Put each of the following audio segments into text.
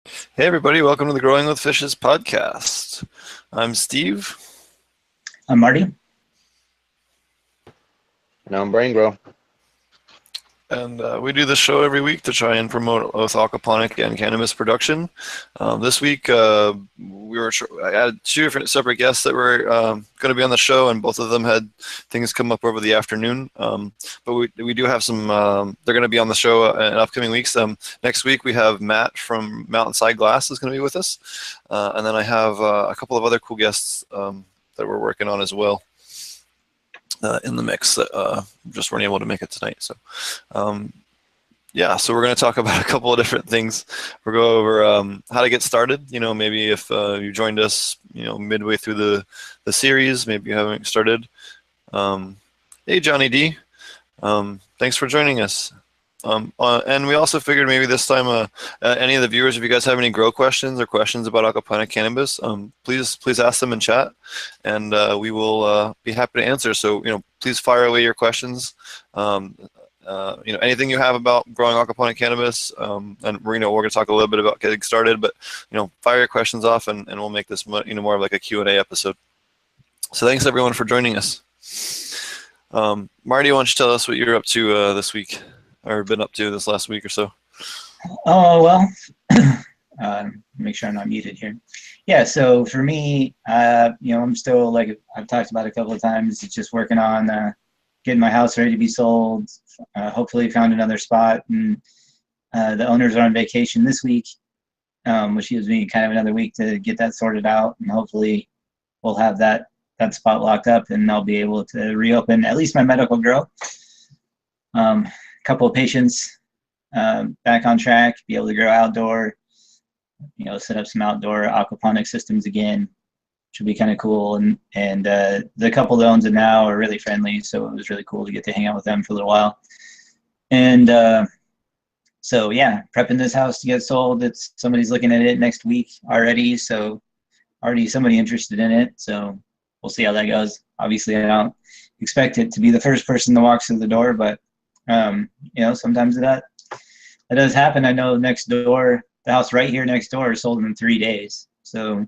Hey everybody, welcome to the Growing with Fishes podcast. I'm Steve. I'm Marty. And I'm BrayneGro. And we do this show every week to try and promote both aquaponic and cannabis production. This week, I had two different separate guests that were going to be on the show, and both of them had things come up over the afternoon. But we do have some, they're going to be on the show in upcoming weeks. Next week, we have Matt from Mountainside Glass is going to be with us. And then I have a couple of other cool guests that we're working on as well. In the mix that just weren't able to make it tonight. So so we're going to talk about a couple of different things. We'll go over how to get started. Maybe if you joined us, midway through the series, maybe you haven't started. Hey, Johnny D. Thanks for joining us. And we also figured maybe this time, any of the viewers, if you guys have any grow questions or questions about aquaponic cannabis, please ask them in chat, and we will be happy to answer. So please fire away your questions. Anything you have about growing aquaponic cannabis, and we're going to talk a little bit about getting started. But fire your questions off, and we'll make this more of like a Q&A episode. So thanks everyone for joining us. Marty, why don't you tell us what you're up to this week? Or been up to this last week or so? Oh, well, make sure I'm not muted here. Yeah, so for me, I'm still, like I've talked about a couple of times, it's just working on getting my house ready to be sold. Hopefully found another spot, and the owners are on vacation this week, which gives me kind of another week to get that sorted out, and hopefully we'll have that spot locked up, and I'll be able to reopen at least my medical grow. Couple of patients back on track, be able to grow outdoor, set up some outdoor aquaponic systems again, which would be kind of cool. And the couple that owns it now are really friendly, so it was really cool to get to hang out with them for a little while. And so yeah, prepping this house to get sold. Somebody's looking at it next week already, so already somebody interested in it. So we'll see how that goes. Obviously, I don't expect it to be the first person that walks through the door, but sometimes that does happen. I know next door, the house right here next door is sold in 3 days. So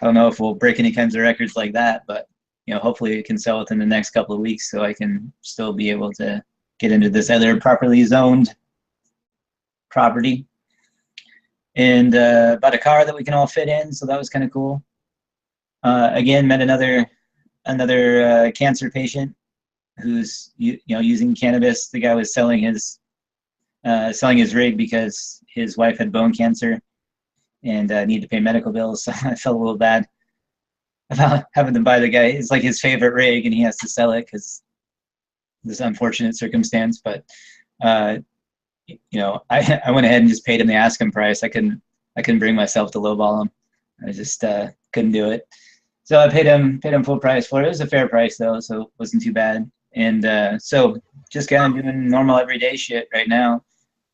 I don't know if we'll break any kinds of records like that, but hopefully it can sell within the next couple of weeks, so I can still be able to get into this other properly zoned property. And bought a car that we can all fit in, so that was kind of cool. Again, met another cancer patient who's using cannabis. The guy was selling his rig because his wife had bone cancer and needed to pay medical bills. So I felt a little bad about having to buy the guy. It's like his favorite rig, and he has to sell it because this unfortunate circumstance. But I went ahead and just paid him the asking price. I couldn't bring myself to lowball him. I just couldn't do it. So I paid him full price for it. It was a fair price though, so it wasn't too bad. And so just kind of doing normal everyday shit right now.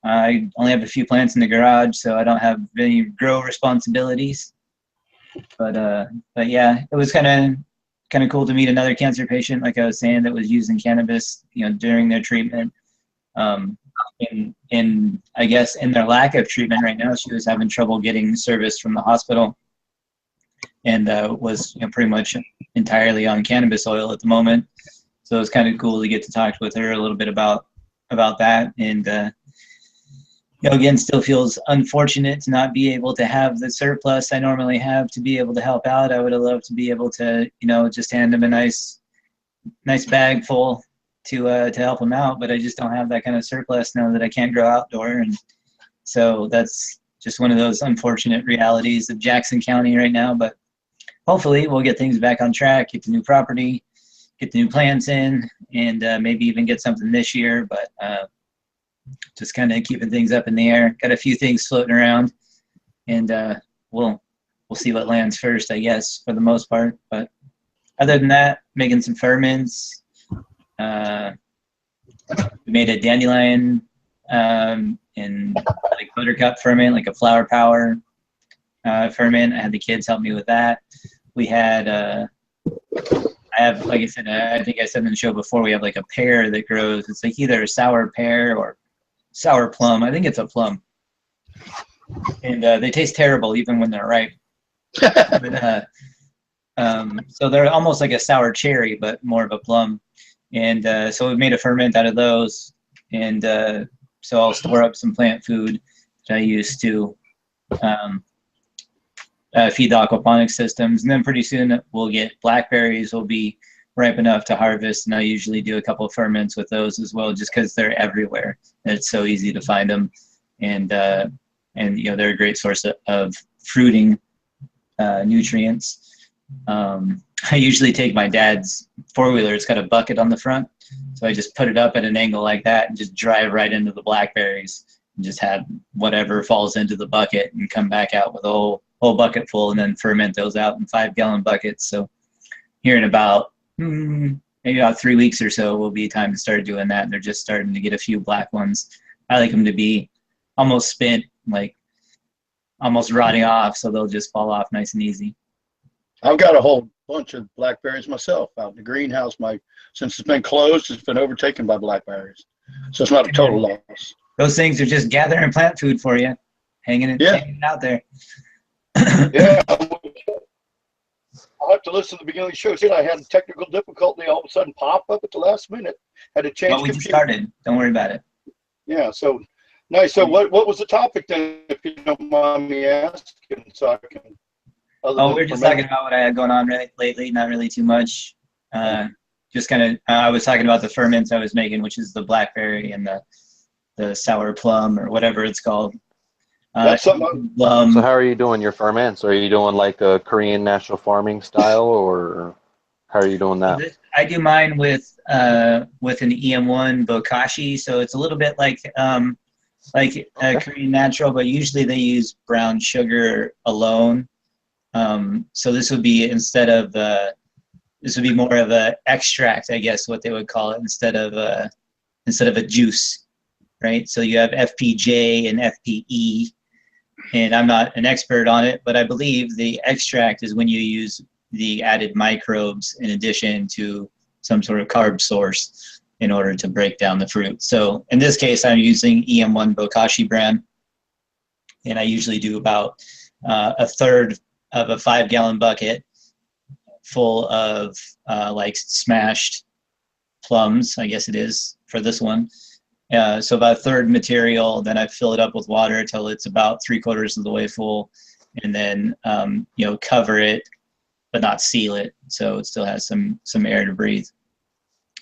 I only have a few plants in the garage, so I don't have any grow responsibilities. But yeah, it was kind of cool to meet another cancer patient, like I was saying, that was using cannabis, during their treatment. And I guess in their lack of treatment right now, she was having trouble getting service from the hospital, and was pretty much entirely on cannabis oil at the moment. So it was kind of cool to get to talk with her a little bit about that. And again, still feels unfortunate to not be able to have the surplus I normally have to be able to help out. I would have loved to be able to just hand them a nice bag full to help them out, but I just don't have that kind of surplus now that I can't grow outdoor. And so that's just one of those unfortunate realities of Jackson County right now. But hopefully we'll get things back on track, get the new property, get the new plants in, and maybe even get something this year. But just kind of keeping things up in the air. Got a few things floating around, and we'll see what lands first, I guess, for the most part. But other than that, making some ferments. We made a dandelion and like buttercup ferment, like a flower power ferment. I had the kids help me with that. We had I have, like I said, I think I said in the show before, we have like a pear that grows. It's like either a sour pear or sour plum. I think it's a plum. and they taste terrible even when they're ripe. But, so they're almost like a sour cherry, but more of a plum. And so we made a ferment out of those, and so I'll store up some plant food that I use to feed the aquaponic systems, and then pretty soon we'll get blackberries. Will be ripe enough to harvest, and I usually do a couple of ferments with those as well, just because they're everywhere and it's so easy to find them, and you know, they're a great source of fruiting nutrients. I usually take my dad's four-wheeler. It's got a bucket on the front, so I just put it up at an angle like that and just drive right into the blackberries and just have whatever falls into the bucket and come back out with a whole bucket full, and then ferment those out in 5-gallon buckets. So here in about maybe about 3 weeks or so will be time to start doing that. They're just starting to get a few black ones. I like them to be almost spent, like almost rotting off, so they'll just fall off nice and easy. I've got a whole bunch of blackberries myself out in the greenhouse. Since it's been closed, it's been overtaken by blackberries. So it's not a total loss. Those things are just gathering plant food for you, hanging it out there. Yeah. I'll have to listen to the beginning of the show. See, I had a technical difficulty all of a sudden pop up at the last minute. Had to change. But we just started. Don't worry about it. Yeah, so nice. So what was the topic then, if you don't mind me asking, so I can... We're just talking about what I had going on lately, not really too much. Just kind of, I was talking about the ferments I was making, which is the blackberry and the sour plum, or whatever it's called. That's something. So how are you doing your ferments? Are you doing like a Korean natural farming style, or how are you doing that? I do mine with an EM1 bokashi, so it's a little bit like Korean natural, but usually they use brown sugar alone. So this would be this would be more of a extract, I guess, what they would call it, instead of a juice, right? So you have FPJ and FPE, and I'm not an expert on it, but I believe the extract is when you use the added microbes in addition to some sort of carb source in order to break down the fruit. So in this case, I'm using EM1 Bokashi brand, and I usually do about a third of a 5-gallon bucket full of like smashed plums, I guess it is for this one. So about a third material, then I fill it up with water until it's about 3/4 of the way full, and then you know, cover it but not seal it, so it still has some air to breathe.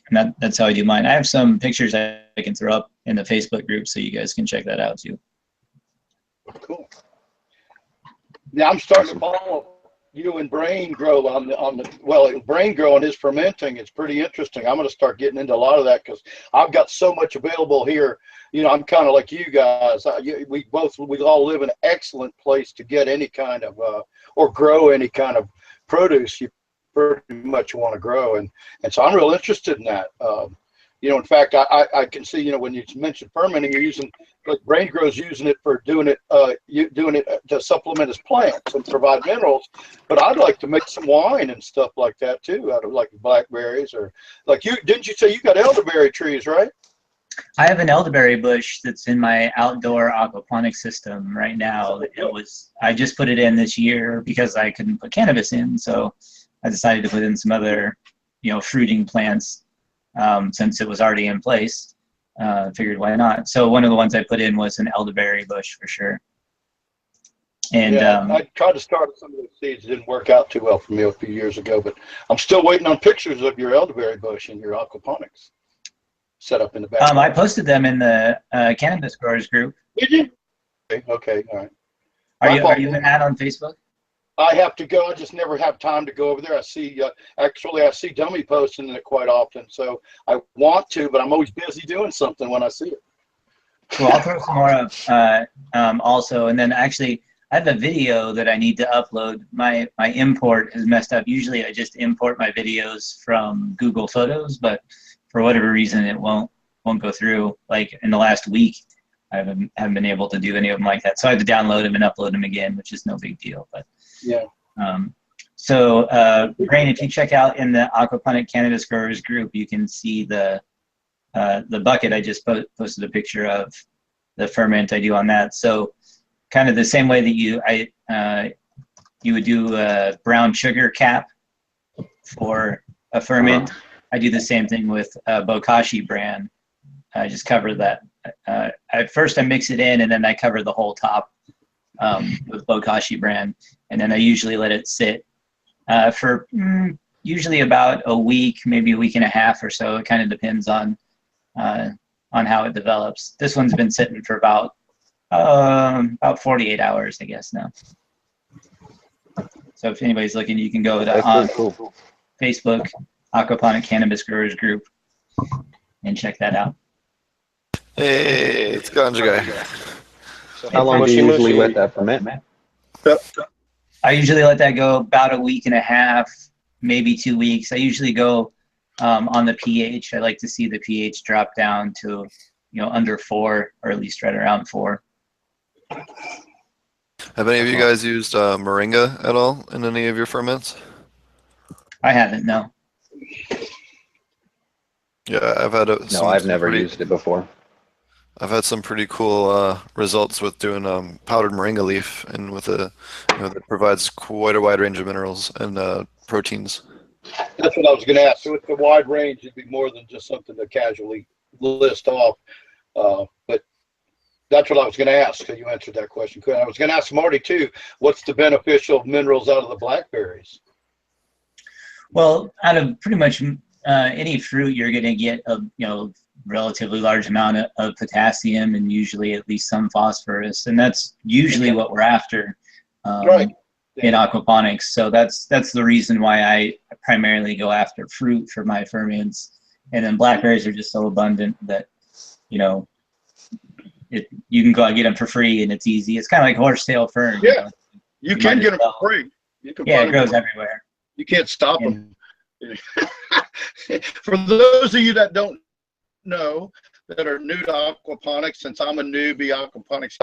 And that's how I do mine. I have some pictures I can throw up in the Facebook group, so you guys can check that out too. Cool. Yeah, I'm starting to follow you and BrayneGro on the BrayneGro and his fermenting. It's pretty interesting. I'm going to start getting into a lot of that because I've got so much available here. You know, I'm kind of like you guys. We all live in an excellent place to get any kind of or grow any kind of produce you pretty much want to grow, and so I'm real interested in that. You know, in fact, I can see, you know, when you mentioned fermenting, you're using, like BrayneGro's using it for doing it to supplement his plants and provide minerals. But I'd like to make some wine and stuff like that too, out of like blackberries, or like didn't you say you got elderberry trees, right? I have an elderberry bush that's in my outdoor aquaponic system right now. I just put it in this year because I couldn't put cannabis in, so I decided to put in some other, you know, fruiting plants since it was already in place. Figured why not. So one of the ones I put in was an elderberry bush for sure. And yeah, I tried to start some of those seeds. It didn't work out too well for me a few years ago, but I'm still waiting on pictures of your elderberry bush and your aquaponics set up in the back. I posted them in the cannabis growers group. Did you? Okay, all right. Are you in that on Facebook? I have to go. I just never have time to go over there. I see, actually, I see Dumme posting it quite often, so I want to, but I'm always busy doing something when I see it. Well, I'll throw some more up also, and then actually, I have a video that I need to upload. My import is messed up. Usually, I just import my videos from Google Photos, but for whatever reason, it won't go through. Like in the last week, I haven't been able to do any of them like that. So I have to download them and upload them again, which is no big deal. But yeah. So Brayne, if you check out in the Aquaponic Cannabis Growers group, you can see the bucket. I just posted a picture of the ferment I do on that. So kind of the same way that you would do a brown sugar cap for a ferment. I do the same thing with Bokashi brand. I just cover that. At first, I mix it in, and then I cover the whole top with Bokashi brand, and then I usually let it sit for usually about a week, maybe a week and a half or so. It kind of depends on how it develops. This one's been sitting for about 48 hours, I guess now. So if anybody's looking, you can go to Facebook, Aquaponic Cannabis Growers Group, and check that out. Hey, it's Ganja Guy. So how long do you usually let that ferment? I usually let that go about a week and a half, maybe 2 weeks. I usually go on the pH. I like to see the pH drop down to, under 4, or at least right around 4. Have any of you guys used moringa at all in any of your ferments? I haven't, no. Yeah, I've had I've never used it before. I've had some pretty cool results with doing powdered moringa leaf, and with that provides quite a wide range of minerals and proteins. That's what I was going to ask. So with the wide range, it'd be more than just something to casually list off. But that's what I was going to ask. So you answered that question. I was going to ask Marty too. What's the beneficial minerals out of the blackberries? Well, out of pretty much any fruit, you're going to get a relatively large amount of potassium, and usually at least some phosphorus, and that's usually what we're after in aquaponics. So that's the reason why I primarily go after fruit for my ferments, and then blackberries are just so abundant that you can go out and get them for free, and it's easy. It's kind of like horsetail fern. Yeah, you can get them for free. You can it grows everywhere. You can't stop them. For those of you that don't know, that are new to aquaponics, since I'm a newbie aquaponics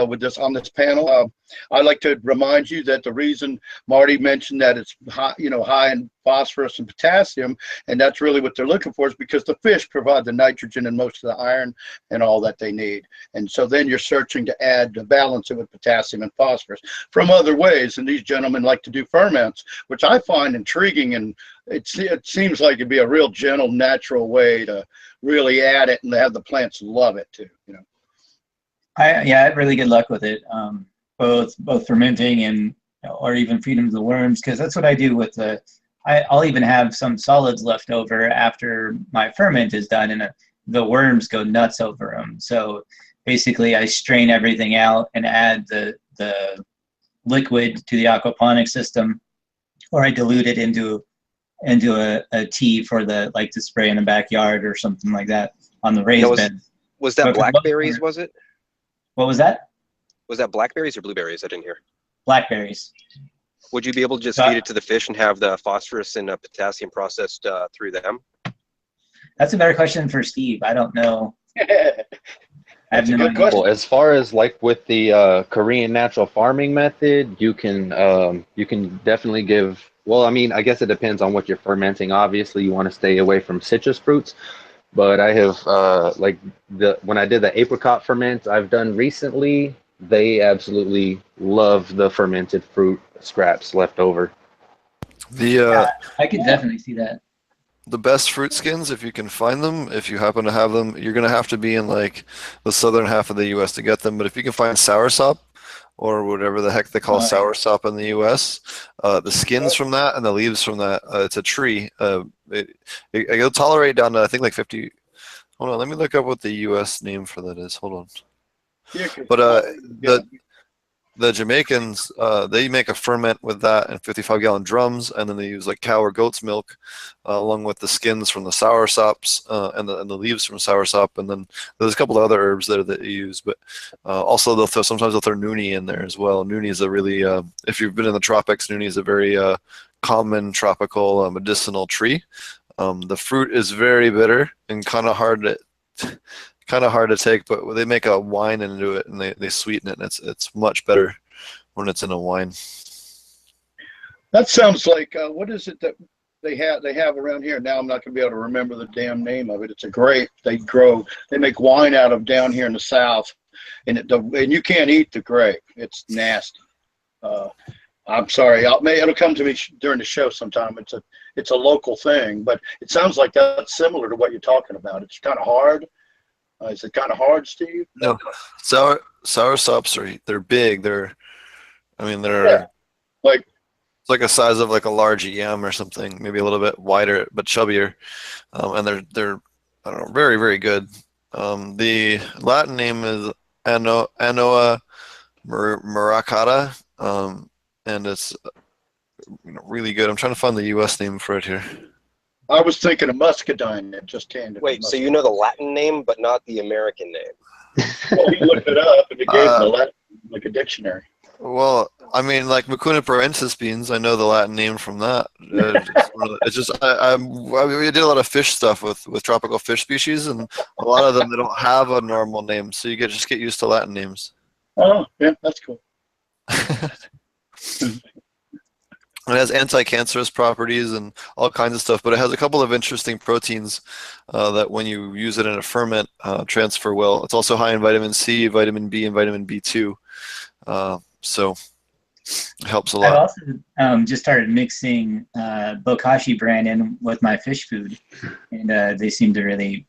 on this panel, I'd like to remind you that the reason Marty mentioned that it's high, high in phosphorus and potassium, and that's really what they're looking for, is because the fish provide the nitrogen and most of the iron and all that they need. And so then you're searching to add the balance it with potassium and phosphorus from other ways. And these gentlemen like to do ferments, which I find intriguing, and it seems like it'd be a real gentle, natural way to really add it and have the plants love it too. I had really good luck with it, both fermenting and or even feed them to the worms, because that's what I do with I'll even have some solids left over after my ferment is done, and the worms go nuts over them. So basically, I strain everything out and add the liquid to the aquaponic system, or I dilute it into a tea for to spray in the backyard or something like that on the raised bed. Was that blackberries, was it? What was that? Was that blackberries or blueberries? I didn't hear. Blackberries. Would you be able to just feed it to the fish and have the phosphorus and potassium processed through them? That's a better question for Steve. I don't know. That's a good question. Well, as far as with the Korean natural farming method, you can definitely give. Well, I guess it depends on what you're fermenting. Obviously, you want to stay away from citrus fruits. But I have when I did the apricot ferment I've done recently, they absolutely love the fermented fruit scraps left over. I could definitely see that. The best fruit skins, if you can find them, if you happen to have them, you're gonna have to be in the southern half of the U.S. to get them. But if you can find soursop, or whatever the heck they call soursop in the U.S., the skins from that and the leaves from that, it's a tree. It'll tolerate down to, I think, 50. Hold on, let me look up what the U.S. name for that is. Hold on. Yeah, but the Jamaicans, they make a ferment with that in 55-gallon drums, and then they use cow or goat's milk along with the skins from the soursops and the leaves from soursop, and then there's a couple of other herbs there that you use. But also sometimes they'll throw noonie in there as well. Noonie is a really, if you've been in the tropics, noonie is a very common tropical medicinal tree. The fruit is very bitter and kind of hard to take, but they make a wine into it and they sweeten it, and it's much better when it's in a wine. That sounds like what is it that they have around here? Now I'm not going to be able to remember the damn name of it. It's a grape they make wine out of down here in the South. and and you can't eat the grape. It's nasty. I'm sorry. It'll come to me during the show sometime. It's a local thing, but it sounds like that's similar to what you're talking about. It's kind of hard. Is it kind of hard, Steve? No, sour sops they're big. They're Yeah. Like, it's like a size of like a large yam or something, maybe a little bit wider but chubbier, and they're I don't know, very very good. The Latin name is Anoa maracata, and it's really good. I'm trying to find the U.S. name for it here. I was thinking of muscadine. It just came to me. Wait, so you know the Latin name, but not the American name? Well, he looked it up and it gave him the Latin, like a dictionary. Well, I mean, like Mucuna praensis beans, I know the Latin name from that. It's just we did a lot of fish stuff with tropical fish species, and a lot of them they don't have a normal name, so you just get used to Latin names. Oh, yeah, that's cool. It has anti-cancerous properties and all kinds of stuff, but it has a couple of interesting proteins that when you use it in a ferment transfer well. It's also high in vitamin C, vitamin B, and vitamin B2. So it helps a lot. I've also just started mixing bokashi brand in with my fish food, and they seem to really,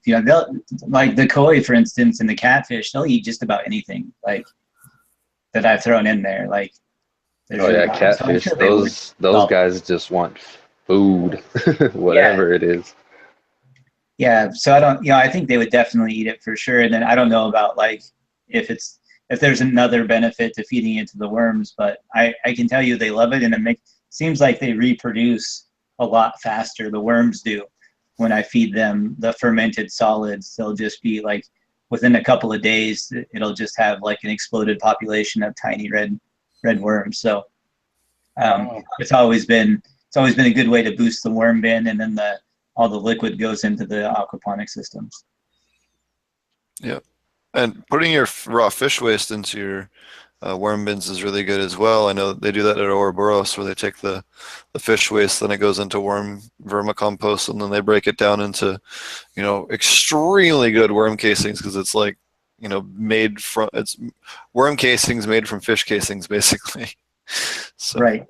like the koi, for instance, and the catfish, they'll eat just about anything like that I've thrown in there. Like, oh yeah, catfish. Those guys just want food, whatever it is. Yeah, so I think they would definitely eat it for sure. And then I don't know about like if there's another benefit to feeding it to the worms, but I can tell you they love it, and it seems like they reproduce a lot faster. The worms do. When I feed them the fermented solids, they'll just be like within a couple of days, it'll just have like an exploded population of tiny red worms. So it's always been a good way to boost the worm bin, and then all the liquid goes into the aquaponic systems. Yeah. And putting your raw fish waste into your worm bins is really good as well. I know they do that at Ouroboros, where they take the fish waste, then it goes into vermicompost, and then they break it down into, extremely good worm casings, because it's like, it's worm casings made from fish casings, basically. So. Right.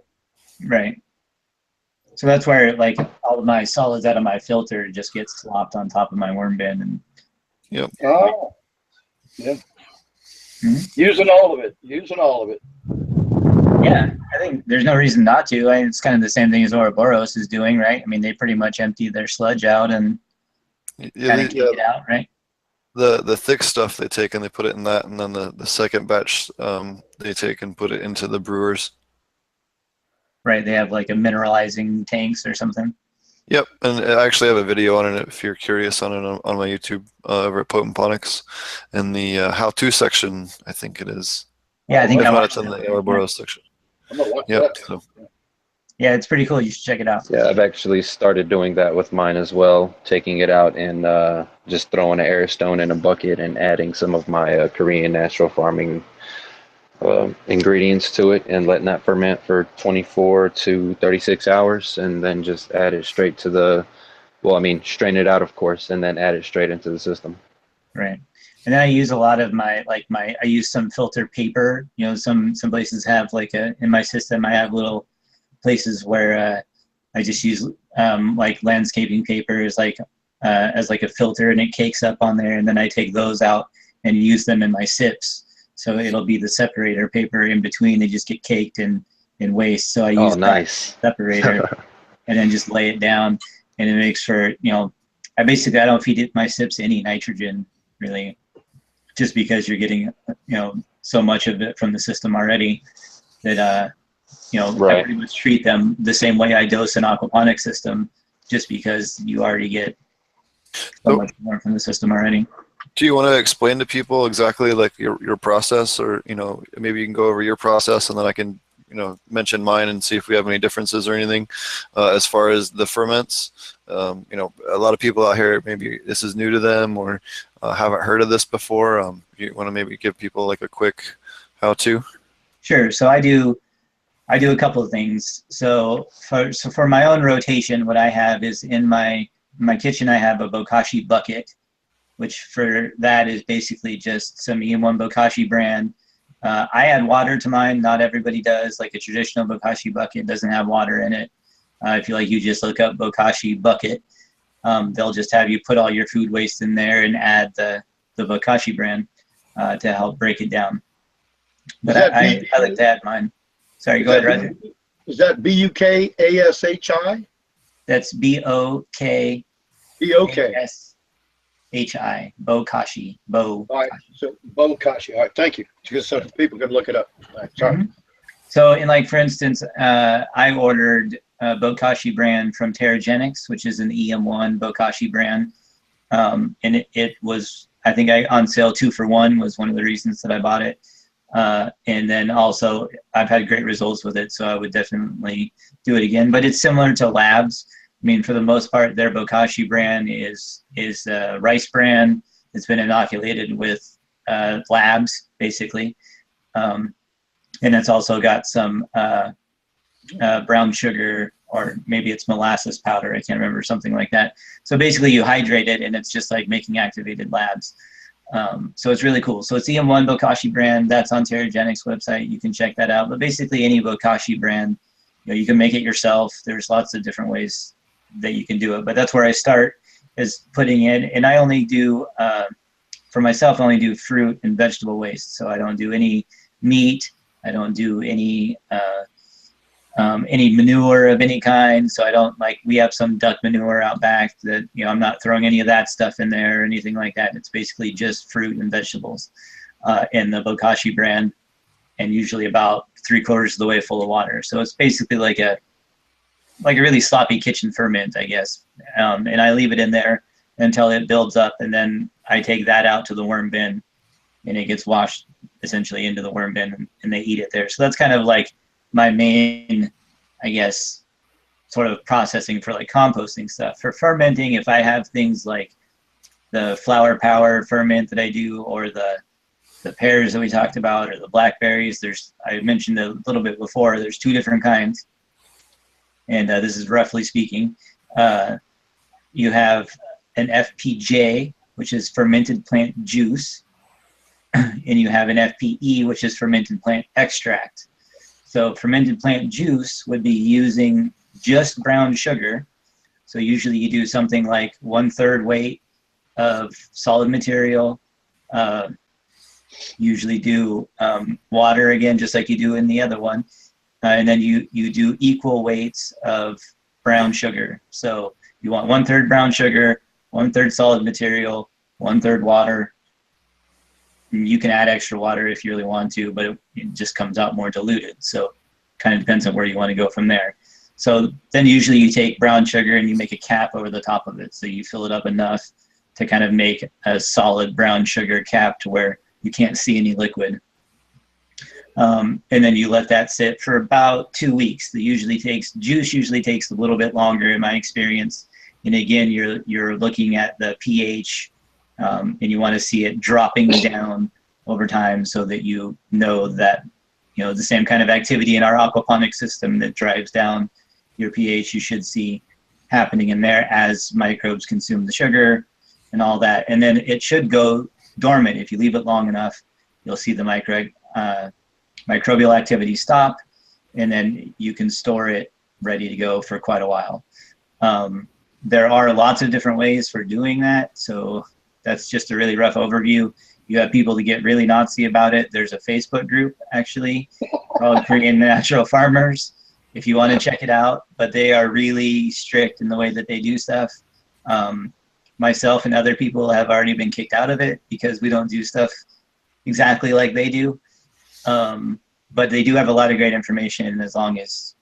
So that's where like all of my solids out of my filter just get slopped on top of my worm bin, and. Yep. Oh. Yeah. Mm-hmm. Using all of it. Yeah, I think there's no reason not to. It's kind of the same thing as Ouroboros is doing, right? I mean, they pretty much empty their sludge out and kind of kick it out, right? The thick stuff they take and they put it in that, and then the second batch they take and put it into the brewers. Right, they have like a mineralizing tanks or something. Yep, and I actually have a video on it if you're curious on it on my YouTube over at Ponics, in the how-to section, I think it is. Yeah, I think it's in the Ouroboros section. I'm gonna watch Yep. that. So. Yeah, it's pretty cool. You should check it out. Yeah, I've actually started doing that with mine as well, taking it out and just throwing an air stone in a bucket and adding some of my Korean natural farming ingredients to it and letting that ferment for 24 to 36 hours, and then just add it straight to strain it out, of course, and then add it straight into the system. Right. And then I use a lot of I use some filter paper. Some places have in my system, I have little places where I just use like landscaping paper as like a filter, and it cakes up on there, and then I take those out and use them in my sips. So it'll be the separator paper in between. They just get caked in waste. So I use that separator and then just lay it down, and it makes for, I don't feed my sips any nitrogen really, just because you're getting, so much of it from the system already that, Right. I pretty much treat them the same way I dose an aquaponic system, just because you already get so much more from the system already. Do you want to explain to people exactly like your process, or maybe you can go over your process, and then I can mention mine and see if we have any differences or anything as far as the ferments. A lot of people out here, maybe this is new to them or haven't heard of this before. You want to maybe give people like a quick how-to? Sure. So I do a couple of things. So for my own rotation, what I have is in my kitchen, I have a bokashi bucket. which for that is basically just some EM1 Bokashi brand. I add water to mine. Not everybody does. Like a traditional Bokashi bucket doesn't have water in it. If you just look up Bokashi bucket, they'll just have you put all your food waste in there and add the Bokashi brand to help break it down. But I like to add mine. Sorry, go ahead, Roger. Is that Bukashi? That's Bokashi. Bokashi. All right, so Bokashi. All right, thank you. Just so people can look it up. All right, sorry. Mm-hmm. So, like for instance, I ordered Bokashi brand from Terragenics, which is an EM1 Bokashi brand, and it was, I think, on sale 2 for 1 was one of the reasons that I bought it. And then also I've had great results with it, so I would definitely do it again. But it's similar to Labs. I mean, for the most part, their Bokashi brand is a rice brand. It's been inoculated with Labs, basically. And it's also got some brown sugar, or maybe it's molasses powder. I can't remember, something like that. So basically you hydrate it and it's just like making activated Labs. So it's really cool. So it's EM1 Bokashi brand. That's on Terragenics website. You can check that out. But basically any Bokashi brand, you can make it yourself. There's lots of different ways that you can do it. But that's where I start, is putting in. And I only do, for myself, I only do fruit and vegetable waste. So I don't do any meat. I don't do any manure of any kind. So I don't, like, we have some duck manure out back that, I'm not throwing any of that stuff in there or anything like that. It's basically just fruit and vegetables in the Bokashi brand, and usually about 3/4 of the way full of water. So it's basically like a really sloppy kitchen ferment, I guess. And I leave it in there until it builds up, and then I take that out to the worm bin, and it gets washed essentially into the worm bin, and they eat it there. So that's kind of like my main, I guess, sort of processing for like composting stuff. For fermenting, if I have things like the flower power ferment that I do, or the pears that we talked about, or the blackberries, I mentioned a little bit before, there's 2 different kinds. And this is roughly speaking. You have an FPJ, which is fermented plant juice, and you have an FPE, which is fermented plant extract. So fermented plant juice would be using just brown sugar. So usually you do something like 1/3 weight of solid material. Usually do water again, just like you do in the other one. And then you do equal weights of brown sugar. So you want 1/3 brown sugar, 1/3 solid material, 1/3 water. You can add extra water if you really want to, but it just comes out more diluted. So kind of depends on where you want to go from there. So then usually you take brown sugar and you make a cap over the top of it. So you fill it up enough to kind of make a solid brown sugar cap to where you can't see any liquid. And then you let that sit for about 2 weeks. Juice usually takes a little bit longer in my experience. And again, you're looking at the pH, and you want to see it dropping down over time, so that you know that the same kind of activity in our aquaponic system that drives down your pH, you should see happening in there as microbes consume the sugar and all that. And then it should go dormant. If you leave it long enough, you'll see the microbial activity stop, and then you can store it ready to go for quite a while. There are lots of different ways for doing that. So that's just a really rough overview. You have people that get really Nazi about it. There's a Facebook group actually called Korean Natural Farmers, if you want to check it out, but they are really strict in the way that they do stuff. Myself and other people have already been kicked out of it because we don't do stuff exactly like they do. But they do have a lot of great information, and as long as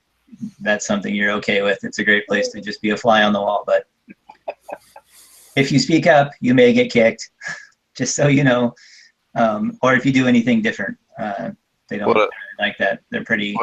that's something you're okay with, it's a great place to just be a fly on the wall. But if you speak up, you may get kicked, just so you know. Or if you do anything different, they don't like that. They're pretty.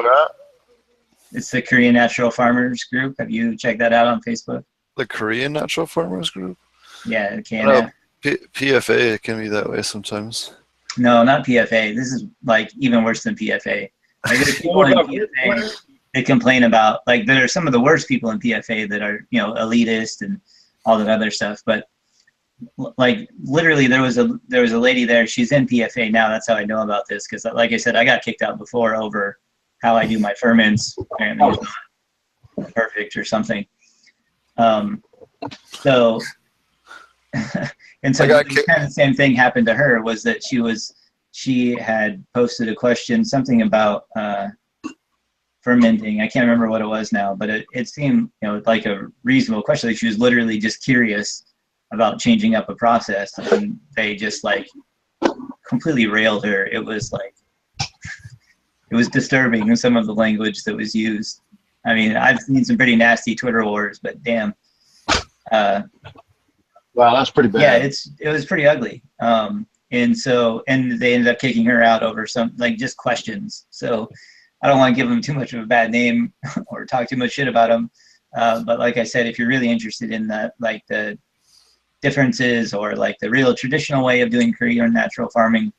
It's the Korean Natural Farmers group. Have you checked that out on Facebook? The Korean Natural Farmers group? Yeah, it can. PFA can be that way sometimes. No, not PFA. This is like even worse than PFA. Like there's people in PFA that complain about, like, there are some of the worst people in PFA that are, elitist and all that other stuff. But like literally there was a lady there. She's in PFA now. That's how I know about this, because like I said, I got kicked out before over how I do my ferments. Apparently it's not perfect or something. So and so kind of the same thing happened to her, was that she had posted a question, something about fermenting. I can't remember what it was now, but it seemed, you know, like a reasonable question. Like she was literally just curious about changing up a process, and they just like completely railed her. It was like, it was disturbing, some of the language that was used. I mean, I've seen some pretty nasty Twitter wars, but damn. Wow, that's pretty bad. Yeah, it was pretty ugly. And they ended up kicking her out over some, like, just questions. So I don't want to give them too much of a bad name or talk too much shit about them. But like I said, if you're really interested in that, like the differences or like the real traditional way of doing Korean natural farming,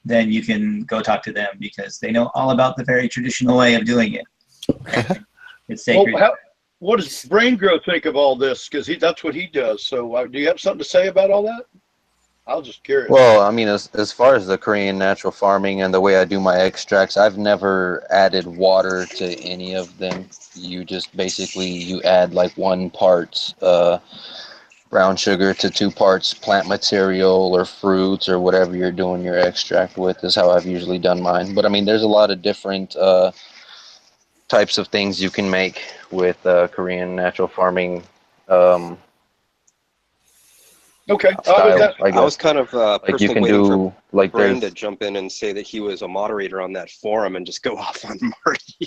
then you can go talk to them, because they know all about the very traditional way of doing it. It's sacred. Well, what does BrayneGro think of all this? Because that's what he does. So do you have something to say about all that? I was just curious. Well, I mean, as far as the Korean natural farming and the way I do my extracts, I've never added water to any of them. You just basically, you add like 1 part brown sugar to 2 parts plant material or fruits or whatever you're doing your extract with, is how I've usually done mine. But I mean, there's a lot of different types of things you can make with Korean natural farming. Okay. Style, I was kind of like you personally can waiting do for like Brayne there's to jump in and say that he was a moderator on that forum and just go off on Marty.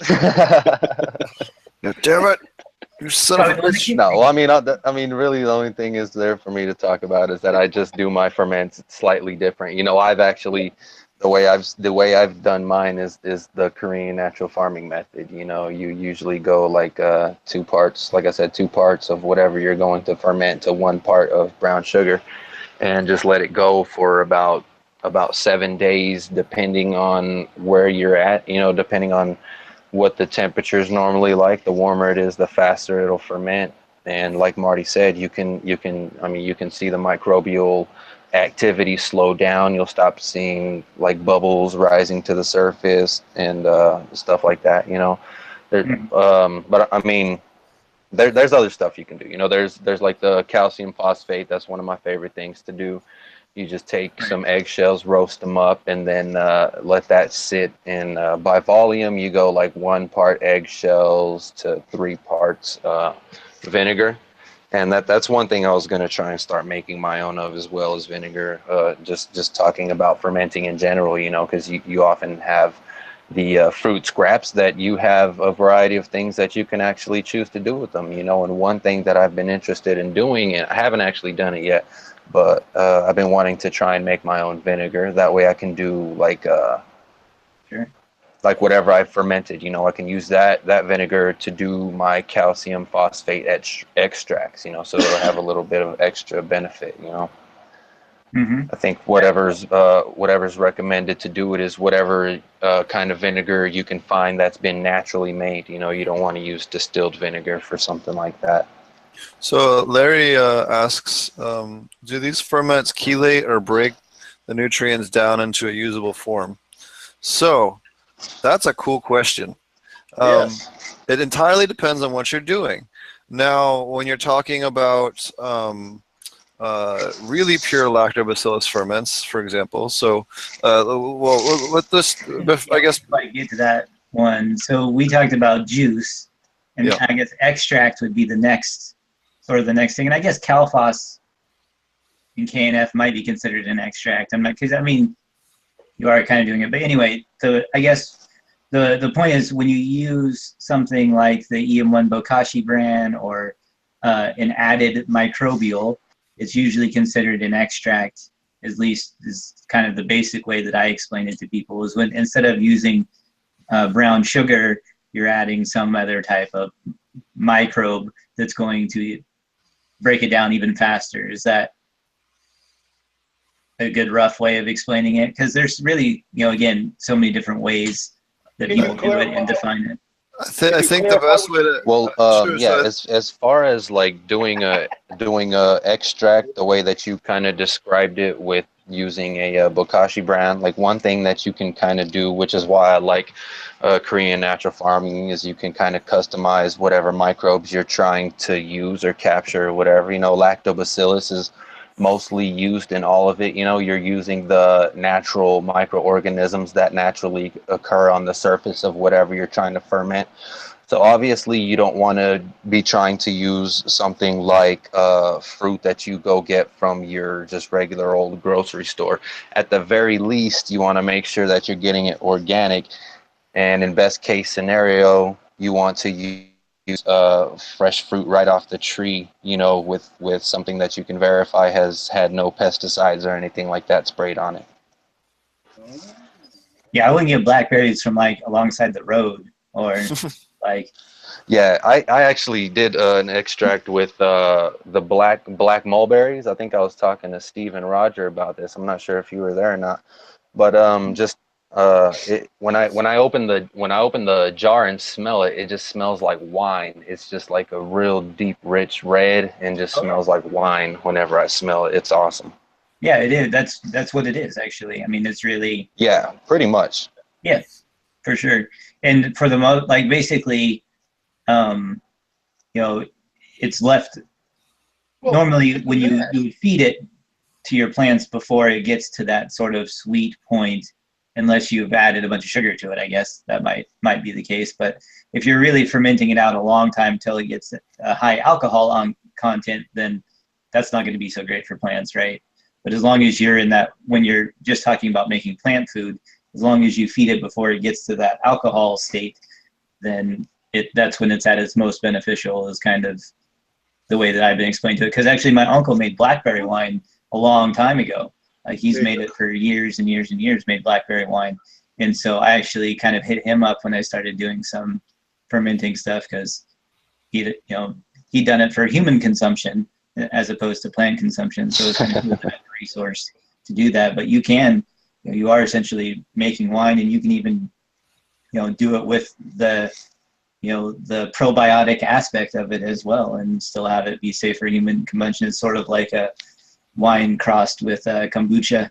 Yeah, damn it! You son of a bitch! No, well, I mean, really, the only thing is there for me to talk about is that I just do my ferments slightly different. You know, I've actually, the way I've done mine is the Korean natural farming method. You know, you usually go like 2 parts, like I said, 2 parts of whatever you're going to ferment to 1 part of brown sugar, and just let it go for about 7 days, depending on where you're at. You know, depending on what the temperature is normally like. The warmer it is, the faster it'll ferment. And like Marty said, you can see the microbial activity slow down. You'll stop seeing like bubbles rising to the surface and stuff like that. You know, but I mean, there's other stuff you can do. You know, there's like the calcium phosphate. That's one of my favorite things to do. You just take some eggshells, roast them up, and then let that sit. And by volume, you go like 1 part eggshells to 3 parts vinegar. And that's one thing I was going to try and start making my own of, as well as vinegar. Just talking about fermenting in general, you know, because you often have the fruit scraps that you have a variety of things that you can actually choose to do with them, you know. And one thing that I've been interested in doing, and I haven't actually done it yet, but I've been wanting to try and make my own vinegar. That way I can do like Sure. like whatever I've fermented, you know, I can use that vinegar to do my calcium phosphate extracts, you know, so it'll have a little bit of extra benefit, you know. I think whatever's recommended to do it is whatever kind of vinegar you can find that's been naturally made. You know, you don't want to use distilled vinegar for something like that. So Larry asks, do these ferments chelate or break the nutrients down into a usable form? So that's a cool question. Yes. It entirely depends on what you're doing. Now, when you're talking about really pure lactobacillus ferments, for example, so well, let this, I guess. I get to that one. So we talked about juice, and Yeah. I guess extract would be the next thing. And I guess Calphos and KNF might be considered an extract. I'm not, because I mean, you are kind of doing it. But anyway, so I guess the point is, when you use something like the EM1 Bokashi brand or an added microbial, it's usually considered an extract. At least is kind of the basic way that I explain it to people, is when instead of using brown sugar, you're adding some other type of microbe that's going to break it down even faster. Is that a good rough way of explaining it? Because there's really, you know, again, so many different ways that Can you people do it and clarify? define it. I think the best way to Well, sure, yeah, so as far as like doing a extract, the way that you kind of described it with using a bokashi brand, like one thing that you can kind of do, which is why I like Korean natural farming, is you can kind of customize whatever microbes you're trying to use or capture or whatever. You know, lactobacillus is mostly used in all of it. You know, you're using the natural microorganisms that naturally occur on the surface of whatever you're trying to ferment. So obviously you don't want to be trying to use something like fruit that you go get from your just regular old grocery store. At the very least, you want to make sure that you're getting it organic. And in best case scenario, you want to use fresh fruit right off the tree, you know, with something that you can verify has had no pesticides or anything like that sprayed on it. Yeah, I wouldn't get blackberries from like alongside the road or like. Yeah, I actually did an extract with the black mulberries. I think I was talking to Steve and Roger about this. I'm not sure if you were there or not, but just when I open the jar and smell it, it just smells like wine. It's just like a real deep, rich red, and just smells like wine whenever I smell it. It's awesome. Yeah, it is. That's what it is actually. I mean, it's really. Yeah, pretty much. Yeah, for sure. And for the most, like basically, you know, it's left. Normally, when you feed it to your plants before it gets to that sort of sweet point, unless you've added a bunch of sugar to it, I guess that might be the case. But if you're really fermenting it out a long time till it gets a high alcohol on content, then that's not going to be so great for plants, right? But as long as you're in that, when you're just talking about making plant food, as long as you feed it before it gets to that alcohol state, then that's when it's at its most beneficial, is kind of the way that I've been explained to it. Because actually my uncle made blackberry wine a long time ago. Like he's made it for years and years and years, made blackberry wine. And so I actually kind of hit him up when I started doing some fermenting stuff, because he'd done it for human consumption as opposed to plant consumption. So it's kind of a resource to do that. But you are essentially making wine, and you can even, do it with the probiotic aspect of it as well, and still have it be safe for human consumption. It's sort of like a wine crossed with kombucha.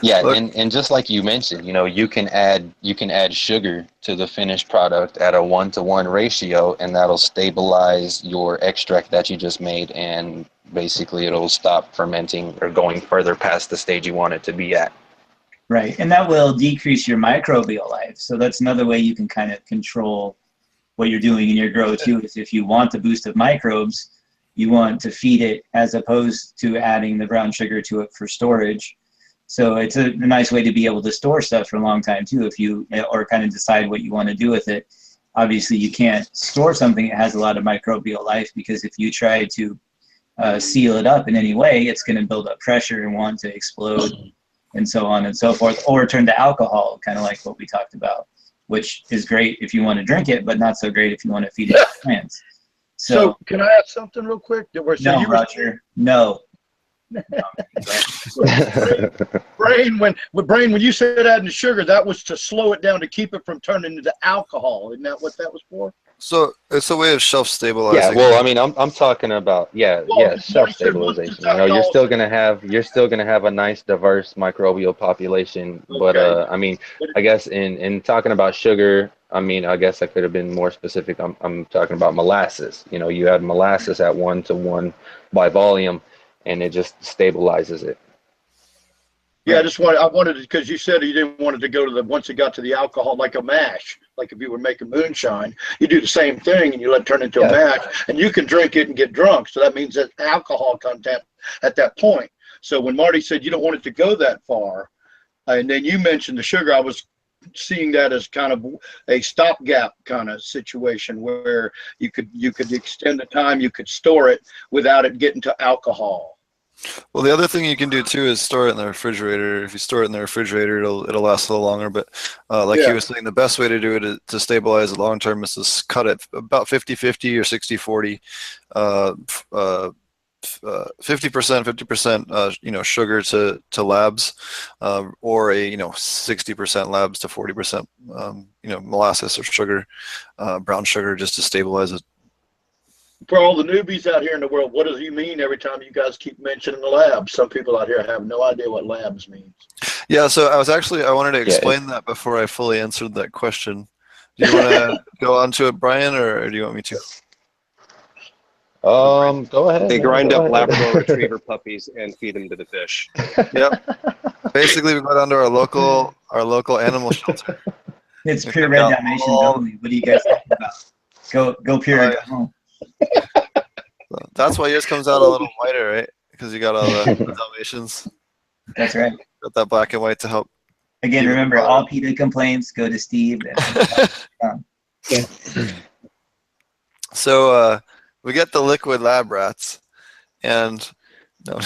Yeah, and just like you mentioned, you can add sugar to the finished product at a 1-to-1 ratio, and that'll stabilize your extract that you just made, and basically it'll stop fermenting or going further past the stage you want it to be at. Right, and that will decrease your microbial life. So that's another way you can kind of control what you're doing in your grow too, is if you want the boost of microbes, you want to feed it as opposed to adding the brown sugar to it for storage. So it's a nice way to be able to store stuff for a long time too, or kind of decide what you want to do with it. Obviously, you can't store something that has a lot of microbial life, because if you try to seal it up in any way, it's going to build up pressure and want to explode, and so on and so forth, or turn to alcohol, kind of like what we talked about, which is great if you want to drink it, but not so great if you want to feed it to plants. So can I ask something real quick? Roger, no. Brain, when you said adding sugar, that was to slow it down, to keep it from turning into alcohol. Isn't that what that was for? So it's a way of shelf stabilizing. Yeah, well, I mean, I'm talking about shelf stabilization. You're still gonna have a nice diverse microbial population, but I mean, I guess in talking about sugar, I mean, I guess I could have been more specific. I'm talking about molasses. You add molasses at 1-to-1 by volume, and it just stabilizes it. Yeah, I wanted it, because you said you didn't want it to go to once it got to the alcohol, like a mash. Like if you were making moonshine, you do the same thing and you let it turn into a mash, and you can drink it and get drunk. So that means that alcohol content at that point. So when Marty said you don't want it to go that far, and then you mentioned the sugar, I was seeing that as kind of a stopgap kind of situation, where you could extend the time you could store it without it getting to alcohol. Well, the other thing you can do too is store it in the refrigerator. If you store it in the refrigerator, it'll last a little longer. But like he was saying, the best way to do it to stabilize it long term is to cut it about 50-50 or 60-40 50%, you know, sugar to labs, or a, you know, 60% labs to 40%, you know, molasses or sugar, brown sugar, just to stabilize it. For all the newbies out here in the world, what does he mean every time you guys keep mentioning the labs? Some people out here have no idea what labs means. Yeah, so I wanted to Yeah, explain that before I fully answered that question. Do you want to go on to it, Brian, or do you want me to? Go ahead. They man, grind go up ahead. Labrador Retriever puppies and feed them to the fish. Yep. Basically, we go down to our local animal shelter. It's We pure pick red out Dalmatians all- only. What are you guys talking about? Go pure and yeah. go home. That's why yours comes out a little whiter, right? Because you got all the Dalmatians. That's right. Got that black and white to help. Again, Keep it remember, color. all PETA complaints go to Steve. So we get the liquid lab rats, and no.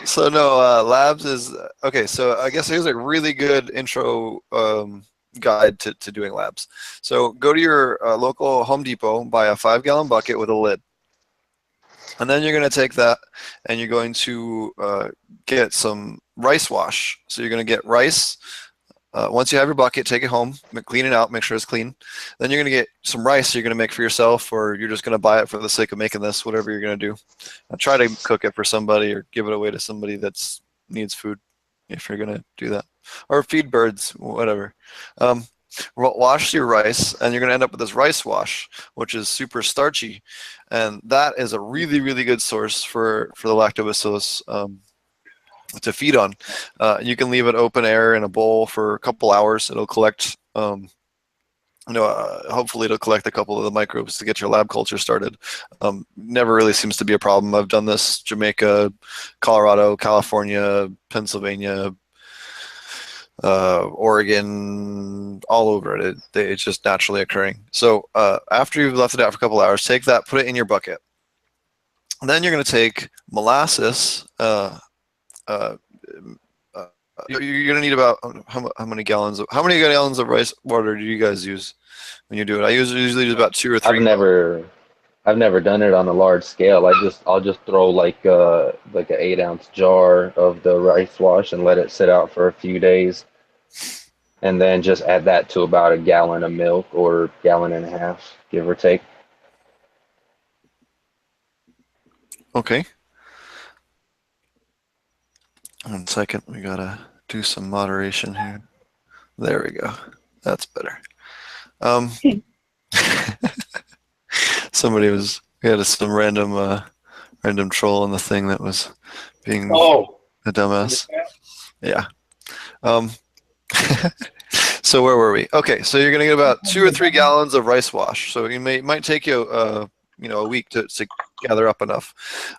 So no, labs is okay. So I guess here's a really good intro guide to doing labs. So go to your local Home Depot, buy a 5-gallon bucket with a lid, and then you're going to take that and you're going to get some rice wash. So you're going to get rice. Once you have your bucket, take it home, clean it out, make sure it's clean. Then you're going to get some rice you're going to make for yourself, or you're just going to buy it for the sake of making this, whatever you're going to do. Try to cook it for somebody or give it away to somebody that needs food if you're going to do that. Or feed birds, whatever. Wash your rice, and you're going to end up with this rice wash, which is super starchy. And that is a really, really good source for the lactobacillus to feed on. You can leave it open air in a bowl for a couple hours. It'll collect, hopefully it'll collect a couple of the microbes to get your lab culture started. Never really seems to be a problem. I've done this Jamaica, Colorado, California, Pennsylvania, Oregon, all over it. It's just naturally occurring. So after you've left it out for a couple hours, take that, put it in your bucket. And then you're going to take molasses. You're gonna need about how many gallons of rice water do you guys use when you do it? I usually use about 2 or 3. I've never done it on a large scale. I'll just throw like an 8-ounce jar of the rice wash and let it sit out for a few days, and then just add that to about a gallon of milk or gallon and a half, give or take. Okay. 1 second, we gotta do some moderation here. There we go. That's better. We had some random troll in the thing that was being a dumbass. Yeah. So where were we? Okay, so you're gonna get about 2 or 3 gallons of rice wash. So it might take you a week to gather up enough,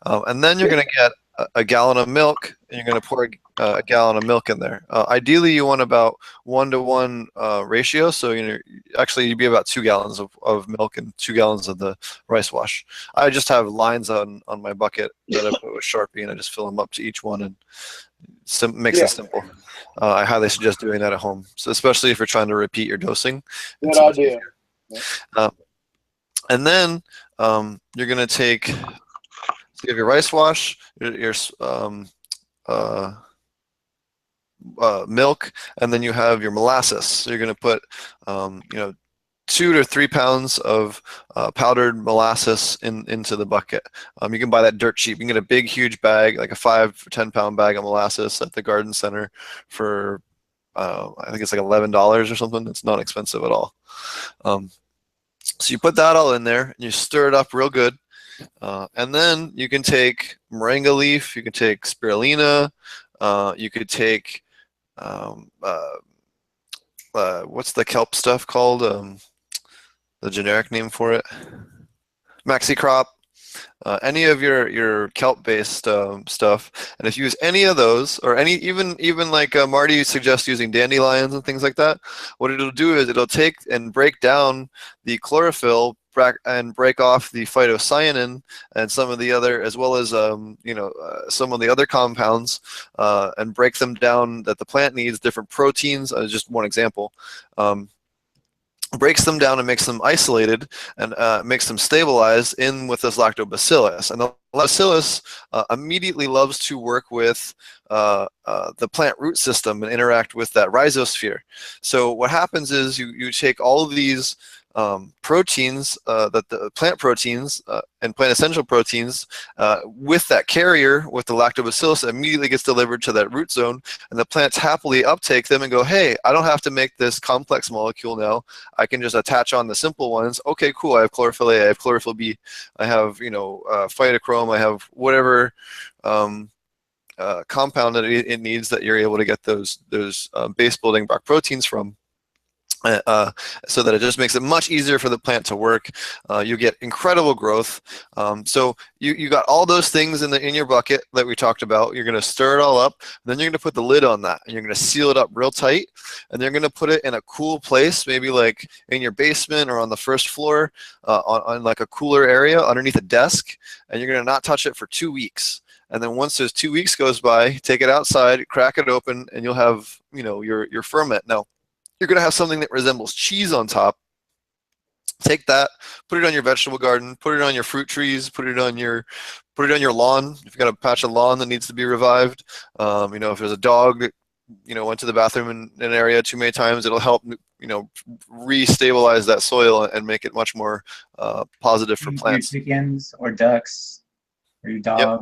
and then you're gonna get a gallon of milk, and you're going to pour a gallon of milk in there. Ideally, you want about 1-to-1 ratio. So actually, you'd be about 2 gallons of milk and 2 gallons of the rice wash. I just have lines on my bucket that I put with Sharpie, and I just fill them up to each one, and makes it simple. I highly suggest doing that at home, so especially if you're trying to repeat your dosing. Good idea. And then you're going to take. So you have your rice wash, your milk, and then you have your molasses. So you're going to put, 2 to 3 pounds of powdered molasses into the bucket. You can buy that dirt cheap. You can get a big, huge bag, like a 5 or 10 pound bag of molasses at the garden center for, I think it's like $11 or something. It's not expensive at all. So you put that all in there, and you stir it up real good. And then you can take moringa leaf, you can take spirulina, you could take, what's the kelp stuff called? The generic name for it? Maxi crop. Any of your kelp-based stuff, and if you use any of those, or even like Marty suggests using dandelions and things like that, what it'll do is it'll take and break down the chlorophyll and break off the phytocyanin and some of the other, as well as some of the other compounds, and break them down that the plant needs, different proteins. Just one example. breaks them down and makes them isolated and makes them stabilized in with this lactobacillus. And the bacillus immediately loves to work with the plant root system and interact with that rhizosphere. So what happens is you take all of these proteins, that the plant proteins and plant essential proteins, with that carrier, with the lactobacillus, immediately gets delivered to that root zone, and the plants happily uptake them and go, hey, I don't have to make this complex molecule now. I can just attach on the simple ones. Okay, cool. I have chlorophyll A, I have chlorophyll B, I have, phytochrome, I have whatever compound that it needs, that you're able to get those base building block proteins from. So that it just makes it much easier for the plant to work. You get incredible growth. So you got all those things in your bucket that we talked about. You're going to stir it all up. Then you're going to put the lid on that, and you're going to seal it up real tight. And you're going to put it in a cool place, maybe like in your basement or on the first floor, on like a cooler area underneath a desk. And you're going to not touch it for 2 weeks. And then once those 2 weeks goes by, take it outside, crack it open, and you'll have your ferment. Now, you're going to have something that resembles cheese on top. Take that, put it on your vegetable garden, put it on your fruit trees, put it on your lawn. If you've got a patch of lawn that needs to be revived, if there's a dog that went to the bathroom in an area too many times, it'll help re-stabilize that soil and make it much more positive for plants. Your chickens or ducks or your dog, yep.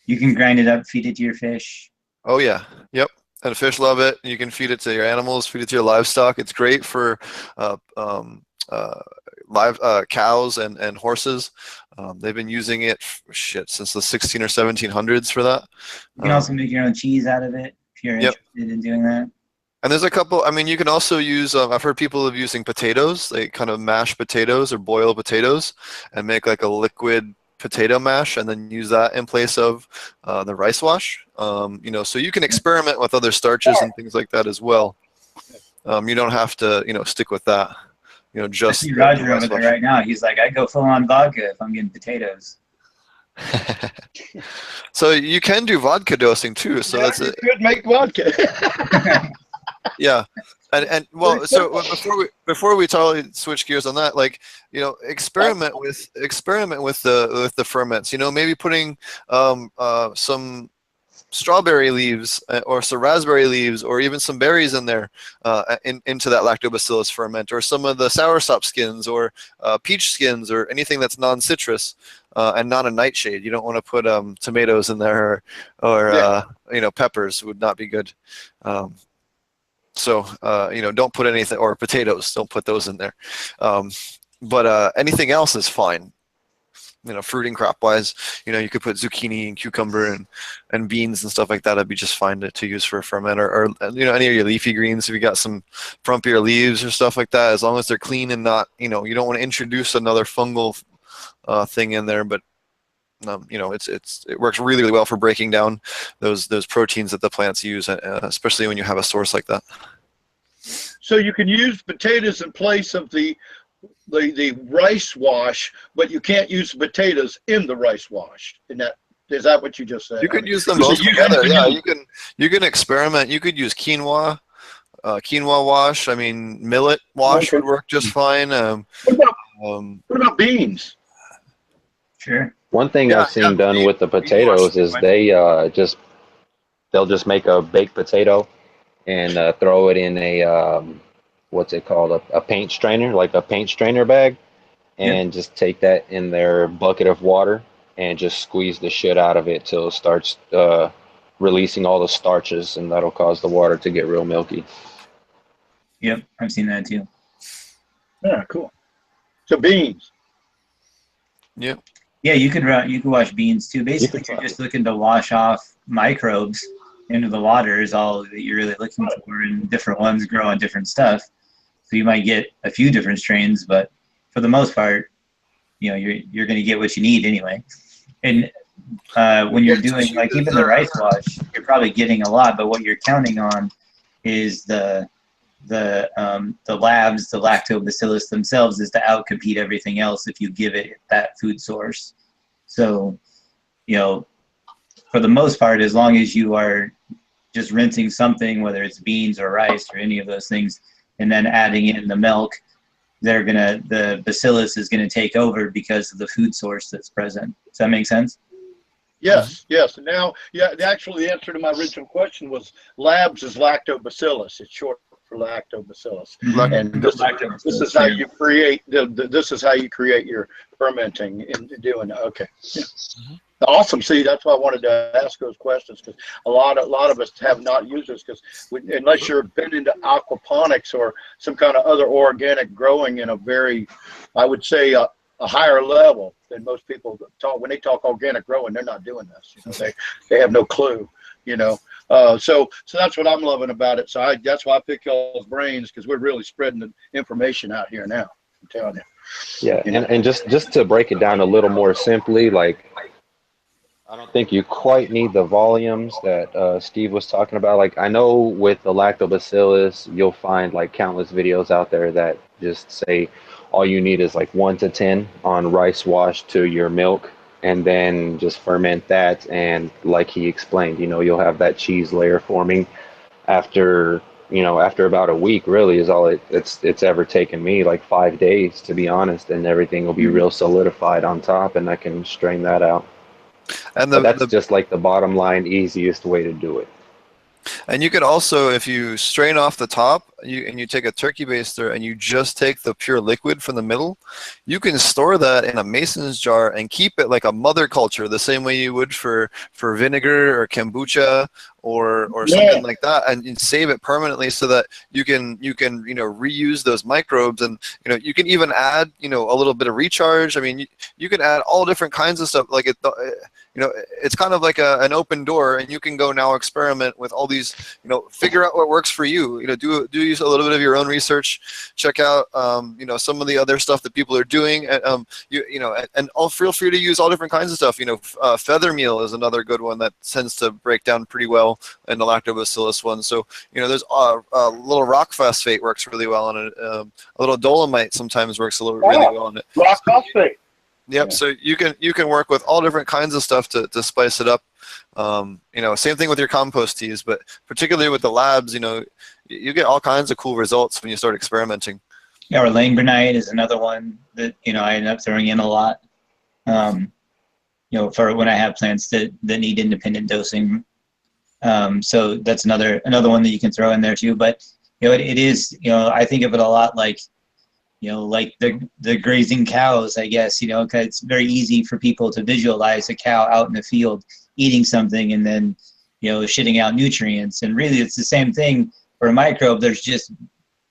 You can grind it up, feed it to your fish. Oh yeah, yep. And fish love it. You can feed it to your animals, feed it to your livestock. It's great for live cows and horses. They've been using it since the 16 or 1700s for that. You can also make your own cheese out of it if you're interested in doing that. And there's a couple. I mean, you can also use. I've heard people of using potatoes. They kind of mash potatoes or boil potatoes and make like a liquid potato mash, and then use that in place of the rice wash. So you can experiment with other starches and things like that as well. You don't have to, stick with that. Just. I see Roger over there right now. He's like, I go full on vodka if I'm getting potatoes. So you can do vodka dosing too. So that's it. Could make vodka. Yeah. And well, so before we totally switch gears on that, experiment with the ferments. Maybe putting some strawberry leaves or some raspberry leaves or even some berries in there into that lactobacillus ferment, or some of the soursop skins or peach skins or anything that's non-citrus and not a nightshade. You don't want to put tomatoes in there or peppers would not be good. So, don't put anything, or potatoes, don't put those in there. But anything else is fine. Fruiting crop wise, you could put zucchini and cucumber and beans and stuff like that. That'd be just fine to use for a ferment, or any of your leafy greens. If you got some frumpier leaves or stuff like that, as long as they're clean and not, you don't want to introduce another fungal thing in there. But it works really, really well for breaking down those proteins that the plants use, especially when you have a source like that. So you can use potatoes in place of the rice wash, but you can't use potatoes in the rice wash. Is that what you just said? You could use them both together. Yeah, you can experiment. You could use quinoa wash. I mean, millet wash would work just fine. What about beans? Sure. One thing I've seen done with the potatoes is they'll just make a baked potato and throw it in a what's it called, a paint strainer, like a paint strainer bag, and just take that in their bucket of water and just squeeze the shit out of it till it starts releasing all the starches, and that'll cause the water to get real milky. Yep, I've seen that too. Yeah, cool. So beans. Yep. Yeah, you could wash beans too. Basically, you're just looking to wash off microbes into the water is all that you're really looking for, and different ones grow on different stuff. So you might get a few different strains, but for the most part, you're going to get what you need anyway. And when you're doing even the rice wash, you're probably getting a lot, but what you're counting on is the labs, the lactobacillus themselves, is to outcompete everything else if you give it that food source. So, for the most part, as long as you are just rinsing something, whether it's beans or rice or any of those things, and then adding in the milk the bacillus is gonna take over because of the food source that's present. Does that make sense? Yes, yes. And now, yeah, actually, the answer to my original question was labs is lactobacillus. It's short for lactobacillus. And this is how you create this is how you create your fermenting in doing it. Okay. Yeah. Awesome. See, that's why I wanted to ask those questions, because a lot of us have not used this, because unless you're been into aquaponics or some kind of other organic growing in a very, I would say, a higher level than most people talk. When they talk organic growing, they're not doing this. You know, they have no clue. You know, so that's what I'm loving about it. So that's why I pick y'all's brains, because we're really spreading the information out here now. I'm telling you. Yeah, You know? and just to break it down a little more simply, like, I don't think you quite need the volumes that Steve was talking about. Like, I know with the lactobacillus, you'll find like countless videos out there that just say all you need is like 1 to 10 on rice wash to your milk, and then just ferment that. And like he explained, you know, you'll have that cheese layer forming after, you know, after about a week. Really is all it's ever taken me, like 5 days, to be honest, and everything will be real solidified on top, and I can strain that out. And that's just like the bottom line, easiest way to do it. And you could also, if you strain off the top, and you take a turkey baster and you just take the pure liquid from the middle, you can store that in a mason's jar and keep it like a mother culture, the same way you would for vinegar or kombucha or something like that, and save it permanently so that you can reuse those microbes. And you can even add a little bit of recharge. I mean, you can add all different kinds of stuff. Like it's kind of like an open door, and you can go now experiment with all these, figure out what works for you. Do use a little bit of your own research, check out some of the other stuff that people are doing, and feel free to use all different kinds of stuff. Feather meal is another good one that tends to break down pretty well in the lactobacillus one. So there's a little rock phosphate works really well on it. A little dolomite sometimes works really well on it. Rock phosphate. Yep. So you can work with all different kinds of stuff to spice it up. Same thing with your compost teas, but particularly with the labs, you get all kinds of cool results when you start experimenting. Yeah, or langbronite is another one that I end up throwing in a lot. For when I have plants that need independent dosing. So that's another one that you can throw in there too. But it is, I think of it a lot like like the grazing cows, I guess, because it's very easy for people to visualize a cow out in the field eating something and then, shitting out nutrients. And really it's the same thing for a microbe. There's just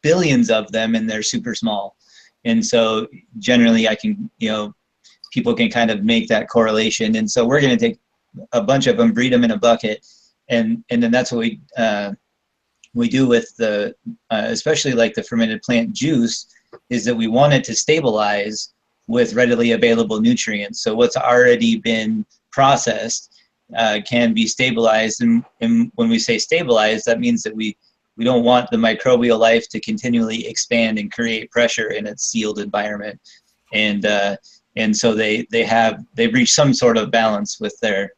billions of them and they're super small. And so generally I can, people can kind of make that correlation. And so we're going to take a bunch of them, breed them in a bucket. And then that's what we do with the, especially like the fermented plant juice, is that we want it to stabilize with readily available nutrients. So what's already been processed can be stabilized. And when we say stabilized, that means that we don't want the microbial life to continually expand and create pressure in its sealed environment. And so they've reached some sort of balance with their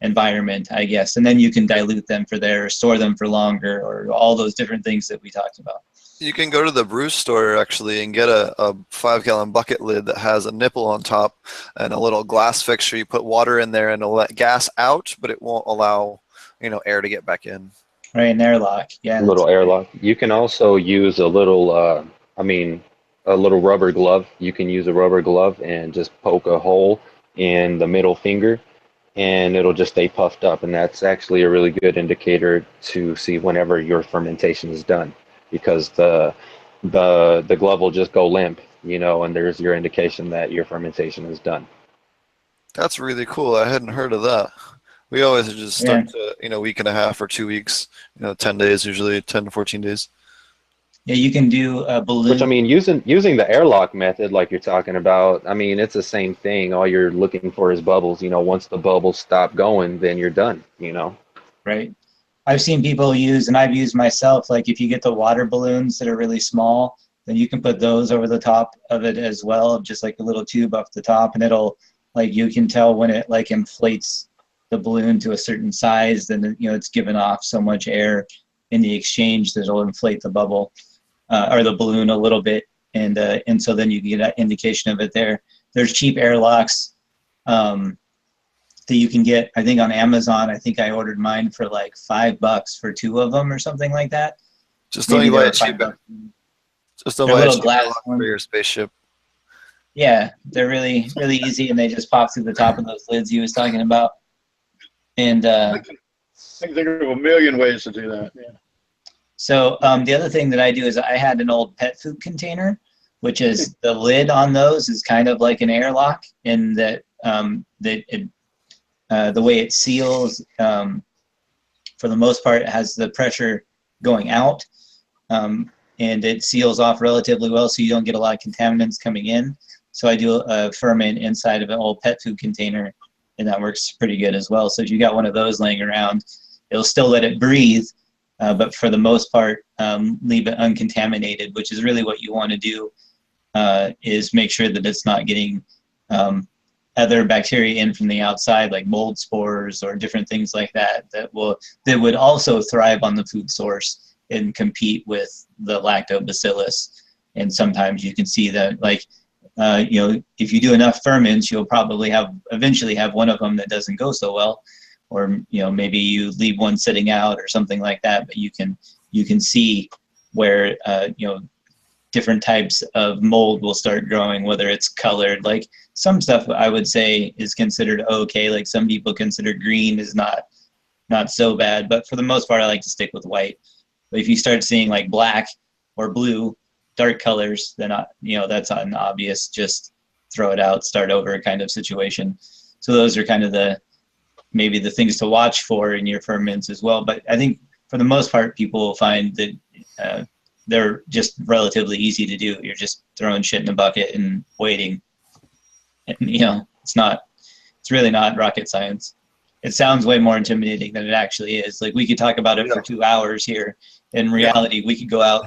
environment, I guess. And then you can dilute them store them for longer, or all those different things that we talked about. You can go to the brew store actually and get a 5-gallon bucket lid that has a nipple on top and a little glass fixture. You put water in there and it'll let gas out, but it won't allow air to get back in. Right, an airlock. Yeah. A little airlock. You can also use a little rubber glove. You can use a rubber glove and just poke a hole in the middle finger, and it'll just stay puffed up. And that's actually a really good indicator to see whenever your fermentation is done, because the glove will just go limp, and there's your indication that your fermentation is done. That's really cool. I hadn't heard of that. We always just start to, week and a half or 2 weeks, 10 days, usually 10 to 14 days. Yeah, you can do a balloon. Which, I mean, using the airlock method like you're talking about, I mean, it's the same thing. All you're looking for is bubbles. Once the bubbles stop going, then you're done, Right. I've seen people use, and I've used myself, like if you get the water balloons that are really small, then you can put those over the top of it as well, just like a little tube off the top, and it'll, like, you can tell when it like inflates the balloon to a certain size, then it's given off so much air in the exchange that it'll inflate the bubble. or the balloon a little bit, and so then you get an indication of it there. There's cheap airlocks that you can get, I think, on Amazon. I think I ordered mine for like $5 for 2 of them or something like that. Just don't you buy a cheap. Just don't buy a cheap glass airlock for your spaceship. Yeah, they're really easy, and they just pop through the top of those lids you was talking about. And I can think of a million ways to do that. Yeah. so the other thing that I do is I had an old pet food container, which is the lid on those is kind of like an airlock, in that the way it seals, for the most part, it has the pressure going out, and it seals off relatively well, so you don't get a lot of contaminants coming in. So I do a ferment inside of an old pet food container, and that works pretty good as well. So if you got one of those laying around, it'll still let it breathe, but for the most part, leave it uncontaminated, which is really what you want to do, is make sure that it's not getting other bacteria in from the outside, like mold spores or different things like that, that would also thrive on the food source and compete with the lactobacillus. And sometimes you can see that, like, if you do enough ferments, you'll probably eventually have one of them that doesn't go so well, or maybe you leave one sitting out or something like that. But you can see where different types of mold will start growing, whether it's colored. Like some stuff I would say is considered okay. Like some people consider green is not so bad, but for the most part, I like to stick with white. But if you start seeing like black or blue, dark colors, then that's an obvious just throw it out, start over kind of situation. So those are kind of maybe the things to watch for in your ferments as well. But I think for the most part, people will find that they're just relatively easy to do. You're just throwing shit in a bucket and waiting. And it's really not rocket science. It sounds way more intimidating than it actually is. Like, we could talk about it for 2 hours here. In reality, we could go out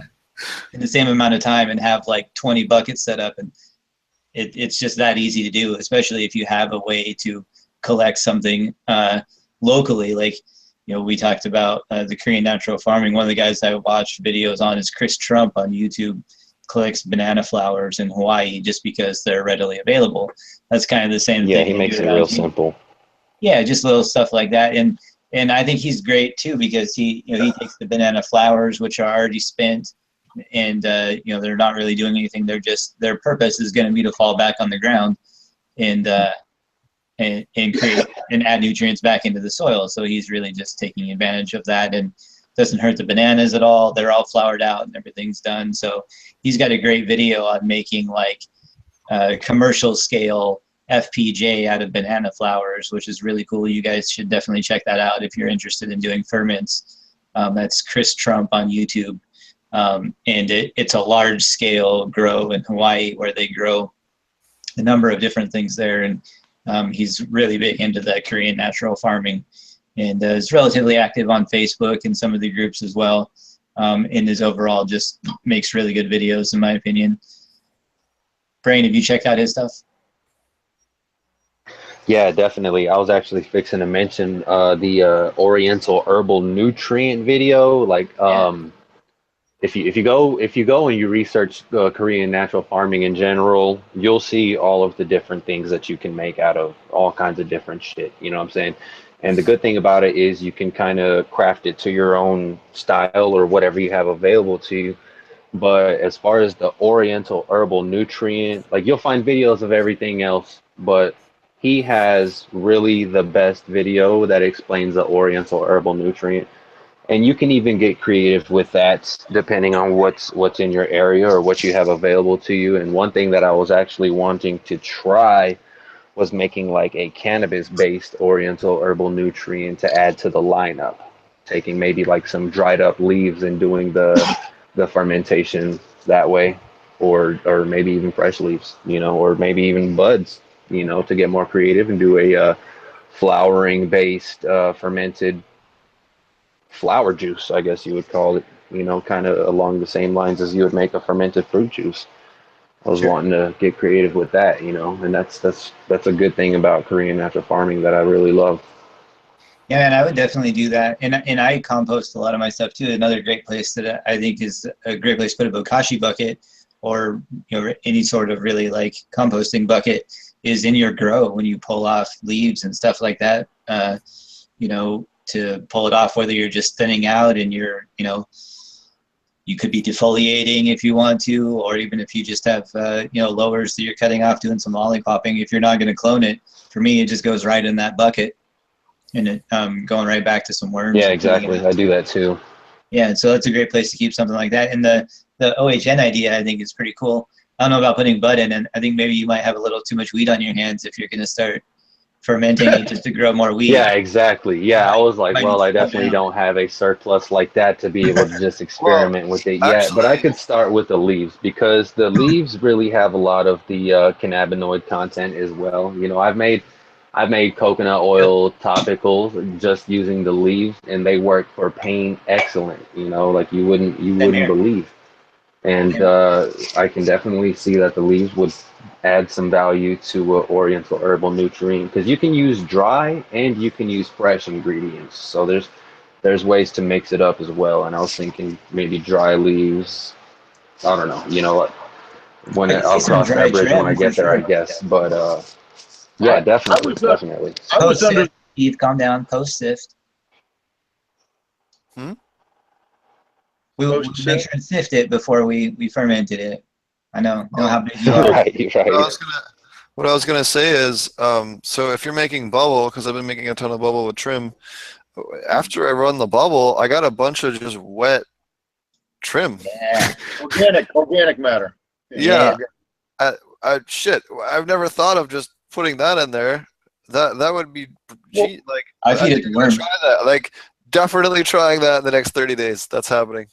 in the same amount of time and have like 20 buckets set up, and it's just that easy to do, especially if you have a way to collect something locally. Like, we talked about the Korean natural farming. One of the guys I watched videos on is Chris Trump on YouTube. Collects banana flowers in Hawaii just because they're readily available. That's kind of the same thing. Yeah, he makes it real simple. Yeah, just little stuff like that. And I think he's great too, because he takes the banana flowers, which are already spent, and they're not really doing anything. Their purpose is going to be to fall back on the ground and create and add nutrients back into the soil. So he's really just taking advantage of that, and doesn't hurt the bananas at all. They're all flowered out and everything's done. So he's got a great video on making like commercial scale FPJ out of banana flowers, which is really cool. You guys should definitely check that out if you're interested in doing ferments. That's Chris Trump on YouTube. And it's a large scale grow in Hawaii where they grow a number of different things there. And he's really big into the Korean natural farming, and is relatively active on Facebook and some of the groups as well. And his overall just makes really good videos, in my opinion. Brayne, have you checked out his stuff? Yeah, definitely. I was actually fixing to mention the Oriental Herbal Nutrient video. Like, if you go and you research Korean natural farming in general, you'll see all of the different things that you can make out of all kinds of different shit. You know what I'm saying? And the good thing about it is you can kind of craft it to your own style or whatever you have available to you. But as far as the Oriental Herbal Nutrient, like, you'll find videos of everything else, but he has really the best video that explains the Oriental Herbal Nutrient. And you can even get creative with that depending on what's in your area or what you have available to you. And one thing that I was actually wanting to try was making like a cannabis-based Oriental Herbal Nutrient to add to the lineup, taking maybe like some dried up leaves and doing the fermentation that way, or maybe even fresh leaves, or maybe even buds, to get more creative and do a flowering-based fermented flower juice, I guess you would call it, kind of along the same lines as you would make a fermented fruit juice. I was wanting to get creative with that, and that's a good thing about Korean natural farming that I really love. Yeah, and I would definitely do that. And I compost a lot of my stuff too. Another great place that I think is a great place to put a bokashi bucket, or any sort of really like composting bucket, is in your grow when you pull off leaves and stuff like that. To pull it off, whether you're just thinning out and you could be defoliating if you want to, or even if you just have lowers that you're cutting off, doing some lollipopping. If you're not going to clone it, for me, it just goes right in that bucket, and it going right back to some worms. Yeah, exactly. I do that too. Yeah, and so that's a great place to keep something like that. And the OHN idea, I think, is pretty cool. I don't know about putting bud in, and I think maybe you might have a little too much weed on your hands if you're going to start fermenting it just to grow more weed. Yeah, exactly. Yeah, I was like, well, I definitely don't have a surplus like that to be able to just experiment with it yet. But I could start with the leaves, because the leaves really have a lot of the cannabinoid content as well. I've made coconut oil topicals just using the leaves, and they work for pain excellent. Like you wouldn't believe. And I can definitely see that the leaves would add some value to oriental herbal nutrient, because you can use dry and you can use fresh ingredients. So there's ways to mix it up as well. And I was thinking maybe dry leaves. I don't know. When I'll cross that bridge when I get there, I guess. But yeah, definitely. Post sift. Eve, calm down. Post sift. We'll make sure and sift it before we fermented it. I know how big you are. Right. What I was gonna say is, so if you're making bubble, because I've been making a ton of bubble with trim, after I run the bubble, I got a bunch of just wet trim. Yeah. Organic matter. Yeah. I've never thought of just putting that in there. That would be, I feed it to worms. Try that. Like, definitely trying that in the next 30 days. That's happening.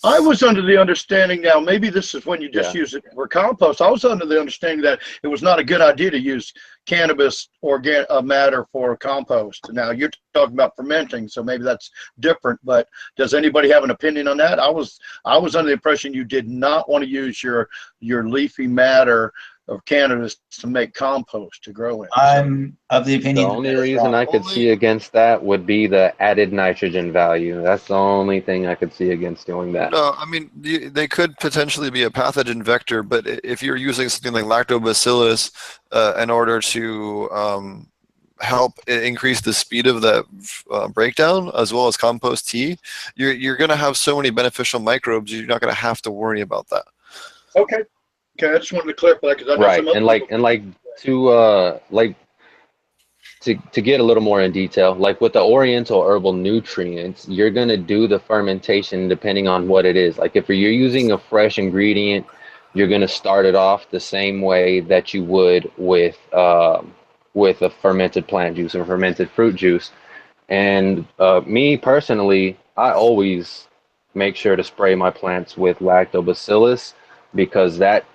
I was under the understanding, now maybe this is when you just use it for compost. I was under the understanding that it was not a good idea to use cannabis organic matter for compost. Now you're talking about fermenting, so maybe that's different. But does anybody have an opinion on that? I was under the impression you did not want to use your leafy matter of cannabis to make compost to grow in. I'm of the opinion. The only reason I could see against that would be the added nitrogen value. That's the only thing I could see against doing that. No, I mean, they could potentially be a pathogen vector, but if you're using something like lactobacillus in order to help increase the speed of that breakdown, as well as compost tea, you're going to have so many beneficial microbes, you're not going to have to worry about that. Okay, I just wanted to clarify, because I know some other to get a little more in detail, like with the oriental herbal nutrients, you're going to do the fermentation depending on what it is. Like if you're using a fresh ingredient, you're going to start it off the same way that you would with a fermented plant juice or fermented fruit juice. And me personally, I always make sure to spray my plants with lactobacillus, because that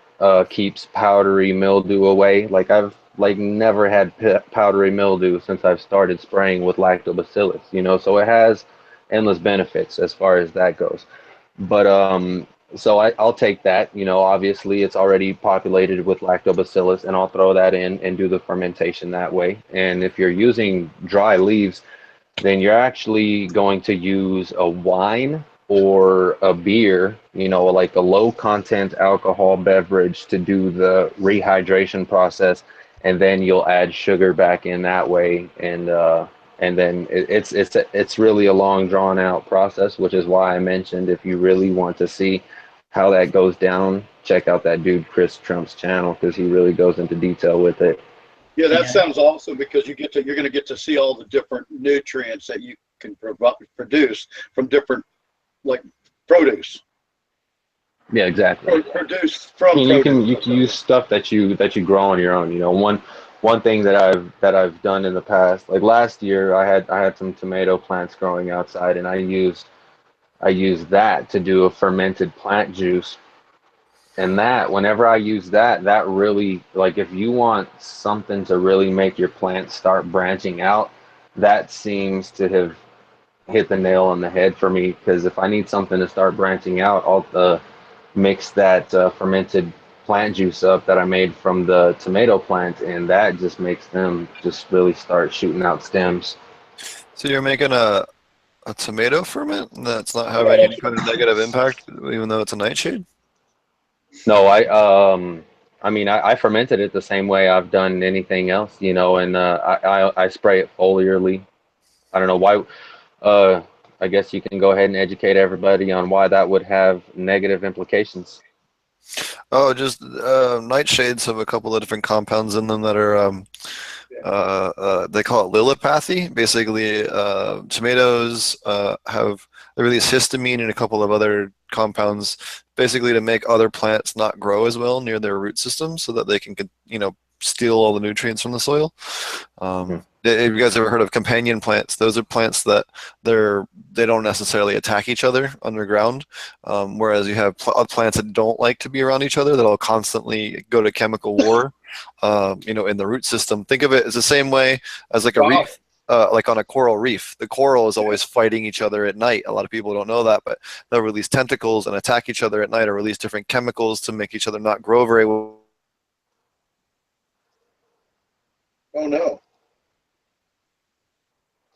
keeps powdery mildew away. Like I've never had powdery mildew since I've started spraying with lactobacillus, so it has endless benefits as far as that goes. But so I'll take that, obviously it's already populated with lactobacillus, and I'll throw that in and do the fermentation that way. And if you're using dry leaves, then you're actually going to use a wine or a beer, like a low content alcohol beverage, to do the rehydration process, and then you'll add sugar back in that way, and then it's really a long drawn out process, which is why I mentioned, if you really want to see how that goes down, check out that dude Chris Trump's channel, because he really goes into detail with it. Yeah, that sounds awesome, because you're going to get to see all the different nutrients that you can produce from different, like, produce. Yeah, exactly. Produce from you can use stuff that you grow on your own. One thing that I've done in the past, like last year, I had some tomato plants growing outside, and I used that to do a fermented plant juice. And that, whenever I use that really, like, if you want something to really make your plant start branching out, that seems to have hit the nail on the head for me. Because if I need something to start branching out, I'll mix that fermented plant juice up that I made from the tomato plant, and that just makes them just really start shooting out stems. So you're making a tomato ferment that's not having any kind of negative impact, even though it's a nightshade? No, I mean, I fermented it the same way I've done anything else, you know, and I spray it foliarly. I don't know why. Uh, I guess you can go ahead and educate everybody on why that would have negative implications. Oh, just nightshades have a couple of different compounds in them that are they call it lilipathy. Basically, tomatoes they release histamine and a couple of other compounds, basically to make other plants not grow as well near their root system, so that they can, steal all the nutrients from the soil. Have you guys ever heard of companion plants? Those are plants that they don't necessarily attack each other underground, whereas you have plants that don't like to be around each other, that'll constantly go to chemical war, in the root system. Think of it as the same way as like a reef, like on a coral reef. The coral is always fighting each other at night. A lot of people don't know that, but they'll release tentacles and attack each other at night, or release different chemicals to make each other not grow very well. Oh no.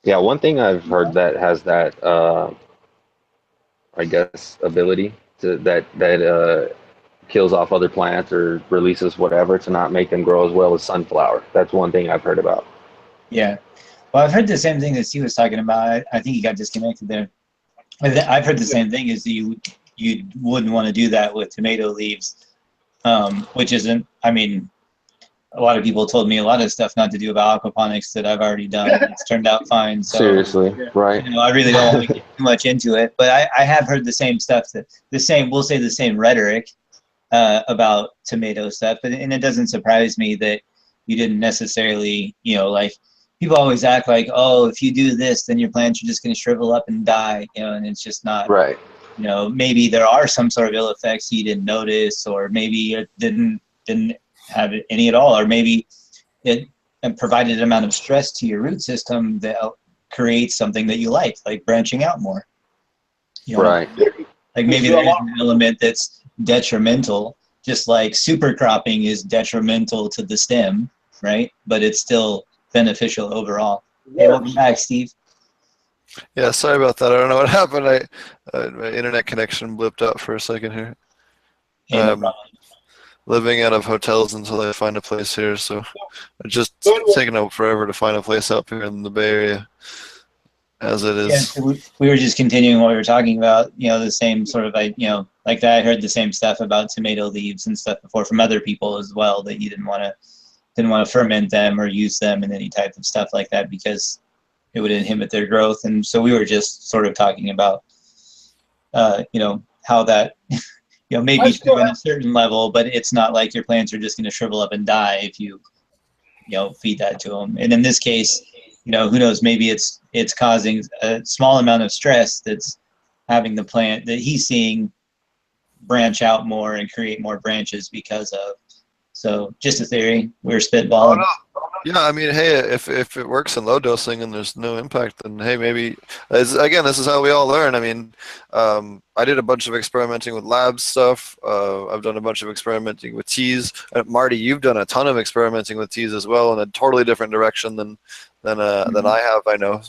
Yeah, one thing I've heard that has that, I guess, ability that kills off other plants or releases whatever to not make them grow as well as sunflower. That's one thing I've heard about. Yeah. Well, I've heard the same thing that Steve was talking about. I think he got disconnected there. I've heard the same thing, is that you wouldn't want to do that with tomato leaves, which isn't, I mean, a lot of people told me a lot of stuff not to do about aquaponics that I've already done. It's turned out fine. So, Seriously, right? I really don't want to get too much into it, but I have heard the same stuff, we'll say the same rhetoric about tomato stuff, and it doesn't surprise me that you didn't necessarily, like, people always act like, oh, if you do this, then your plants are just going to shrivel up and die, and it's just not. Right. Maybe there are some sort of ill effects you didn't notice, or maybe it didn't have any at all, or maybe it provided an amount of stress to your root system that creates something that you like branching out more. Right. Like maybe there is an element that's detrimental, just like super cropping is detrimental to the stem, right? But it's still beneficial overall. Hey, welcome back, Steve. Yeah, sorry about that. I don't know what happened. My internet connection blipped out for a second here. Hey, no problem. Living out of hotels until I find a place here, so it's just taking forever to find a place up here in the Bay Area, as it is. Yeah, so we were just continuing what we were talking about, the same sort of, like that. I heard the same stuff about tomato leaves and stuff before from other people as well, that you didn't want to ferment them or use them in any type of stuff like that, because it would inhibit their growth. And so we were just sort of talking about, how that, maybe to a certain level, but it's not like your plants are just going to shrivel up and die if you, feed that to them. And in this case, who knows, maybe it's causing a small amount of stress that's having the plant that he's seeing branch out more and create more branches because of. So just a theory, we're spitballing. Yeah, I mean, hey, if it works in low dosing and there's no impact, then hey, maybe, again, this is how we all learn. I mean, I did a bunch of experimenting with lab stuff. I've done a bunch of experimenting with teas. Marty, you've done a ton of experimenting with teas as well, in a totally different direction than I have, I know.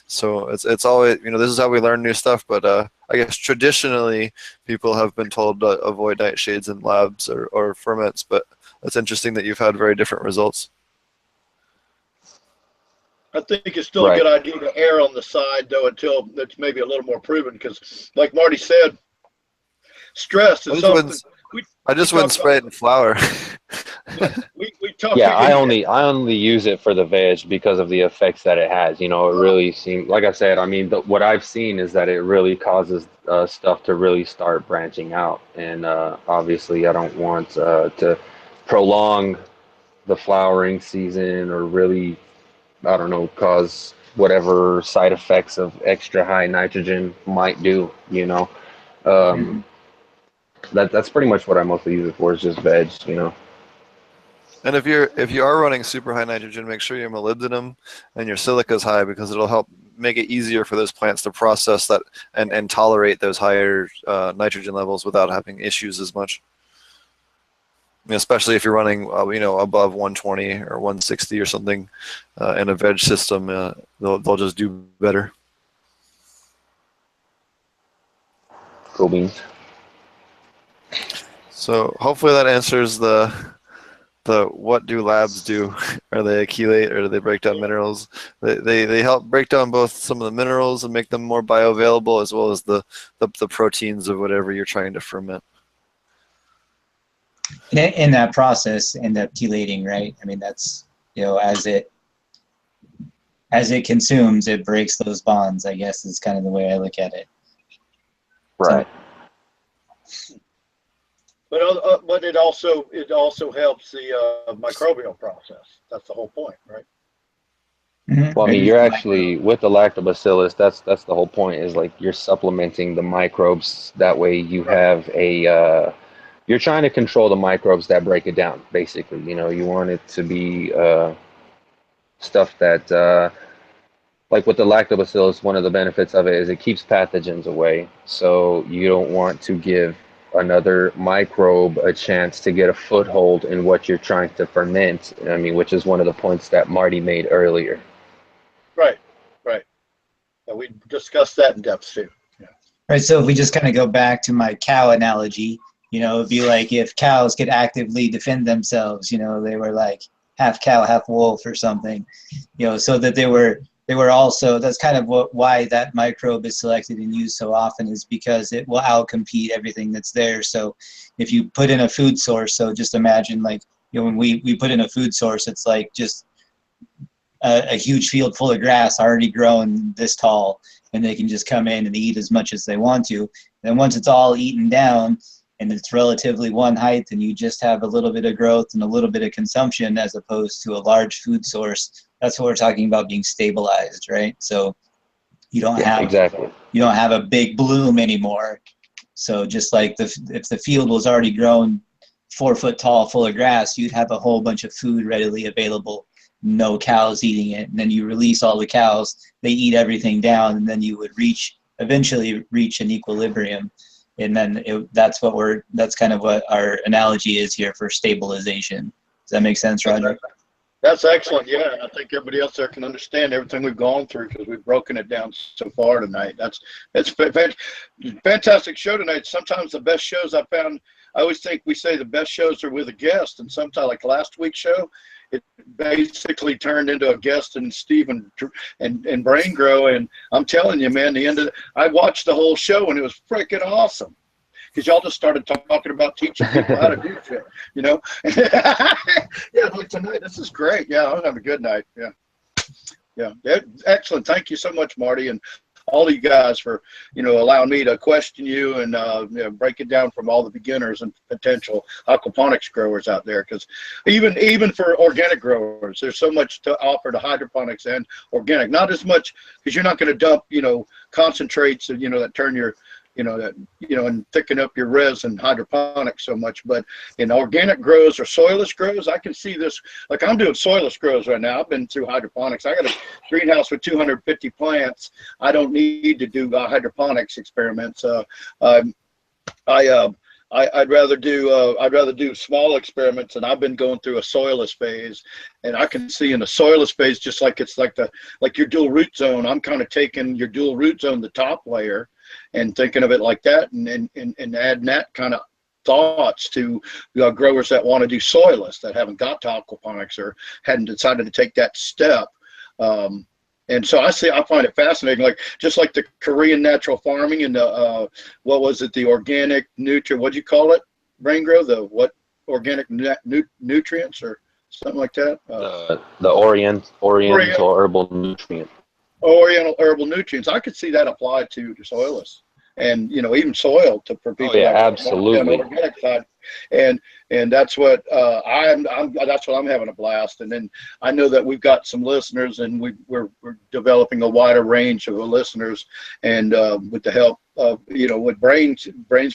So it's always, this is how we learn new stuff. But I guess traditionally people have been told to avoid nightshades in labs or ferments. But it's interesting that you've had very different results. I think it's still a good idea to err on the side, though, until it's maybe a little more proven, because like Marty said, stress is something. I just wouldn't spray it in flour. I only use it for the veg because of the effects that it has. It really seems, like I said, I mean, what I've seen is that it really causes stuff to really start branching out. And obviously I don't want to prolong the flowering season, or really, I don't know, cause whatever side effects of extra high nitrogen might do, That's pretty much what I mostly use it for, is just veg, And if you are running super high nitrogen, make sure your molybdenum and your silica is high, because it'll help make it easier for those plants to process that and tolerate those higher nitrogen levels without having issues as much. especially if you're running, above 120 or 160 or something in a veg system, they'll just do better. Cool beans. So hopefully that answers the what do labs do? Are they a chelate or do they break down minerals? They help break down both some of the minerals and make them more bioavailable, as well as the proteins of whatever you're trying to ferment. In that process, end up chelating, right? I mean, that's, as it consumes, it breaks those bonds, I guess, is kind of the way I look at it. Right. So, But it also helps the microbial process. That's the whole point, right? Well, I mean, you're actually with the lactobacillus. That's the whole point. Is like you're supplementing the microbes. That way, you have a. You're trying to control the microbes that break it down. Basically, you want it to be stuff that, like with the lactobacillus, one of the benefits of it is it keeps pathogens away. So you don't want to give another microbe a chance to get a foothold in what you're trying to ferment. I mean, which is one of the points that Marty made earlier. Right. And we discussed that in depth too. Yeah. Right. So if we just kind of go back to my cow analogy, it'd be like if cows could actively defend themselves, they were like half cow, half wolf or something, so that they were also, that's kind of why that microbe is selected and used so often, is because it will outcompete everything that's there. So if you put in a food source, so just imagine like, when we put in a food source, it's like just a huge field full of grass already grown this tall, and they can just come in and eat as much as they want to. Then once it's all eaten down and it's relatively one height, and you just have a little bit of growth and a little bit of consumption as opposed to a large food source. That's what we're talking about, being stabilized, right? So you don't have a big bloom anymore. So just like if the field was already grown 4 foot tall full of grass, you'd have a whole bunch of food readily available, no cows eating it. And then you release all the cows, they eat everything down, and then you would eventually reach an equilibrium. And then that's kind of what our analogy is here for stabilization. Does that make sense, Roger? That's excellent. Yeah, I think everybody else there can understand everything we've gone through because we've broken it down so far tonight. It's fantastic show tonight. Sometimes the best shows I found, I always think we say the best shows are with a guest, and sometimes like last week's show, it basically turned into a guest and Steve and BrayneGro, and I'm telling you, man, I watched the whole show and it was freaking awesome. Because y'all just started talking about teaching people how to do shit, Yeah, like tonight, this is great. Yeah, I'm having a good night. Yeah, excellent. Thank you so much, Marty, and all of you guys for, allowing me to question you and break it down from all the beginners and potential aquaponics growers out there. Because even for organic growers, there's so much to offer to hydroponics and organic. Not as much because you're not going to dump, concentrates, that turn your and thicken up your resin hydroponics so much. But in organic grows or soilless grows, I can see this, like I'm doing soilless grows right now. I've been through hydroponics. I got a greenhouse with 250 plants. I don't need to do hydroponics experiments. I'd rather do small experiments, and I've been going through a soilless phase, and I can see in the soilless phase, just like it's like your dual root zone. I'm kind of taking your dual root zone, the top layer, and thinking of it like that, and adding that kind of thoughts to growers that want to do soilless, that haven't got to aquaponics or hadn't decided to take that step. And so I find it fascinating, just like the Korean natural farming and the what was it, the organic nutrient? What'd you call it, BrayneGro? What organic nutrients or something like that? The Oriental herbal nutrient. Oriental herbal nutrients. I could see that applied to soilless, and even soil for people. Oh yeah, absolutely. On the organic side, and that's what that's what I'm having a blast. And then I know that we've got some listeners, and we're developing a wider range of listeners, and with the help of with Brayne's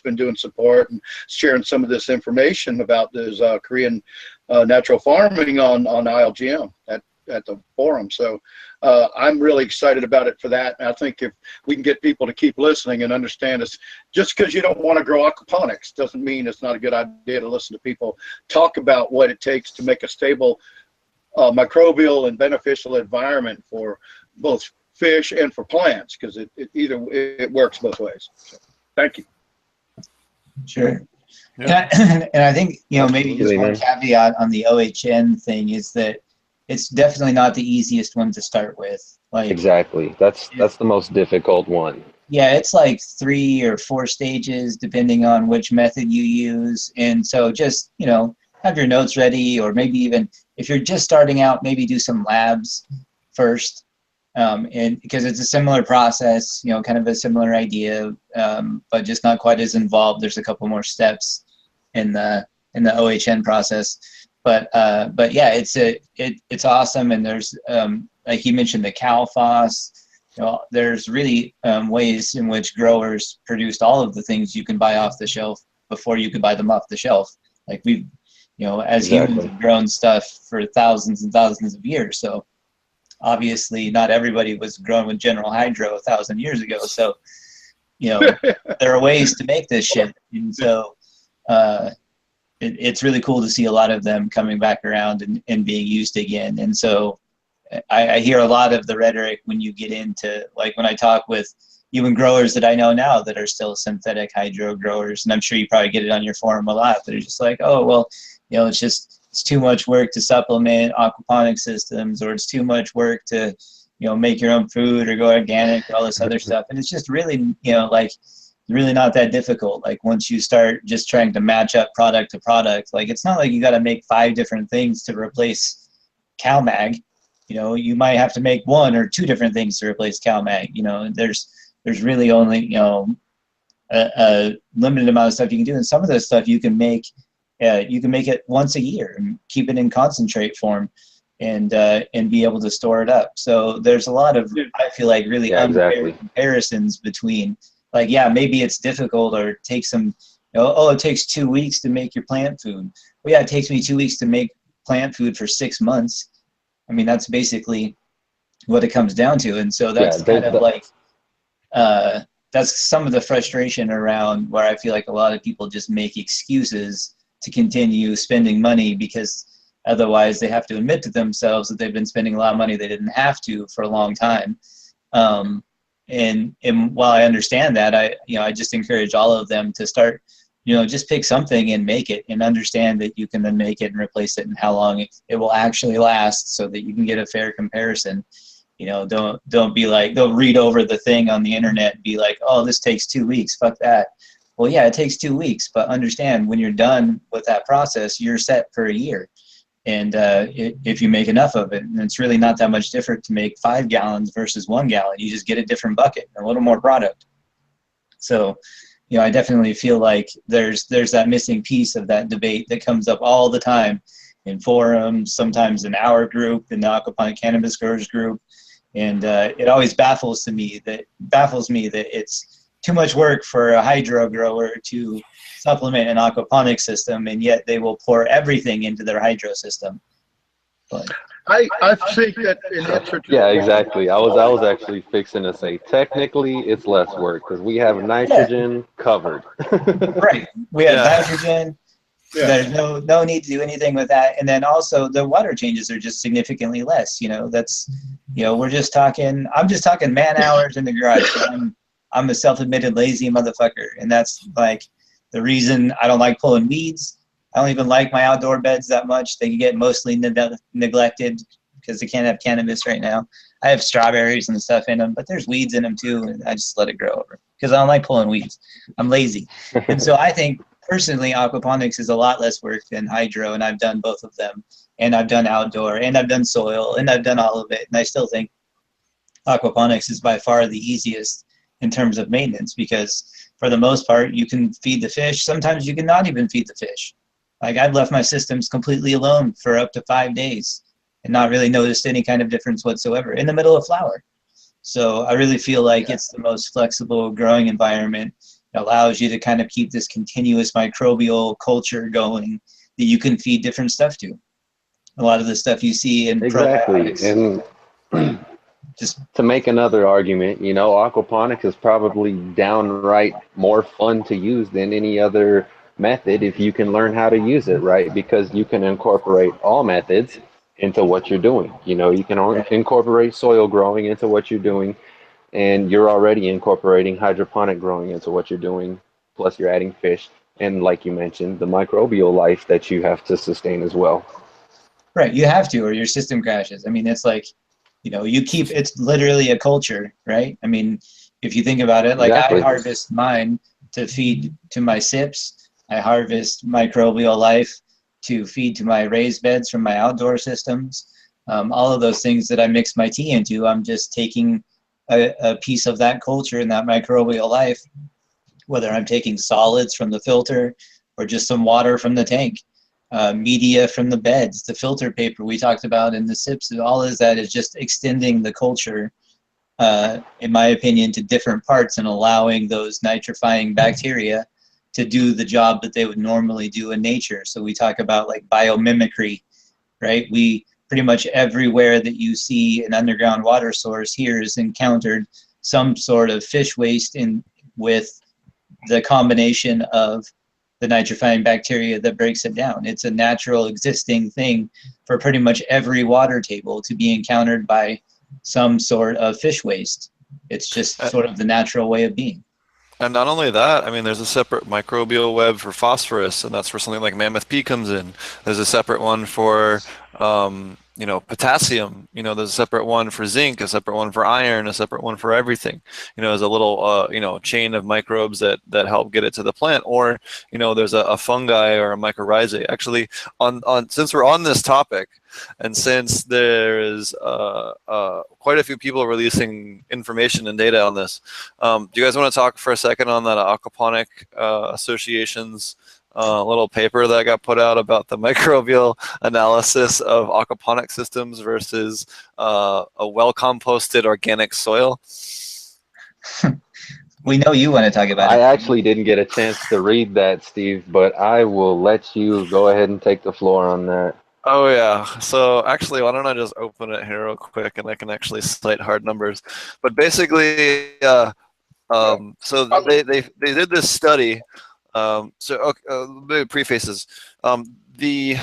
been doing support and sharing some of this information about this Korean natural farming on ILGM. at the forum. So I'm really excited about it for that. And I think if we can get people to keep listening and understand this, just because you don't want to grow aquaponics doesn't mean it's not a good idea to listen to people talk about what it takes to make a stable microbial and beneficial environment for both fish and for plants, because it works both ways. So, thank you. Sure. Yeah. And I think, you know, maybe just one caveat on the OHN thing is that it's definitely not the easiest one to start with. Like, exactly. That's the most difficult one. yeah, it's like 3 or 4 stages depending on which method you use. And so just, you know, have your notes ready, or maybe even if you're just starting out, maybe do some labs first. And because it's a similar process, you know, kind of a similar idea, but just not quite as involved. There's a couple more steps in the OHN process, but yeah, it's awesome. And there's like you mentioned, the cow phos. You know, there's really ways in which growers produced all of the things you can buy off the shelf before you could buy them off the shelf. Like we've, you know, as humans have grown stuff for thousands and thousands of years. So obviously not everybody was grown with General Hydro 1,000 years ago. So, you know, there are ways to make this shit. And so it's really cool to see a lot of them coming back around and being used again. And so I hear a lot of the rhetoric when you get into, like when I talk with even growers that I know now that are still synthetic hydro growers, and I'm sure you probably get it on your forum a lot, that are just like, oh, well, you know, it's too much work to supplement aquaponic systems, or it's too much work to, you know, make your own food or go organic or all this other stuff. And it's just really, you know, like really not that difficult. Like once you start just trying to match up product to product, like it's not like you got to make 5 different things to replace CalMag. You know, you might have to make 1 or 2 different things to replace CalMag. You know, there's really only, you know, a limited amount of stuff you can do. And some of this stuff you can make it once a year and keep it in concentrate form and be able to store it up. So there's a lot of, I feel like, really unfair comparisons between, like, yeah, maybe it's difficult or it takes some, you know, oh, it takes 2 weeks to make your plant food. Well, yeah, it takes me 2 weeks to make plant food for 6 months. I mean, that's basically what it comes down to. And so that's kind of like, that's some of the frustration around where I feel like a lot of people just make excuses to continue spending money, because otherwise they have to admit to themselves that they've been spending a lot of money they didn't have to for a long time. And while I understand that, I just encourage all of them to start, you know, just pick something and make it, and understand that you can then make it and replace it and how long it will actually last, so that you can get a fair comparison. You know, don't be like, don't read over the thing on the internet and be like, oh, this takes 2 weeks, fuck that. Well, yeah, it takes 2 weeks, but understand when you're done with that process, you're set for a year. And if you make enough of it, and it's really not that much different to make 5 gallons versus 1 gallon. You just get a different bucket, a little more product. So, you know, I definitely feel like there's that missing piece of that debate that comes up all the time in forums, sometimes in our group, in the Aquaponic Cannabis Growers group. And it always baffles me that it's too much work for a hydro grower to supplement an aquaponic system, and yet they will pour everything into their hydro system. But I think that in answer to yeah, exactly. I was actually fixing to say technically it's less work because we have nitrogen covered. Right, we have nitrogen. Yeah. There's no need to do anything with that. And then also the water changes are just significantly less. You know, that's, you know, I'm just talking man hours in the garage. I'm a self-admitted lazy motherfucker, and that's like the reason I don't like pulling weeds. I don't even like my outdoor beds that much. They get mostly neglected because they can't have cannabis right now. I have strawberries and stuff in them, but there's weeds in them too, and I just let it grow over because I don't like pulling weeds. I'm lazy. And so I think personally aquaponics is a lot less work than hydro, and I've done both of them, and I've done outdoor, and I've done soil, and I've done all of it, and I still think aquaponics is by far the easiest in terms of maintenance, because for the most part you can feed the fish. Sometimes you can not even feed the fish. Like I've left my systems completely alone for up to 5 days and not really noticed any kind of difference whatsoever in the middle of flower. So I really feel like it's the most flexible growing environment. It allows you to kind of keep this continuous microbial culture going that you can feed different stuff to. a lot of the stuff you see in Exactly. probiotics. And Just to make another argument, you know, aquaponics is probably downright more fun to use than any other method if you can learn how to use it right, because you can incorporate all methods into what you're doing. You know, you can incorporate soil growing into what you're doing, and you're already incorporating hydroponic growing into what you're doing, plus you're adding fish, and like you mentioned, the microbial life that you have to sustain as well. right, you have to, or your system crashes. I mean, it's like, you know, it's literally a culture, right? I mean, if you think about it, like I Exactly. harvest mine to feed to my sips. I harvest microbial life to feed to my raised beds from my outdoor systems. All of those things that I mix my tea into, I'm just taking a piece of that culture and that microbial life, whether I'm taking solids from the filter or just some water from the tank. Media from the beds, the filter paper we talked about in the sips, all of that is just extending the culture, in my opinion, to different parts and allowing those nitrifying bacteria to do the job that they would normally do in nature. So we talk about like biomimicry, right? We pretty much everywhere that you see an underground water source here is encountered some sort of fish waste with the combination of the nitrifying bacteria that breaks it down. It's a natural existing thing for pretty much every water table to be encountered by some sort of fish waste. It's just sort of the natural way of being. And not only that, I mean, there's a separate microbial web for phosphorus, and that's where something like Mammoth P comes in. There's a separate one for, you know, potassium. You know, there's a separate one for zinc, a separate one for iron, a separate one for everything. You know, there's a little, you know, chain of microbes that help get it to the plant. Or, you know, there's a fungi or a mycorrhizae. Actually, since we're on this topic, and since there is quite a few people releasing information and data on this, do you guys want to talk for a second on that Aquaponic Association's little paper that got put out about the microbial analysis of aquaponic systems versus a well-composted organic soil? We know you want to talk about I it. actually didn't get a chance to read that, Steve, but I will let you go ahead and take the floor on that. Oh yeah. So actually, why don't I just open it here real quick, and I can actually cite hard numbers. But basically, so they did this study. So okay, let me prefaces. The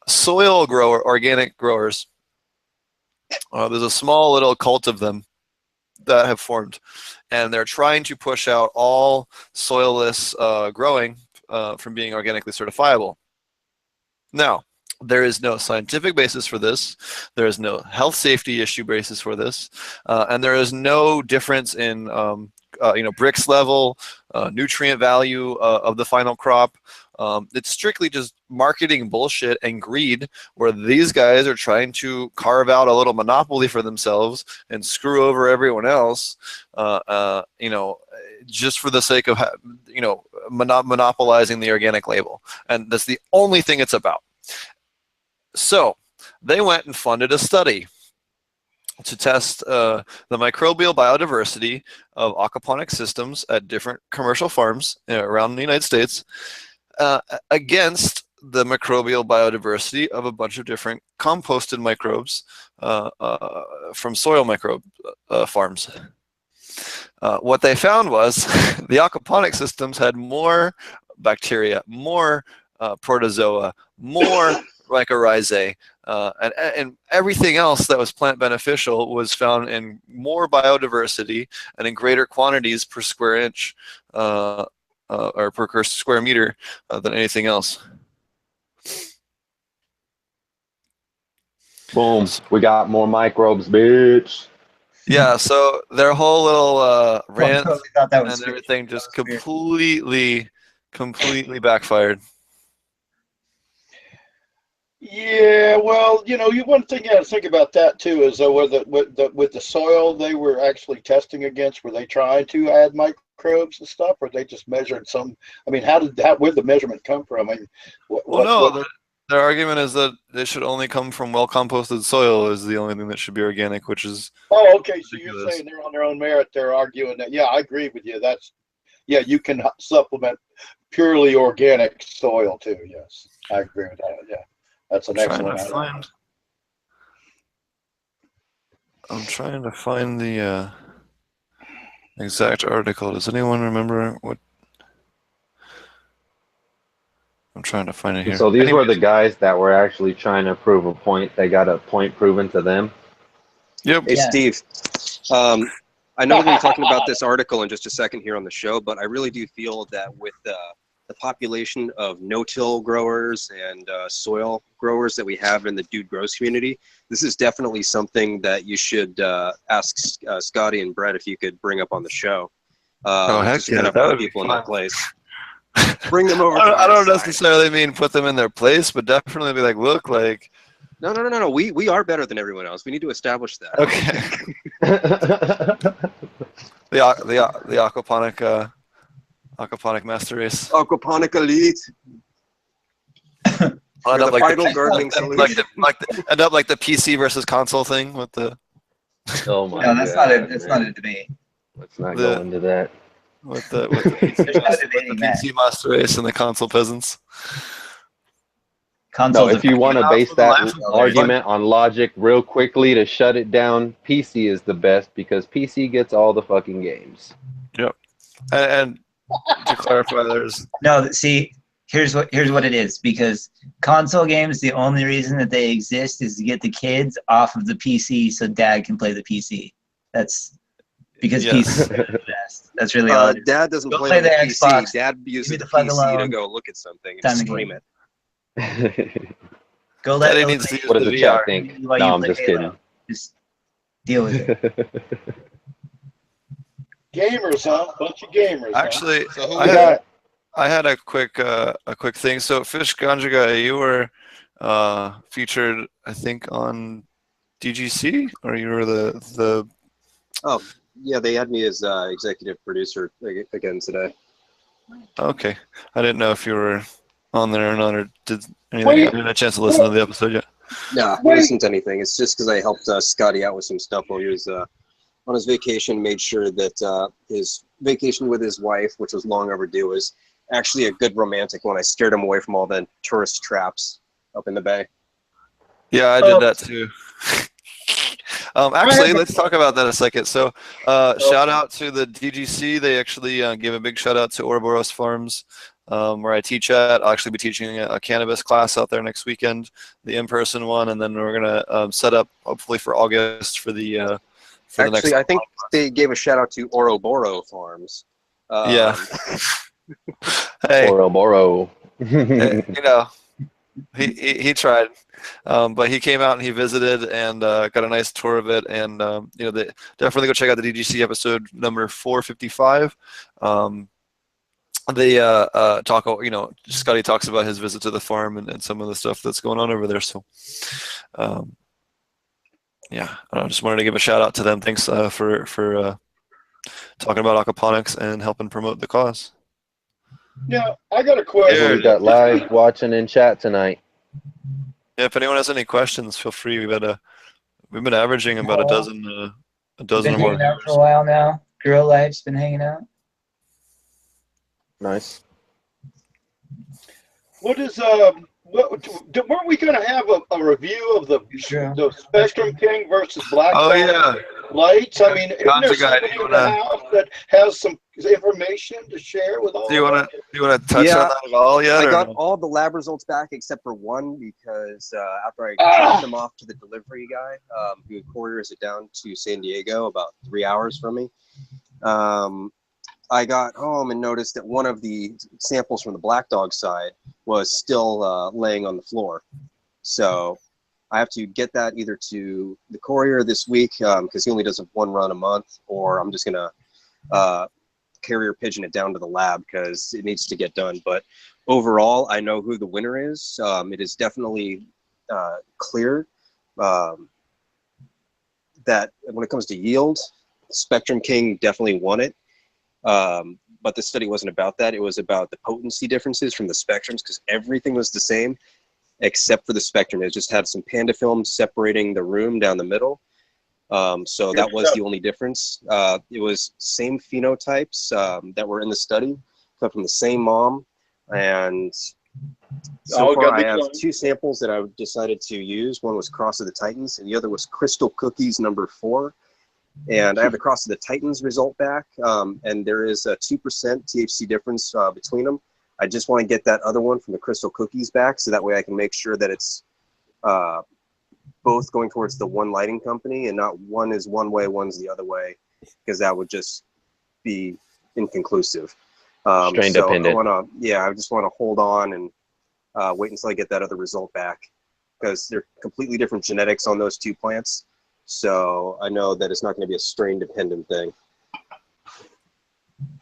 soil grower, organic growers. There's a small little cult of them that have formed, and they're trying to push out all soilless growing from being organically certifiable. Now, there is no scientific basis for this. There is no health safety issue basis for this, and there is no difference in you know, Brix level, nutrient value of the final crop. It's strictly just marketing bullshit and greed, where these guys are trying to carve out a little monopoly for themselves and screw over everyone else, you know, just for the sake of, you know, monopolizing the organic label. And that's the only thing it's about. So they went and funded a study to test the microbial biodiversity of aquaponic systems at different commercial farms around the United States against the microbial biodiversity of a bunch of different composted microbes from soil microbe farms. What they found was the aquaponic systems had more bacteria, more protozoa, more mycorrhizae, and everything else that was plant beneficial was found in more biodiversity and in greater quantities per square inch or per square meter than anything else. Boom. We got more microbes, bitch. Yeah, so their whole little rant Totally thought that was and everything just completely backfired. Yeah, well, you know, one thing you got to think about that too is with the soil they were actually testing against, were they trying to add microbes and stuff, or they just measured some? I mean, where'd the measurement come from? I mean, Their argument is that it should only come from well-composted soil is the only thing that should be organic, which is... Oh, okay, so you're saying they're on their own merit, they're arguing that. Yeah, I agree with you. Yeah, you can supplement purely organic soil too. Yes, I agree with that. Yeah. That's an excellent. I'm trying to find the exact article. Does anyone remember what? I'm trying to find it here. So these were the guys that were actually trying to prove a point. They got a point proven to them. Yep. Hey, Steve. I know we're going to be talking about this article in just a second here on the show, but I really do feel that with the population of no-till growers and soil growers that we have in the Dude Grows community, this is definitely something that you should ask Scotty and Brett if you could bring up on the show. Heck yeah, that would people in their place. Bring them over. I don't necessarily mean put them in their place, but definitely be like, look, like. No. We are better than everyone else. We need to establish that. Okay. the aquaponic master race. Aquaponic elite. End up like vital gardening solution. End up like the PC versus console thing with the. Oh my no, that's God, not a debate. Let's not go into that. With the PC master race and the console peasants. No, if you want to base that argument on logic real quickly to shut it down, PC is the best because PC gets all the fucking games. Yep. And to clarify, there's no. See, here's what it is, because console games, the only reason that they exist is to get the kids off of the PC so Dad can play the PC. That's because PC is the best. That's really all. Dad doesn't play the PC. Xbox. Dad uses the PC to go look at something and scream it. Go let Daddy needs to use what does the VR. chat think? No, I'm just kidding. Just deal with it. Gamers, huh? Bunch of gamers. Actually, huh? So I had a quick thing. So, Fish Ganja Guy, you were featured, I think, on DGC, or you were the. Oh yeah, they had me as executive producer again today. Okay, I didn't know if you were on there or not, or did anything. I didn't have a chance to listen to the episode yet. No, I listened to anything. It's just because I helped Scotty out with some stuff while he was on his vacation. Made sure that his vacation with his wife, which was long overdue, was actually a good romantic one. I scared him away from all the tourist traps up in the bay. Yeah, I did that too. Actually, let's talk about that a second. So, shout out to the DGC. They actually gave a big shout out to Ouroboros Farms, where I teach at. I'll actually be teaching a cannabis class out there next weekend, the in-person one, and then we're gonna set up hopefully for August for the for the next. Actually, I think they gave a shout out to Ouroboros Farms. Yeah. Hey, Ouroboros. you know, he tried, but he came out and he visited and got a nice tour of it. And you know, definitely go check out the DGC episode number 455. They talk, you know, Scotty talks about his visit to the farm and some of the stuff that's going on over there. So, yeah, I just wanted to give a shout out to them. Thanks for talking about aquaponics and helping promote the cause. Yeah, I got a question. We got live watching in chat tonight. Yeah, if anyone has any questions, feel free. We've been averaging about a dozen or more. Been hanging out for a while now. Girl Life's been hanging out. Nice. What is weren't we going to have a review of the Spectrum King versus Black Dog lights? I mean, isn't there somebody in the house that has some information to share with all? Do you want to touch on that at all yet? I got all the lab results back except for one because after I sent them off to the delivery guy, who couriers it down to San Diego, about 3 hours from me. I got home and noticed that one of the samples from the Black Dog side was still laying on the floor. So I have to get that either to the courier this week because he only does one run a month, or I'm just going to carrier pigeon it down to the lab because it needs to get done. But overall, I know who the winner is. It is definitely clear that when it comes to yield, Spectrum King definitely won it. But the study wasn't about that. It was about the potency differences from the spectrums because everything was the same except for the spectrum. It just had some panda film separating the room down the middle. So that was the only difference. It was same phenotypes that were in the study, come from the same mom, and So Oh, far, got I me have going. 2 samples that I've decided to use. One was Cross of the Titans, and the other was Crystal Cookies number 4. And I have the Cross of the Titans result back, and there is a 2% THC difference between them. I just want to get that other one from the Crystal Cookies back, so that way I can make sure that it's both going towards the one lighting company, and not one is one way, one's the other way, because that would just be inconclusive. Strain so dependent. I just want to hold on and wait until I get that other result back, because they're completely different genetics on those 2 plants. So I know that it's not going to be a strain dependent thing.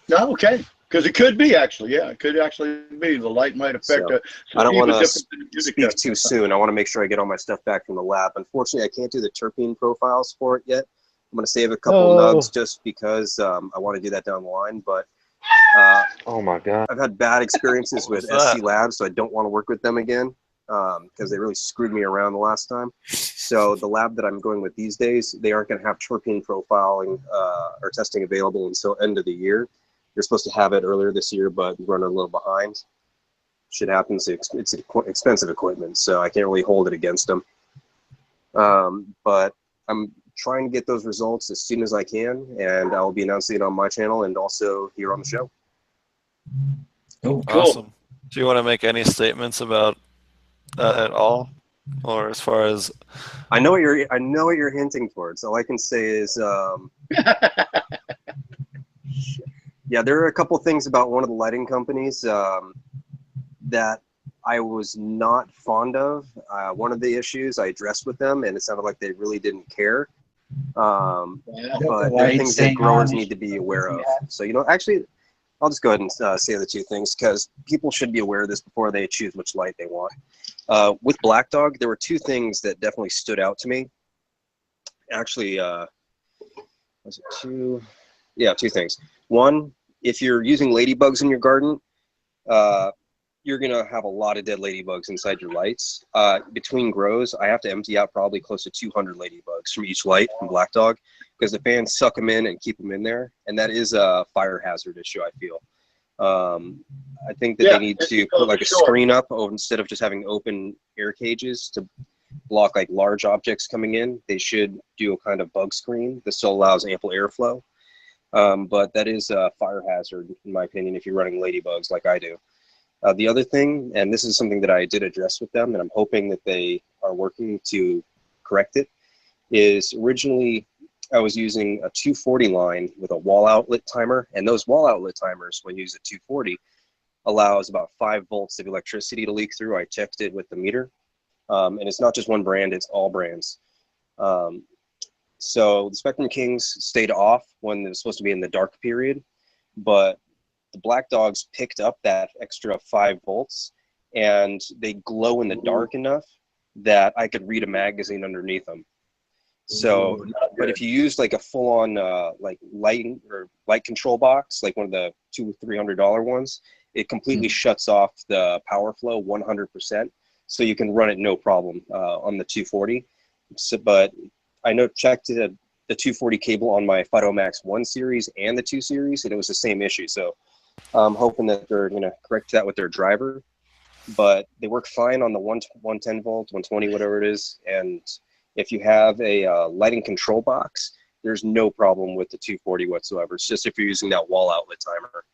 No, okay. Because it could be actually, yeah, it could actually be. The light might affect So, I don't want to to speak too soon. I want to make sure I get all my stuff back from the lab. Unfortunately, I can't do the terpene profiles for it yet. I'm going to save a couple nugs just because I want to do that down the line. But Oh my God. I've had bad experiences with What's that? SC Labs, so I don't want to work with them again because they really screwed me around the last time. So the lab that I'm going with these days, they aren't going to have terpene profiling or testing available until end of the year. You're supposed to have it earlier this year, but running a little behind. Shit happens. It's expensive equipment, so I can't really hold it against them. But I'm trying to get those results as soon as I can, and I'll be announcing it on my channel and also here on the show. Cool. Awesome. Do you want to make any statements about that at all, or as far as? I know what you're hinting towards. All I can say is, yeah, there are a couple things about one of the lighting companies that I was not fond of. One of the issues I addressed with them, and it sounded like they really didn't care. But there are things that growers need to be aware of. So, actually, I'll just go ahead and say the 2 things, because people should be aware of this before they choose which light they want. With Black Dog, there were 2 things that definitely stood out to me. Actually, was it 2? Yeah, 2 things. One, if you're using ladybugs in your garden, you're going to have a lot of dead ladybugs inside your lights. Between grows, I have to empty out probably close to 200 ladybugs from each light from Black Dog, because the fans suck them in and keep them in there. And that is a fire hazard issue, I feel. I think that they need to put like a screen up instead of just having open air cages to block like large objects coming in. They should do a kind of bug screen that still allows ample airflow. But that is a fire hazard, in my opinion, if you're running ladybugs like I do. The other thing, and this is something that I did address with them, and I'm hoping that they are working to correct it, is originally I was using a 240 line with a wall outlet timer, and those wall outlet timers, when used at 240, allows about 5 volts of electricity to leak through. I checked it with the meter, and it's not just one brand, it's all brands. So the Spectrum Kings stayed off when it was supposed to be in the dark period, but the Black Dogs picked up that extra 5 volts, and they glow in the dark enough that I could read a magazine underneath them. So, but if you use like a full-on like light control box, like one of the $200-300 ones, it completely shuts off the power flow 100%. So you can run it no problem on the 240. So, but I checked the 240 cable on my Phytomax 1 series and the 2 series, and it was the same issue. So I'm hoping that they're going to correct that with their driver. But they work fine on the 110 volt, 120, whatever it is. And if you have a lighting control box, there's no problem with the 240 whatsoever. It's just if you're using that wall outlet timer.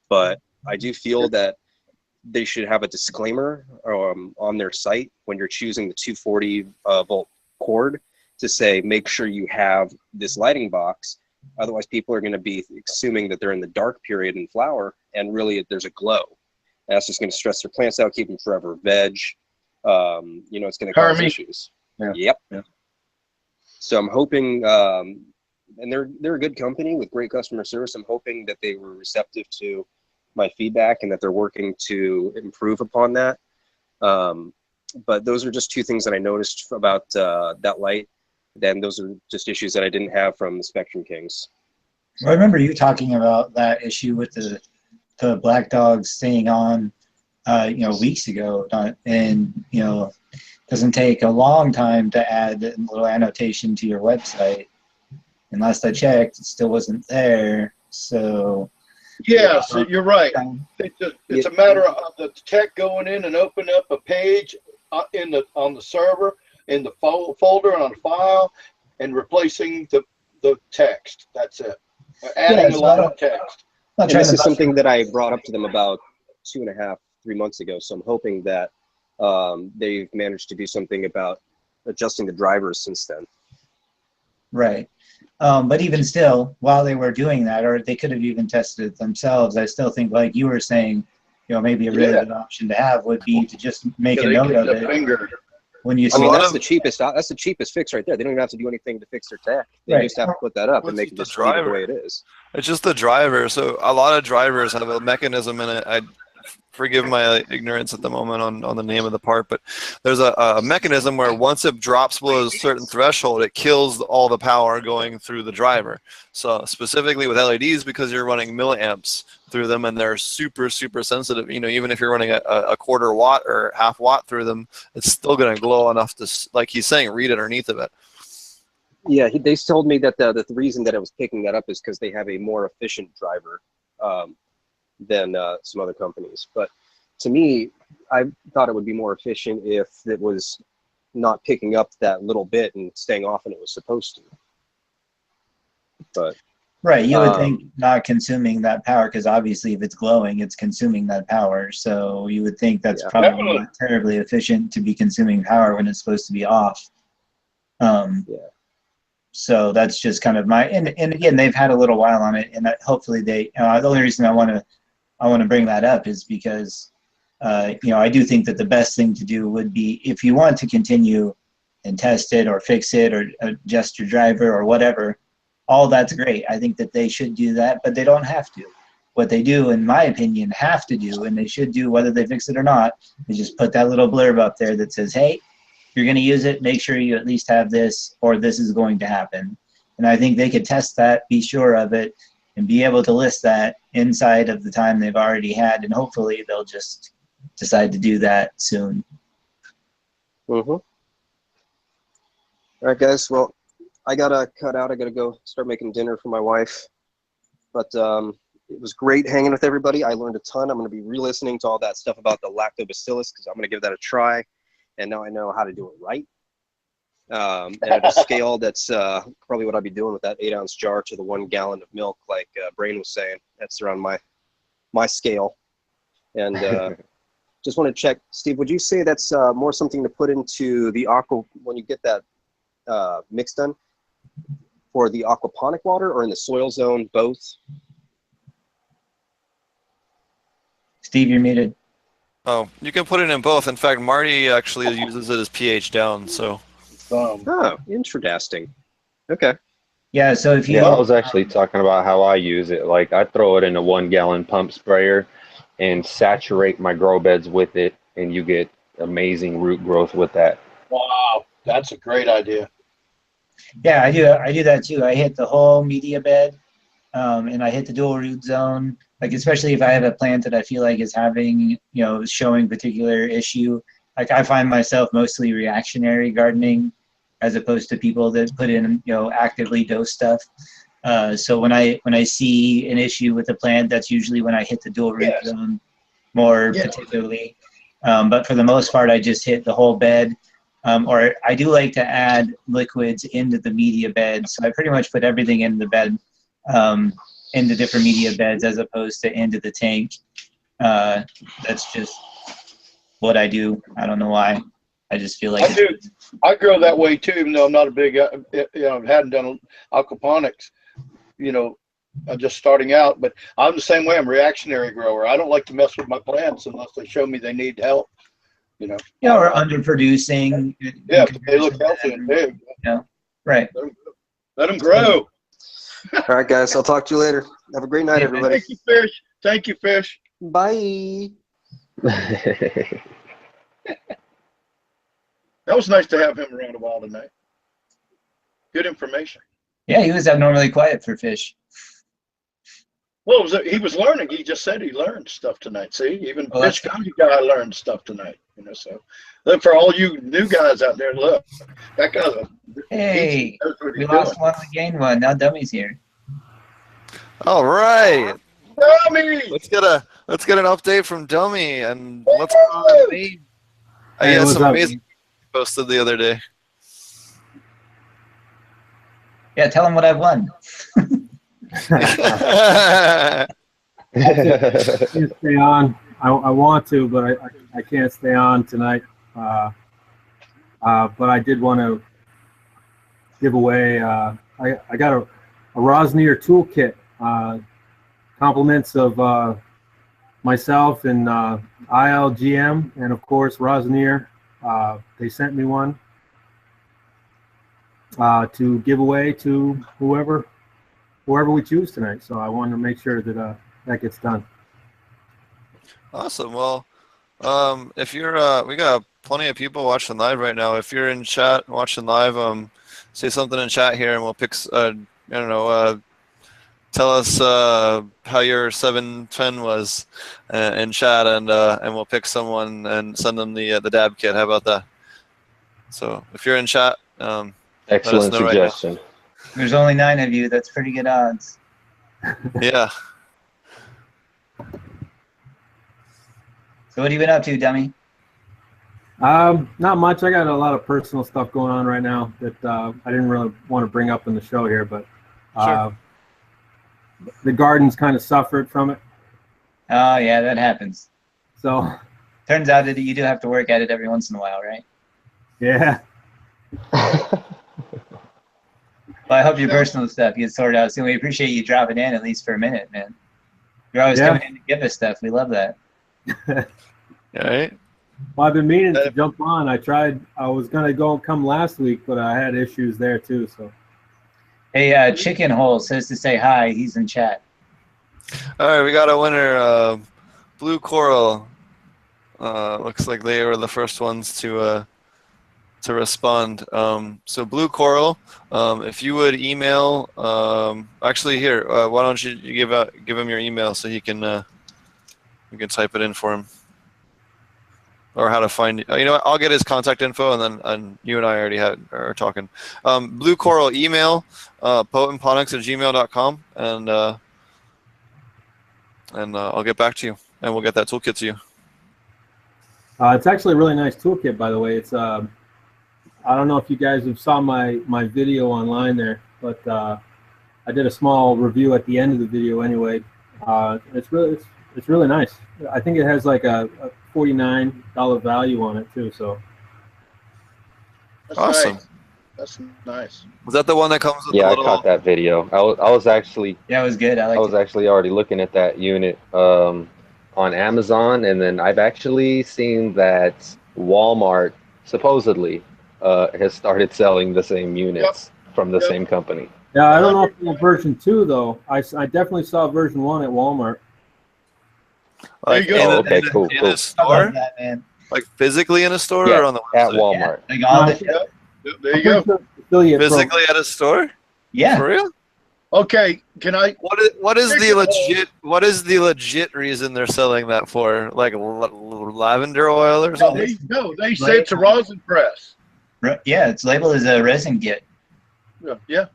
But I do feel that they should have a disclaimer on their site when you're choosing the 240 volt cord to say, make sure you have this lighting box. Otherwise, people are going to be assuming that they're in the dark period in flower, and really there's a glow. And that's just going to stress their plants out, keep them forever veg. It's going to cause issues. Yeah. Yep. Yeah. So I'm hoping, and they're a good company with great customer service. I'm hoping that they were receptive to my feedback and that they're working to improve upon that. But those are just 2 things that I noticed about that light. Then those are just issues that I didn't have from the Spectrum Kings. I remember you talking about that issue with the Black Dogs staying on, weeks ago, and doesn't take a long time to add a little annotation to your website. And last I checked, it still wasn't there. So Yes, you're right. It's a matter of the tech going in and open up a page on the server, in the folder on the file, and replacing the text. That's it. Adding a lot of text. And this is something that I brought up to them about 2.5, 3 months ago. So I'm hoping that they've managed to do something about adjusting the drivers since then. Right. But even still, while they were doing that, or they could have even tested it themselves, I still think, like you were saying, maybe a really good option to have would be to just make a note of it. When you see that's the cheapest. That's the cheapest fix right there. They don't even have to do anything to fix their tech. They just have to put that up and make it just leave it the way it is. It's just the driver. So a lot of drivers have a mechanism in it. I forgive my ignorance at the moment on the name of the part, but there's a mechanism where once it drops below a certain threshold, it kills all the power going through the driver. So specifically with LEDs, because you're running milliamps through them and they're super, super sensitive, even if you're running a quarter watt or half watt through them, it's still going to glow enough to, like he's saying, read underneath of it. Yeah, they told me that the reason that it was picking that up is because they have a more efficient driver than some other companies. But to me, I thought it would be more efficient if it was not picking up that little bit and staying off when it was supposed to. But right, you would think not consuming that power, because obviously if it's glowing, it's consuming that power. So you would think that's probably not terribly efficient to be consuming power when it's supposed to be off. So that's just kind of my, and again, they've had a little while on it, and hopefully they, the only reason I want to bring that up is because, I do think that the best thing to do would be, if you want to continue and test it or fix it or adjust your driver or whatever, all that's great. I think that they should do that, but they don't have to. What they do, in my opinion, have to do, and they should do whether they fix it or not, is just put that little blurb up there that says, hey, you're going to use it, make sure you at least have this, or this is going to happen. And I think they could test that, be sure of it, and be able to list that inside of the time they've already had, and hopefully they'll just decide to do that soon. All right, guys. Well, I gotta cut out. I gotta go start making dinner for my wife. But it was great hanging with everybody. I learned a ton. I'm gonna be re-listening to all that stuff about the lactobacillus because I'm gonna give that a try. And now I know how to do it right. And at a scale that's probably what I'd be doing with that 8-ounce jar to the 1 gallon of milk, like Brayne was saying. That's around my scale. And just want to check, Steve, would you say that's more something to put into the when you get that mix done, for the aquaponic water or in the soil zone, both? Steve, you're muted. Oh, you can put it in both. In fact, Marty actually uses it as pH down. So. Oh, interesting. Okay. Yeah. So if you. Yeah, I was actually talking about how I use it. Like I throw it in a 1 gallon pump sprayer and saturate my grow beds with it, and you get amazing root growth with that. Wow, that's a great idea. Yeah, I do that too. I hit the whole media bed, and I hit the dual root zone. Like, especially if I have a plant that I feel like is having, showing particular issue. Like, I find myself mostly reactionary gardening as opposed to people that put in, actively dose stuff. So when I see an issue with a plant, that's usually when I hit the dual root zone more particularly. But for the most part, I just hit the whole bed. Or I do like to add liquids into the media bed. So I pretty much put everything in the bed, into different media beds as opposed to into the tank. That's just what I do. I don't know why. I just feel like I grow that way too, even though I'm not a big, hadn't done aquaponics, just starting out. But I'm the same way. I'm a reactionary grower. I don't like to mess with my plants unless they show me they need help. Or underproducing. Yeah, they look healthy and big. Right. Let them grow. All right, guys. I'll talk to you later. Have a great night, everybody. Thank you, Fish. Thank you, Fish. Bye. That was nice to have him around a while tonight. Good information. Yeah, he was abnormally quiet for Fish. Well, he was learning. He just said he learned stuff tonight. See, even Fish Ganja Guy learned stuff tonight. So look for all you new guys out there. Look, that guy's we lost one, we gained one. Now Dummy's here. All right. Dummy! Let's get an update from Dumme and what's going on with me. I Hey, had what's some up? amazing posted the other day. Yeah, tell him what I've won. I can't stay on. I want to, but I can't stay on tonight. But I did want to give away. I got a Rosnier toolkit. Compliments of myself and ILGM, and of course Rosnier. They sent me one to give away to whoever we choose tonight. So I wanted to make sure that that gets done. Awesome. Well, if you're, we got plenty of people watching live right now. If you're in chat watching live, say something in chat here, and we'll pick. I don't know. Tell us how your 710 was in chat, and we'll pick someone and send them the dab kit. How about that? So if you're in chat, Excellent know right now. suggestion. There's only 9 of you. That's pretty good odds. Yeah. So what have you been up to, Dummy? Not much. I got a lot of personal stuff going on right now that I didn't really want to bring up in the show here, but Sure. The garden's kind of suffered from it. Oh, yeah, that happens. So, Turns out that you do have to work at it every once in a while, right? yeah. Well, I hope your personal stuff gets sorted out soon. We appreciate you dropping in at least for a minute, man. You're always coming in to give us stuff. We love that. All right. Well, I've been meaning to jump on. I was going to come last week, but I had issues there too. So. Hey, Chicken Hole says to say hi. He's in chat. All right, we got a winner. Blue Coral. Looks like they were the first ones to respond. So Blue Coral, if you would email, actually here, why don't you give him your email so he can you can type it in for him, or how to find you. You know what? I'll get his contact info, and you and I already are talking. Blue Coral email potentponics@gmail.com, and I'll get back to you, and we'll get that toolkit to you. It's actually a really nice toolkit, by the way. It's I don't know if you guys have saw my video online there, but I did a small review at the end of the video anyway. It's really nice. I think it has like a $49 value on it too. So That's Awesome. Nice. That's nice. Was that the one that comes with Yeah, the I little? caught that video. I was actually Yeah, it was good. I I liked was it. actually already looking at that unit on Amazon, and then I've actually seen that Walmart supposedly has started selling the same units from the same company. yeah, I don't know if they have version 2 though. I definitely saw version 1 at Walmart. Like There you go. in, Okay, in, cool, in cool. a I store, love that, man. like physically in a store, Yeah, or on the at website? Walmart. Like all the Yep. There you I'm go. pretty sure it's affiliate Physically program. at a store? yeah. For real? Okay, can I? What is the Chicken legit reason they're selling that for? Like lavender oil or something? They say it's a rosin press. Yeah, it's labeled as a resin kit. Yeah.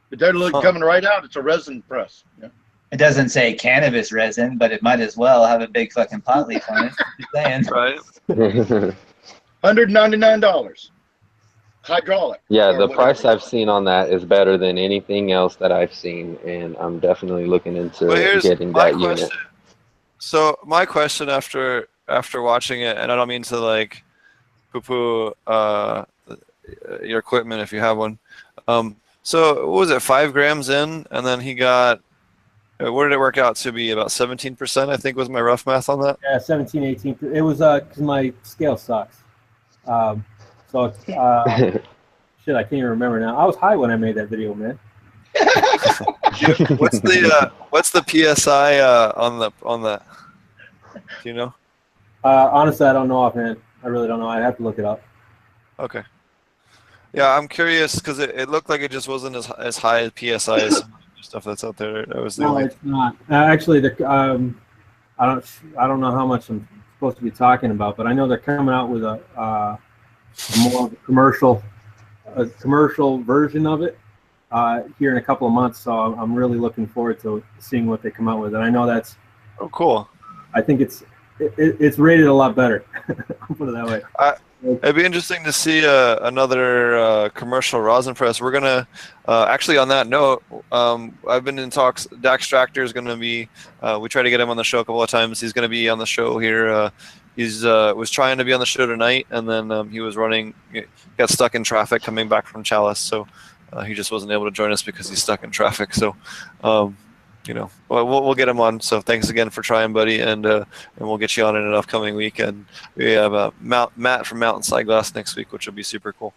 But they're coming right out. It's a resin press. Yeah. It doesn't say cannabis resin, but it might as well have a big fucking pot leaf on it. Just saying. Right. $199. Hydraulic. Yeah, or the whatever. price I've seen on that is better than anything else that I've seen, and I'm definitely looking into But here's getting my that question. unit. So my question after watching it, and I don't mean to like poo-poo your equipment if you have one. So what was it, 5 grams in, and then he got, what did it work out to be? About 17%, I think was my rough math on that. Yeah, 17, 18. It was because my scale sucks. So shit, I can't even remember now. I was high when I made that video, man. What's the PSI on that? Do you know? Honestly, I don't know offhand. I really don't know. I'd have to look it up. Okay. Yeah, I'm curious because it looked like it just wasn't as high as PSI as some other stuff that's out there. That was the No, only. it's not. Actually, I don't know how much I'm supposed to be talking about, but I know they're coming out with a more commercial version of it. here in a couple of months, so I'm really looking forward to seeing what they come out with. And I know that's, Oh, cool. I think it's rated a lot better. I'll put it that way. It'd be interesting to see another commercial rosin press. We're gonna actually, on that note, I've been in talks. Dax Tractor is gonna be. We tried to get him on the show a couple of times. He's gonna be on the show here. He's was trying to be on the show tonight, and then he was running. Got stuck in traffic coming back from Chalice, so he just wasn't able to join us because he's stuck in traffic. So. You know, we'll get him on. So thanks again for trying, buddy, and we'll get you on in an upcoming week. And we have Matt from Mountainside Glass next week, which will be super cool.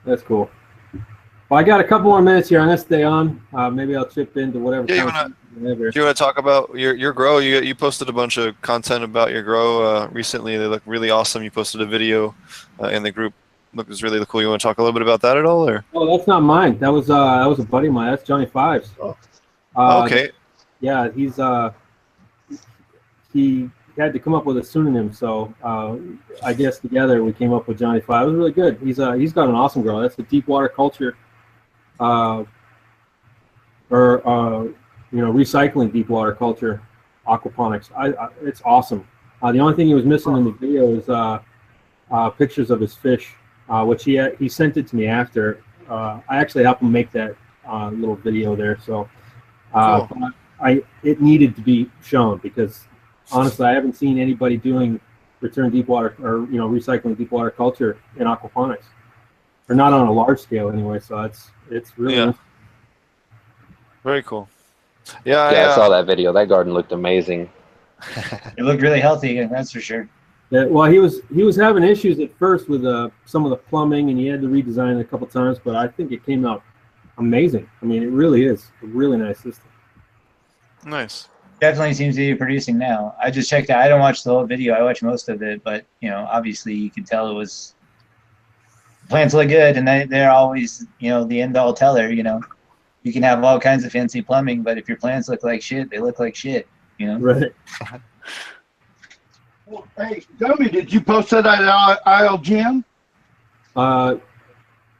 That's cool. Well, I got a couple more minutes here. I'm gonna stay on. Maybe I'll chip into whatever. Yeah, do you want to talk about your grow? You posted a bunch of content about your grow recently. They look really awesome. You posted a video in the group. Looks really cool. You want to talk a little bit about that at all, or? Oh, that's not mine. That was a buddy of mine. That's Johnny Fives. Oh. Okay. Yeah, he had to come up with a pseudonym, so I guess together we came up with Johnny Five. It was really good. He's got an awesome grow. That's a deep water culture, recycling deep water culture, aquaponics. It's awesome. The only thing he was missing in the video is pictures of his fish, which he sent it to me after. I actually helped him make that little video there, so. Cool. But it needed to be shown because honestly, I haven't seen anybody doing return deep water or recycling deep water culture in aquaponics, or not on a large scale anyway. So it's really very cool. Yeah, I saw that video. That garden looked amazing. It looked really healthy, that's for sure. Yeah, well, he was having issues at first with some of the plumbing, and he had to redesign it a couple times. But I think it came out amazing. I mean, it really is a really nice system. Nice. Definitely seems to be producing now. I just checked out. I don't watch the whole video. I watched most of it, but obviously you could tell it was plants look good, and they're always the end all teller. You can have all kinds of fancy plumbing, but if your plants look like shit, they look like shit. Right. Well, hey, Dumme, did you post that at ILGM?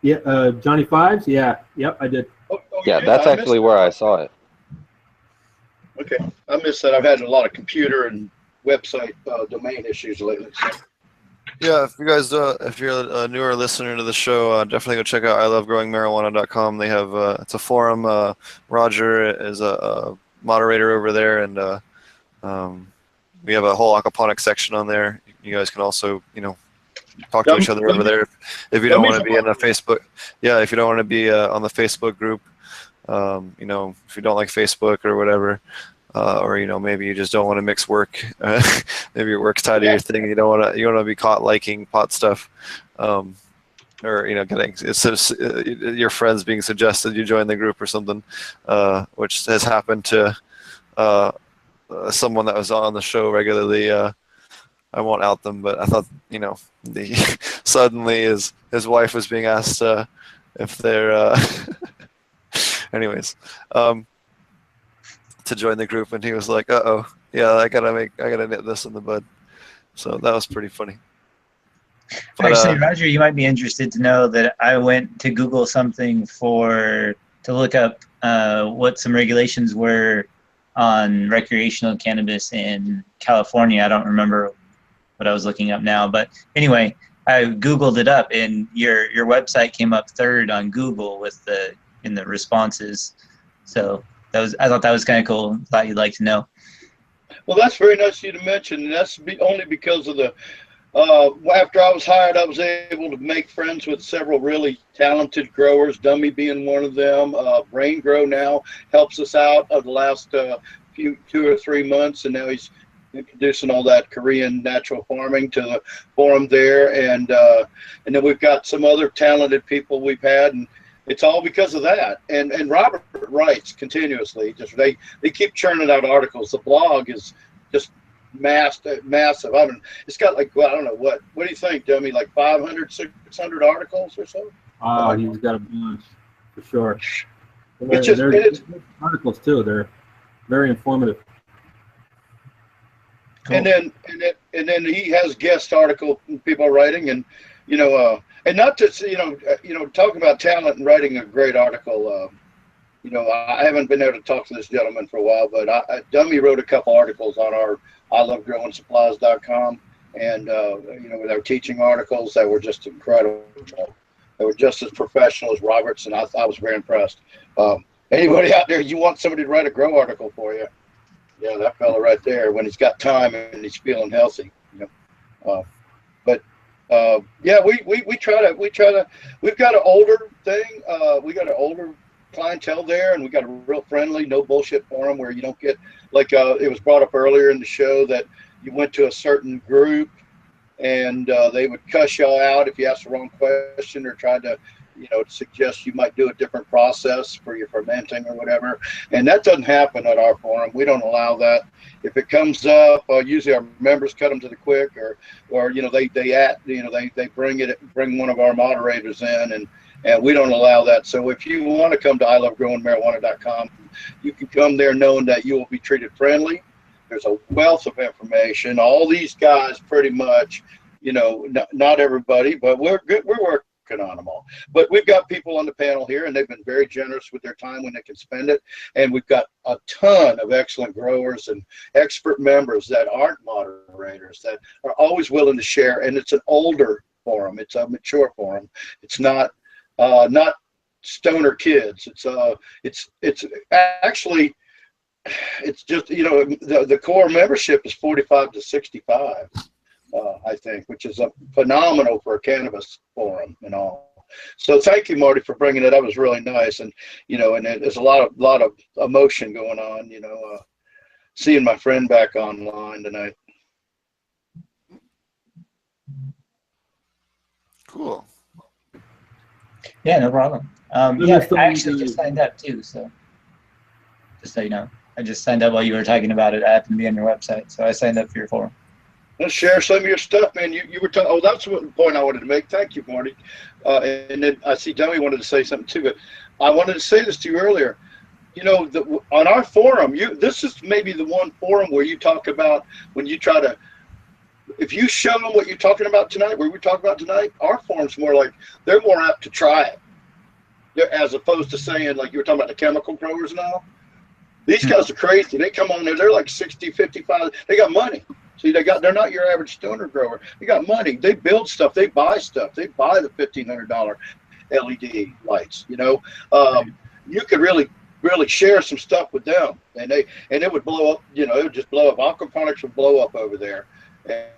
Yeah, Johnny Fives. Yeah, yep, I did. Yeah, that's actually where I saw it. Okay, I missed that. I've had a lot of computer and website domain issues lately. So. Yeah, if you guys, if you're a newer listener to the show, definitely go check out ilovegrowingmarijuana.com. They have it's a forum. Roger is a moderator over there, and we have a whole aquaponics section on there. You guys can also, talk to each other over there if you don't want to be in a Facebook. Yeah, if you don't want to be on the Facebook group, if you don't like Facebook or whatever, or maybe you just don't want to mix work. Maybe your work's tied to your thing. You don't want to be caught liking pot stuff, or getting your friends being suggested you join the group or something, which has happened to someone that was on the show regularly. I won't out them, but I thought, suddenly his wife was being asked if they're, anyways, to join the group, and he was like, "Uh-oh, yeah, I gotta nip this in the bud." So that was pretty funny. But, actually, Roger, you might be interested to know that I went to Google something to look up what some regulations were on recreational cannabis in California. I don't remember what I was looking up now, but anyway, I Googled it up, and your website came up third on Google in the responses. So I thought that was kind of cool. Thought you'd like to know. Well, that's very nice of you to mention, and that's only because of the. After I was hired, I was able to make friends with several really talented growers, Dumme being one of them. BrayneGro now helps us out of the last 2 or 3 months, and now he's introducing all that Korean natural farming to the forum there, and then we've got some other talented people we've had, and it's all because of that. And Robert writes continuously. They keep churning out articles. The blog is just massive. I mean, it's got I don't know what do you think, Dumme? Like 500, 600 articles or so? Oh, he's got a bunch for sure. It's articles too. They're very informative. Cool. And then he has guest article people are writing, and And not to talk about talent and writing a great article. I haven't been able to talk to this gentleman for a while, but Dumme wrote a couple articles on our ilovegrowing.supplies.com, and with our teaching articles that were just incredible. They were just as professional as Robert's, and I was very impressed. Anybody out there, you want somebody to write a grow article for you? Yeah, that fella right there. When he's got time and he's feeling healthy, yeah, we try to. We've got an older thing. We got an older clientele there, and we got a real friendly, no bullshit forum where you don't get like it was brought up earlier in the show that you went to a certain group and they would cuss y'all out if you asked the wrong question or tried to suggest you might do a different process for your fermenting or whatever. And that doesn't happen at our forum. We don't allow that. If it comes up, usually our members cut them to the quick, or they bring one of our moderators in, and we don't allow that. So if you want to come to ilovegrowingmarijuana.com, you can come there knowing that you will be treated friendly. There's a wealth of information. All these guys pretty much, not everybody, but we're good. We're working on them all. But we've got people on the panel here, and they've been very generous with their time when they can spend it. And we've got a ton of excellent growers and expert members that aren't moderators that are always willing to share. And it's an older forum. It's a mature forum. It's not stoner kids. It's actually, it's just, the core membership is 45 to 65. I think, which is phenomenal for a cannabis forum and all. So thank you, Marty, for bringing it up. It was really nice, and and there's a lot of emotion going on. Seeing my friend back online tonight. Cool. Yeah, no problem. I actually just signed up too, so just so you know, I just signed up while you were talking about it. I happened to be on your website, so I signed up for your forum. Let's share some of your stuff, man. You were talking. Oh, that's what the point I wanted to make. Thank you, Marty. And then I see Dumme wanted to say something too, but I wanted to say this to you earlier. On our forum, this is maybe the one forum where you talk about when you try to. If you show them what you're talking about tonight, where we're talking about tonight, our forum's more like they're more apt to try it, as opposed to saying like you were talking about the chemical growers and all. These guys are crazy. They come on there. They're like 60, 55. They got money. See, they're not your average stoner grower. They got money. They build stuff. They buy stuff. They buy the $1,500 LED lights. You could really share some stuff with them, and it would blow up. It would just blow up. Aquaponics would blow up over there.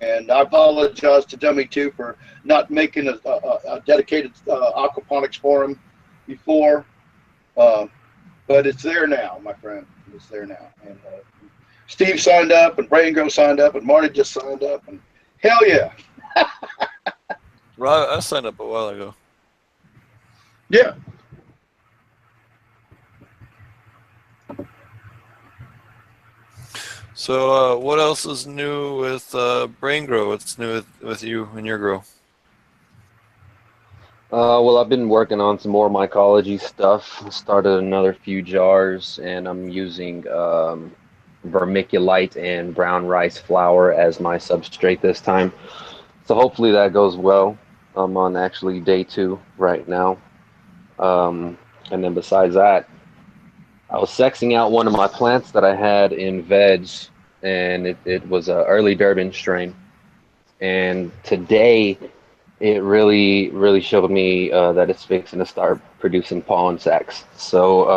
And I apologize to Dumme too for not making a dedicated aquaponics forum before, but it's there now, my friend. It's there now, and Steve signed up, and BrayneGro signed up, and Marty just signed up, and hell yeah. Right, I signed up a while ago. Yeah. So what else is new with BrayneGro? What's new with you and your grow? Well, I've been working on some more mycology stuff. Started another few jars, and I'm using vermiculite and brown rice flour as my substrate this time. So hopefully that goes well. I'm on actually day 2 right now. And then besides that, I was sexing out one of my plants that I had in veg, and it was an early Durban strain. And today, it really showed me that it's fixing to start producing pollen sacs. So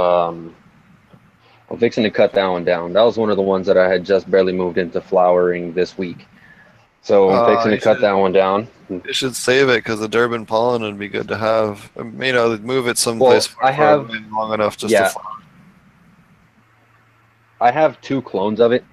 I'm fixing to cut that one down. That was one of the ones that I had just barely moved into flowering this week. So I'm fixing to cut that one down. You should save it because the Durban pollen would be good to have. Move it someplace well, long enough just to flower. I have 2 clones of it,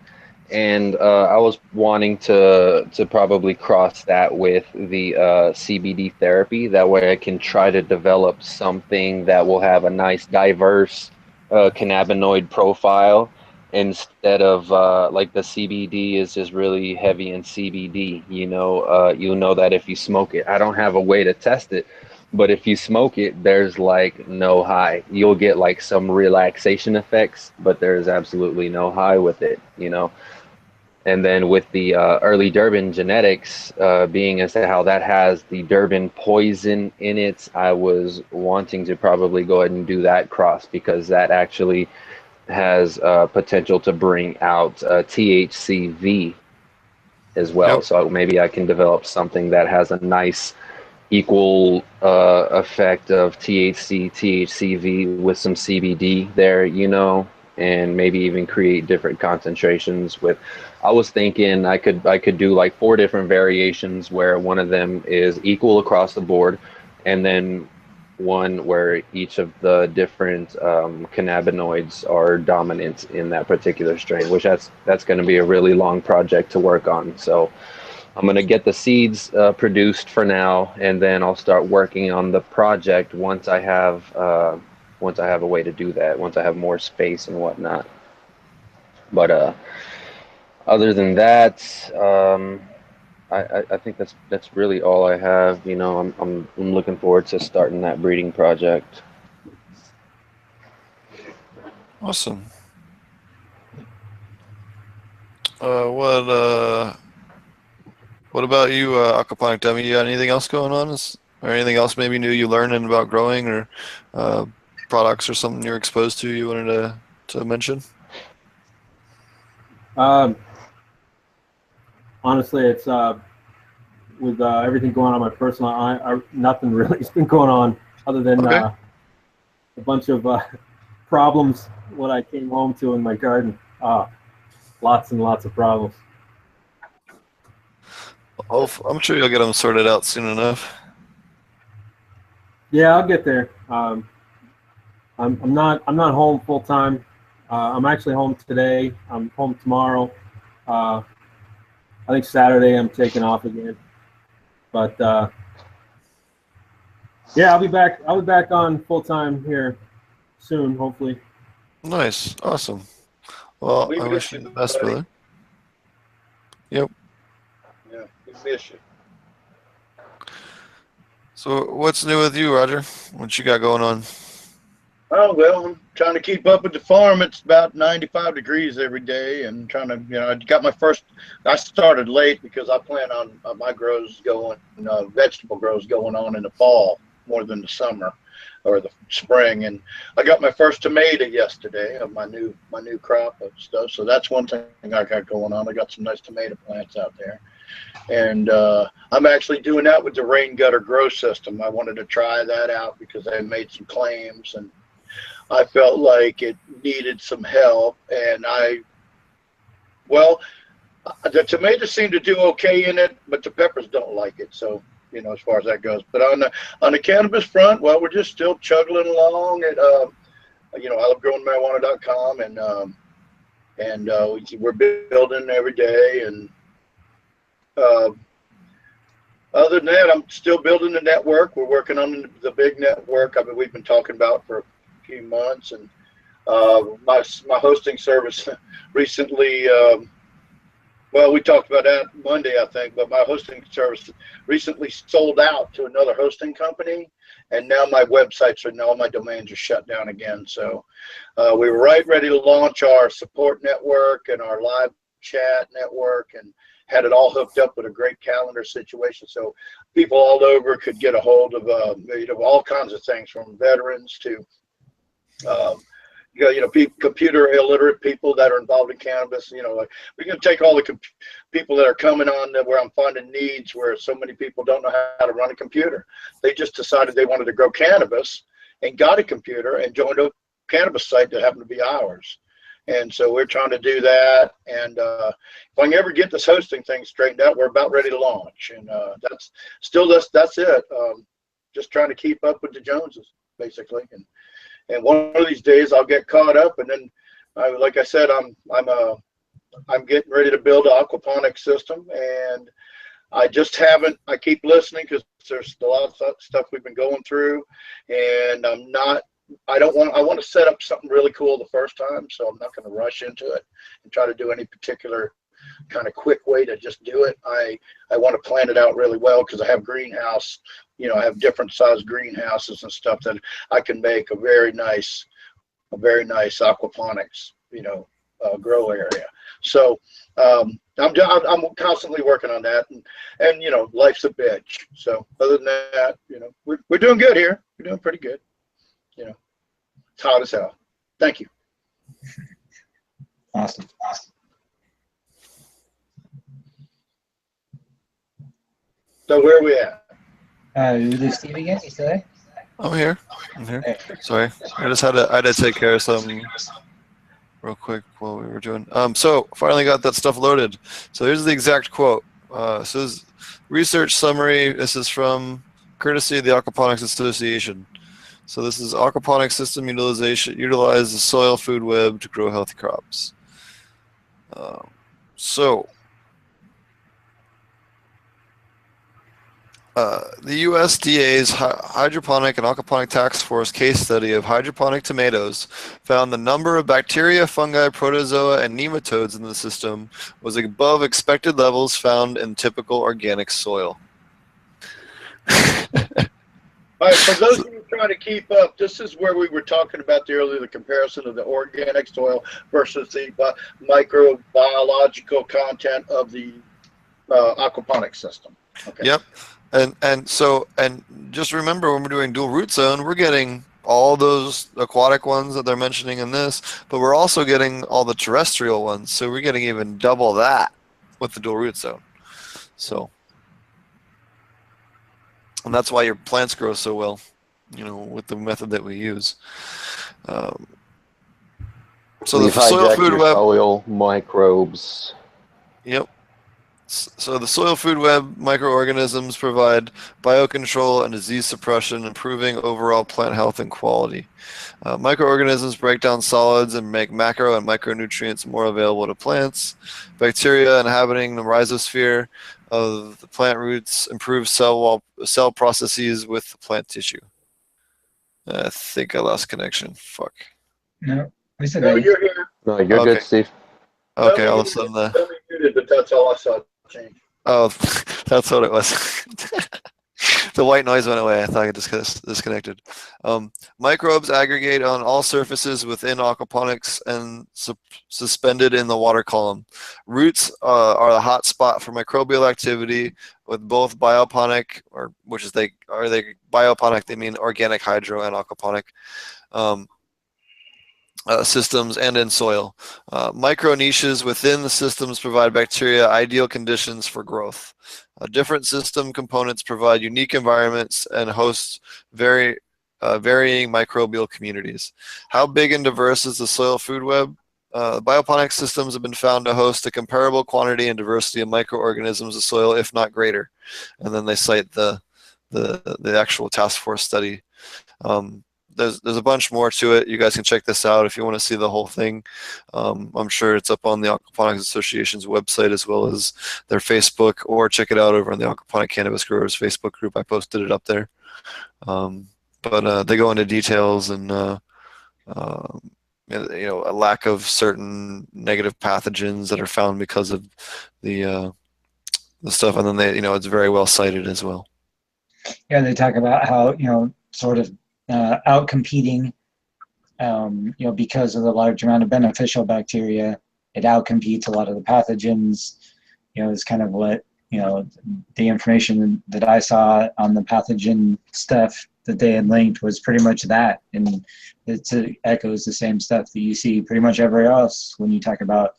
and I was wanting to probably cross that with the CBD therapy. That way I can try to develop something that will have a nice diverse cannabinoid profile instead of like the CBD is just really heavy in CBD. You know that if you smoke it, I don't have a way to test it, but if you smoke it, there's like no high. You'll get like some relaxation effects, but there's absolutely no high with it, And then with the early Durban genetics, being as to how that has the Durban poison in it, I was wanting to probably go ahead and do that cross, because that actually has potential to bring out THCV as well. Yep. So maybe I can develop something that has a nice equal effect of THC, THCV with some CBD there, you know, and maybe even create different concentrations with. I was thinking I could do like 4 different variations where one of them is equal across the board, and then one where each of the different cannabinoids are dominant in that particular strain, which that's going to be a really long project to work on. So I'm going to get the seeds produced for now, and then I'll start working on the project once I have a way to do that, once I have more space and whatnot. But other than that, I think that's really all I have. You know, I'm looking forward to starting that breeding project. Awesome. What about you, Aquaponic Dumme? You got anything else going on? Or anything else maybe new you learning about growing, or products or something you're exposed to you wanted to mention? Honestly, it's with everything going on in my personal, nothing really has been going on other than Okay. a bunch of problems. What I came home to in my garden, lots and lots of problems. I'm sure you'll get them sorted out soon enough. Yeah, I'll get there. I'm not home full time. I'm actually home today. I'm home tomorrow. I think Saturday I'm taking off again. But yeah, I'll be back. I'll be back on full time here soon, hopefully. Nice. Awesome. Well, We I miss wish you, you the best, buddy. brother. Yep. Yeah, we miss you. So what's new with you, Roger? What you got going on? Oh, well, I'm trying to keep up with the farm. It's about 95 degrees every day, and trying to, I got my first, I started late because I plan on my grows going, vegetable grows going on in the fall more than the summer or the spring. And I got my first tomato yesterday of my new crop of stuff. So that's one thing I got going on. I got some nice tomato plants out there. And I'm actually doing that with the rain gutter grow system. I wanted to try that out because I made some claims, and I felt like it needed some help. And the tomatoes seem to do okay in it, but the peppers don't like it. So, as far as that goes. But on the cannabis front, well, we're just still chugging along at, I love growingmarijuana.com, and we're building every day. And other than that, I'm still building the network. We're working on the big network. We've been talking about for a few months, and my hosting service recently. Well, we talked about that Monday, I think, but my hosting service recently sold out to another hosting company, and now my all my domains are shut down again. So we were ready to launch our support network and our live chat network, and had it all hooked up with a great calendar situation, so people all over could get a hold of all kinds of things, from veterans to computer illiterate people that are involved in cannabis. Like, we can take all the people that are coming on where I'm finding needs where so many people don't know how to run a computer. They just decided they wanted to grow cannabis and got a computer and joined a cannabis site that happened to be ours. And so we're trying to do that. And if I can ever get this hosting thing straightened out, we're about ready to launch. And that's it. Just trying to keep up with the Joneses, basically. And one of these days I'll get caught up. And then, like I said, I'm getting ready to build an aquaponic system. And I just haven't. I keep listening because there's a lot of stuff we've been going through, and I want to set up something really cool the first time, so I'm not going to rush into it and try to do any particular kind of quick way to just do it. I want to plan it out really well, because I have greenhouse, I have different size greenhouses and stuff that I can make a very nice aquaponics, grow area. So I'm constantly working on that, and life's a bitch. So other than that, we're doing good here. We're doing pretty good. It's hot as hell. Thank you. Awesome. So where are we at? We lose Steve again. You still there? I'm here. Sorry, I had to take care of something real quick while we were doing. So finally got that stuff loaded. So here's the exact quote. So this research summary. This is from courtesy of the Aquaponics Association. So this is aquaponic system utilization. Utilize the soil food web to grow healthy crops. The USDA's Hydroponic and Aquaponic Task Force case study of hydroponic tomatoes found the number of bacteria, fungi, protozoa, and nematodes in the system was above expected levels found in typical organic soil. All right, for those of you trying to keep up, this is where we were talking about earlier, the comparison of the organic soil versus the microbiological content of the aquaponic system. Okay. Yep. And just remember, when we're doing dual root zone, we're getting all those aquatic ones that they're mentioning in this, but we're also getting all the terrestrial ones. So we're getting even double that with the dual root zone. So, and that's why your plants grow so well, with the method that we use. So the soil food web. Soil microbes. Yep. So the soil food web microorganisms provide biocontrol and disease suppression, improving overall plant health and quality. Microorganisms break down solids and make macro and micronutrients more available to plants. Bacteria inhabiting the rhizosphere of the plant roots improve cell processes with the plant tissue. I think I lost connection. Fuck. No, we said No, that. you're here. No, you're Okay. good, Steve. Okay, all of a sudden But that's all I saw change. Oh, that's what it was. The white noise went away. I thought I disconnected. Microbes aggregate on all surfaces within aquaponics and suspended in the water column. Roots are the hot spot for microbial activity with both bioponic, bioponic, they mean organic hydro and aquaponic, systems and in soil. Micro niches within the systems provide bacteria ideal conditions for growth. Different system components provide unique environments and host varying microbial communities. How big and diverse is the soil food web? Bioponic systems have been found to host a comparable quantity and diversity of microorganisms of soil, if not greater. And then they cite the actual task force study. There's a bunch more to it. You guys can check this out if you want to see the whole thing. I'm sure it's up on the Aquaponics Association's website as well as their Facebook, or check it out over on the Aquaponic Cannabis Growers Facebook group. I posted it up there. But they go into details and a lack of certain negative pathogens that are found because of the stuff, and then it's very well cited as well. Yeah, they talk about how sort of outcompeting, because of the large amount of beneficial bacteria, it outcompetes a lot of the pathogens. It's kind of what, the information that I saw on the pathogen stuff that they had linked was pretty much that. And it echoes the same stuff that you see pretty much everywhere else when you talk about,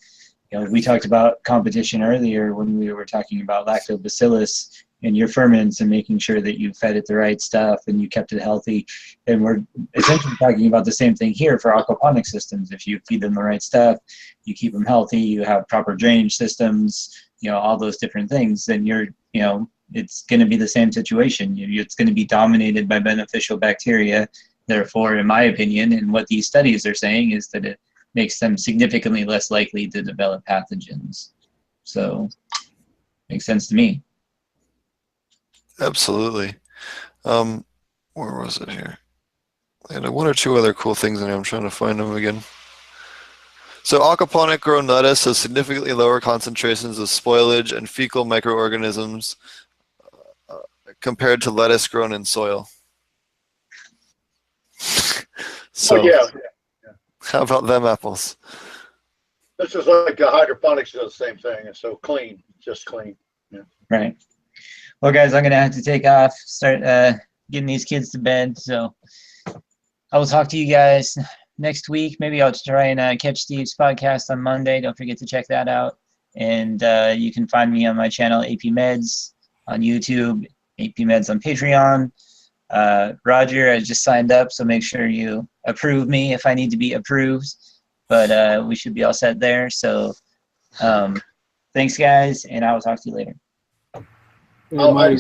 we talked about competition earlier when we were talking about lactobacillus in your ferments and making sure that you fed it the right stuff and you kept it healthy. And we're essentially talking about the same thing here for aquaponic systems. If you feed them the right stuff, you keep them healthy, you have proper drainage systems, all those different things, then it's going to be the same situation. It's going to be dominated by beneficial bacteria. Therefore, in my opinion, and what these studies are saying is that it makes them significantly less likely to develop pathogens. So, makes sense to me. Absolutely. Where was it here? I had one or two other cool things in there. I'm trying to find them again. So aquaponic grown lettuce has significantly lower concentrations of spoilage and fecal microorganisms compared to lettuce grown in soil. So, yeah. how about them apples? This is like hydroponics does the same thing. It's so clean, just clean. Yeah. Right. Well, guys, I'm gonna have to take off. Start getting these kids to bed. So I will talk to you guys next week. Maybe I'll try and catch Steve's podcast on Monday. Don't forget to check that out. And you can find me on my channel, AP Meds, on YouTube, AP Meds on Patreon. Roger, I just signed up, so make sure you approve me if I need to be approved. But we should be all set there. So thanks, guys, and I will talk to you later. Oh, Marty.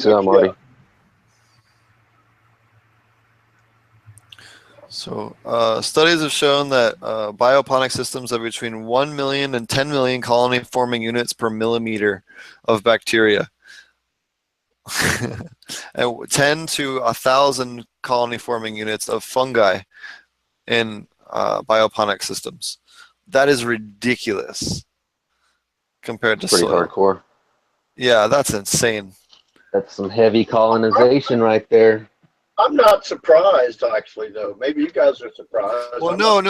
So studies have shown that bioponic systems have between 1 million and 10 million colony-forming units per millimeter of bacteria. And 10 to 1,000 colony-forming units of fungi in bioponic systems. That is ridiculous compared to Pretty soil. hardcore. Yeah, that's insane. That's some heavy colonization right there. I'm not surprised, actually, though. Maybe you guys are surprised. Well, no.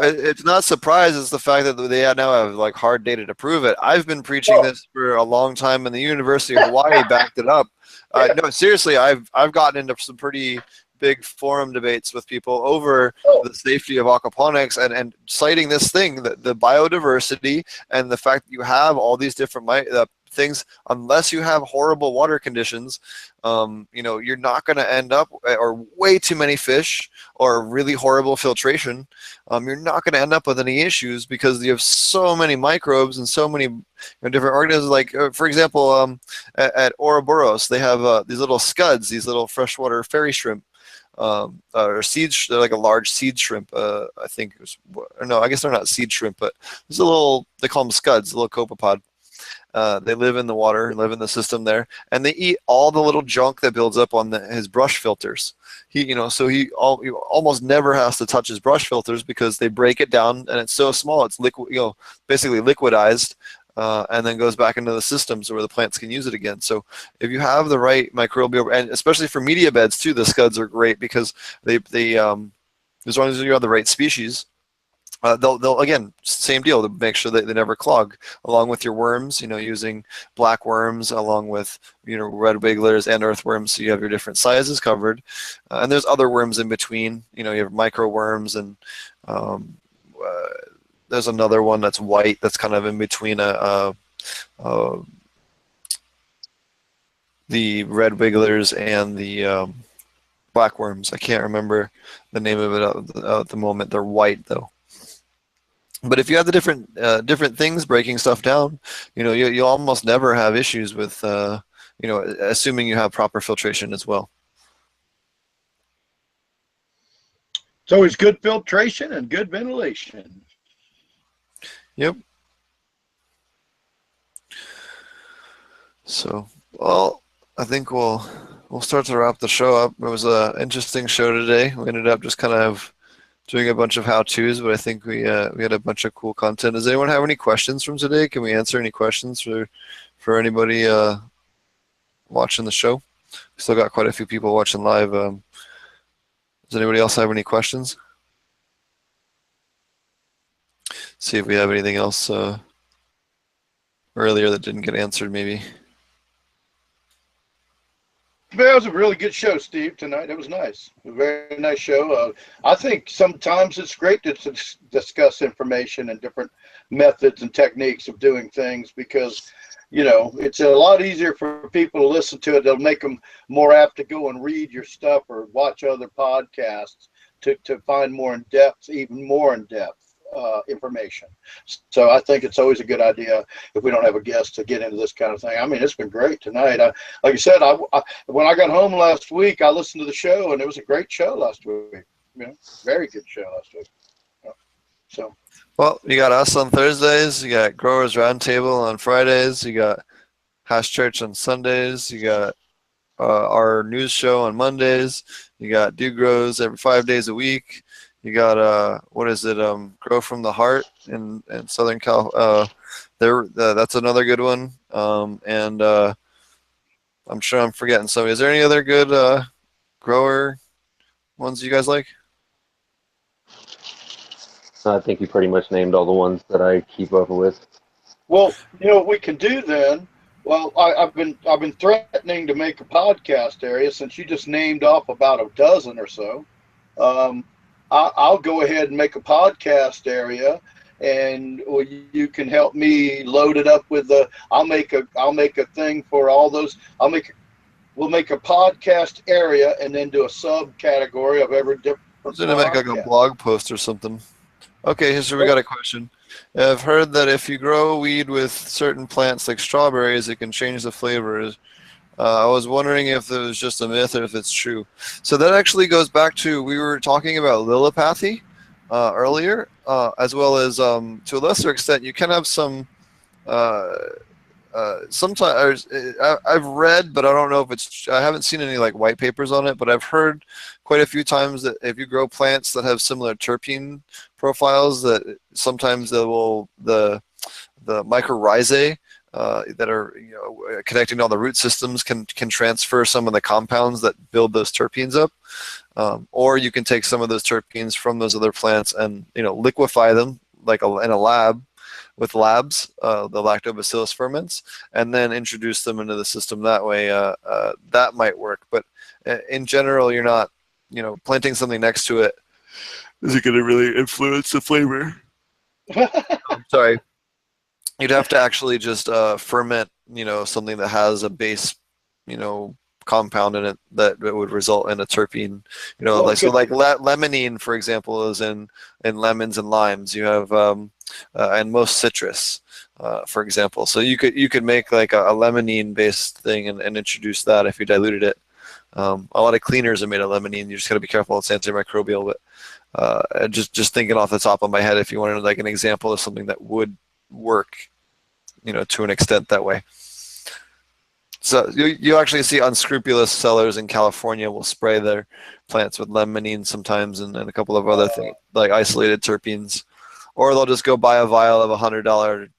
It's not surprise. It's the fact that they now have like hard data to prove it. I've been preaching this for a long time, and the University of Hawaii backed it up. No, seriously, I've gotten into some pretty big forum debates with people over the safety of aquaponics and citing this thing, the biodiversity and the fact that you have all these different things. Unless you have horrible water conditions, you're not going to end up, or way too many fish or really horrible filtration, you're not going to end up with any issues because you have so many microbes and so many different organisms. Like for example, at Ouroboros, they have these little scuds, these little freshwater fairy shrimp, or seeds. They're like a large seed shrimp. I think it was, no, I guess they're not seed shrimp, but there's a little, they call them scuds, a little copepod. They live in the water, live in the system there, and they eat all the little junk that builds up on his brush filters. He almost never has to touch his brush filters because they break it down, and it's so small, it's liquid, basically liquidized, and then goes back into the system so where the plants can use it again. So if you have the right microbial, and especially for media beds too, the scuds are great because they as long as you have the right species. They'll again, same deal, to make sure that they never clog, along with your worms, using black worms along with red wigglers and earthworms, so you have your different sizes covered. And there's other worms in between. You have micro worms, and there's another one that's white that's kind of in between the red wigglers and the black worms. I can't remember the name of it at the moment. They're white though. But if you have the different things breaking stuff down, you almost never have issues with, assuming you have proper filtration as well. It's always good filtration and good ventilation. Yep. So, well, I think we'll start to wrap the show up. It was an interesting show today. We ended up just kind of doing a bunch of how-tos, but I think we had a bunch of cool content. Does anyone have any questions from today? Can we answer any questions for anybody watching the show? We still got quite a few people watching live. Does anybody else have any questions? See if we have anything else earlier that didn't get answered, maybe. That was a really good show, Steve, tonight. It was nice. A very nice show. I think sometimes it's great to discuss information and different methods and techniques of doing things because, it's a lot easier for people to listen to it. It'll make them more apt to go and read your stuff or watch other podcasts to find more in-depth, even more in-depth information. So I think it's always a good idea if we don't have a guest to get into this kind of thing. I mean, it's been great tonight. Like I said, when I got home last week, I listened to the show, and it was a great show last week. Very good show last week. So. Well, you got us on Thursdays. You got Growers Roundtable on Fridays. You got Hash Church on Sundays. You got our news show on Mondays. You got Do Grows every 5 days a week. You got what is it? Grow from the Heart in Southern Cal. That's another good one. And I'm sure I'm forgetting some. Is there any other good grower ones you guys like? I think you pretty much named all the ones that I keep up with. Well, you know what we can do then. Well, I've been threatening to make a podcast area since you just named off about a dozen or so. I'll go ahead and make a podcast area, and you can help me load it up with the. I'll make a thing for all those. We'll make a podcast area and then do a subcategory of every different. I was gonna make like a blog post or something. Okay, so we got a question. I've heard that if you grow weed with certain plants like strawberries, it can change the flavors. I was wondering if it was just a myth or if it's true. So that actually goes back to, we were talking about lilipathy earlier, as well as to a lesser extent, you can have some, sometimes I've read, but I don't know if it's, I haven't seen any like white papers on it, but I've heard quite a few times that if you grow plants that have similar terpene profiles, that sometimes they will, the mycorrhizae that are connecting to all the root systems can transfer some of the compounds that build those terpenes up, or you can take some of those terpenes from those other plants and liquefy them like in a lab with labs, the lactobacillus ferments, and then introduce them into the system that way. That might work, but in general, you're not planting something next to it isn't going to really influence the flavor. Sorry. You'd have to actually just ferment, something that has a base, compound in it that would result in a terpene. So like limonene, for example, is in lemons and limes. You have and most citrus, for example. So you could make like a limonene based thing and introduce that if you diluted it. A lot of cleaners are made of limonene. You just got to be careful; it's antimicrobial. But just thinking off the top of my head, if you wanted like an example of something that would work, to an extent that way. So you actually see unscrupulous sellers in California will spray their plants with limonene sometimes and a couple of other things like isolated terpenes, or they'll just go buy a vial of $100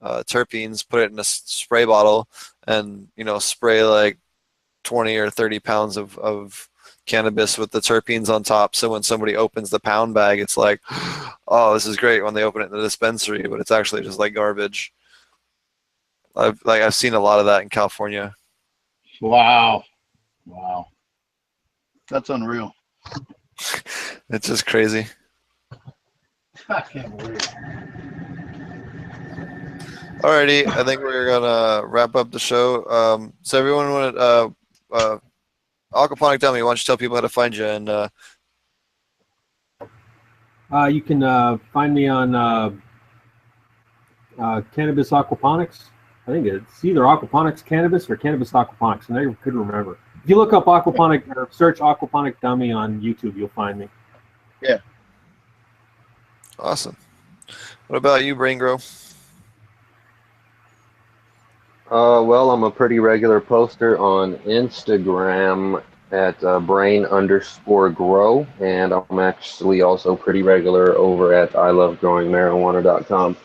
terpenes, put it in a spray bottle, and spray like 20 or 30 pounds of cannabis with the terpenes on top. So when somebody opens the pound bag, it's like, oh, this is great when they open it in the dispensary, but it's actually just like garbage. I've seen a lot of that in California. Wow. That's unreal. It's just crazy. I can't believe it. Alrighty, I think we're gonna wrap up the show. So everyone wanted Aquaponic Dumme, why don't you tell people how to find you? And you can find me on Cannabis Aquaponics. I think it's either Aquaponics Cannabis or Cannabis Aquaponics. I never could remember. If you look up Aquaponic or search Aquaponic Dumme on YouTube, you'll find me. Yeah. Awesome. What about you, BrayneGro? Well, I'm a pretty regular poster on Instagram at Brain_Grow, and I'm actually also pretty regular over at ilovegrowingmarijuana.com.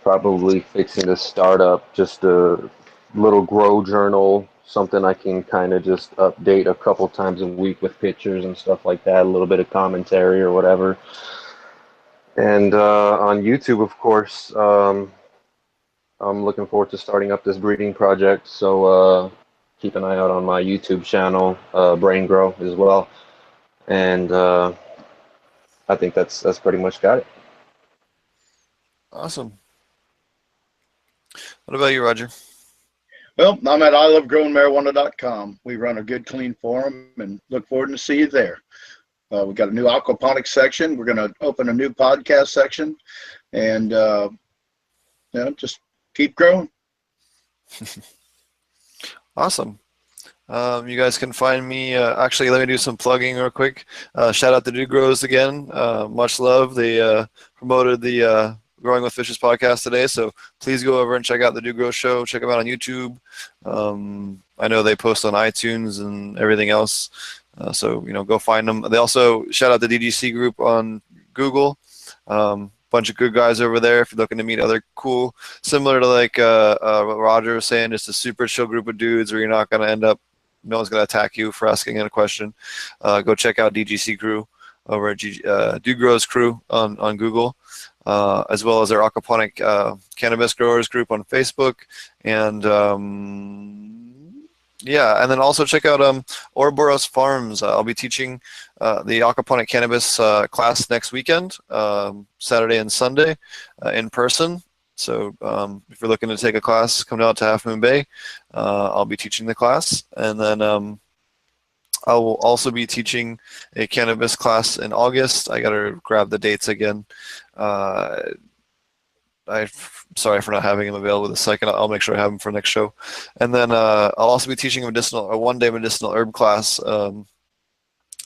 Probably fixing to start up just a little grow journal, something I can kind of just update a couple times a week with pictures and stuff like that, a little bit of commentary or whatever. And on YouTube, of course, I'm looking forward to starting up this breeding project, so keep an eye out on my YouTube channel, BrayneGro as well. And I think that's pretty much got it. Awesome. What about you, Roger? Well, I'm at ilovegrowingmarijuana.com. We run a good, clean forum and look forward to see you there. We've got a new aquaponics section. We're going to open a new podcast section, and just keep growing. Awesome. You guys can find me. Actually, let me do some plugging real quick. Shout out to Dude Grows again. Much love. They promoted the Growing with Fishes podcast today, so please go over and check out the Dude Grow show. Check them out on YouTube. I know they post on iTunes and everything else, so go find them. They also shout out the DGC group on Google. Bunch of good guys over there if you're looking to meet other cool, similar to like what Roger was saying, just a super chill group of dudes where you're not going to end up, no one's going to attack you for asking a question. Go check out DGC Crew. over at Dude Grows Crew on Google, as well as our Aquaponic Cannabis Growers group on Facebook, and yeah, and then also check out Ouroboros Farms. I'll be teaching the Aquaponic Cannabis class next weekend, Saturday and Sunday, in person. So if you're looking to take a class, come out to Half Moon Bay. I'll be teaching the class, and then I will also be teaching a cannabis class in August. I gotta grab the dates again. I'm sorry for not having him available this second. I'll make sure I have him for next show. And then I'll also be teaching a one-day medicinal herb class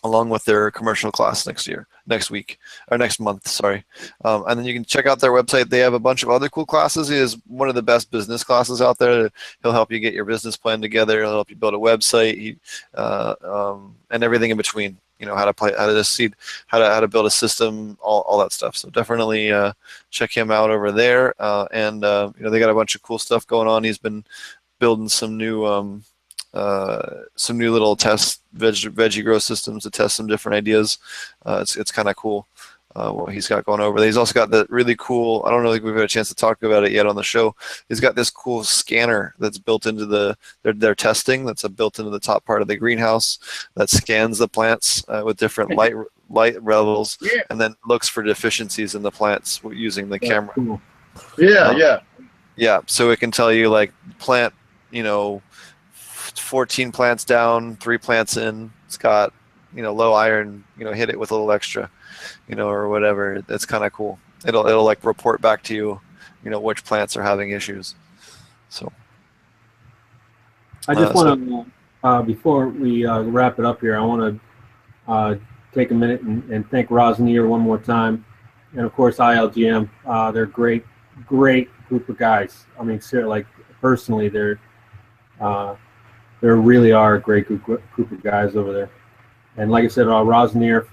along with their commercial class next week, or next month, sorry. And then you can check out their website. They have a bunch of other cool classes. He is one of the best business classes out there. He'll help you get your business plan together. He'll help you build a website, and everything in between. You know, how to seed, how to build a system, all that stuff. So definitely check him out over there. And you know, they got a bunch of cool stuff going on. He's been building some new little test veggie grow systems to test some different ideas. It's kind of cool what he's got going over there. He's also got the really cool, I don't know if we've had a chance to talk about it yet on the show. He's got this cool scanner that's built into their testing, that's built into the top part of the greenhouse, that scans the plants with different light levels, and then looks for deficiencies in the plants using the camera. Cool. Yeah, so it can tell you, like, plant, you know, 14 plants down, 3 plants in, it's got, you know, low iron, you know, hit it with a little extra, you know, or whatever. It's kind of cool. It'll like report back to you, you know, which plants are having issues. So I just want to, before we wrap it up here, I want to take a minute and thank Rosnier one more time, and of course ILGM. They're great group of guys. I mean, like, personally, there really are a great group of guys over there. And like I said, Rosnier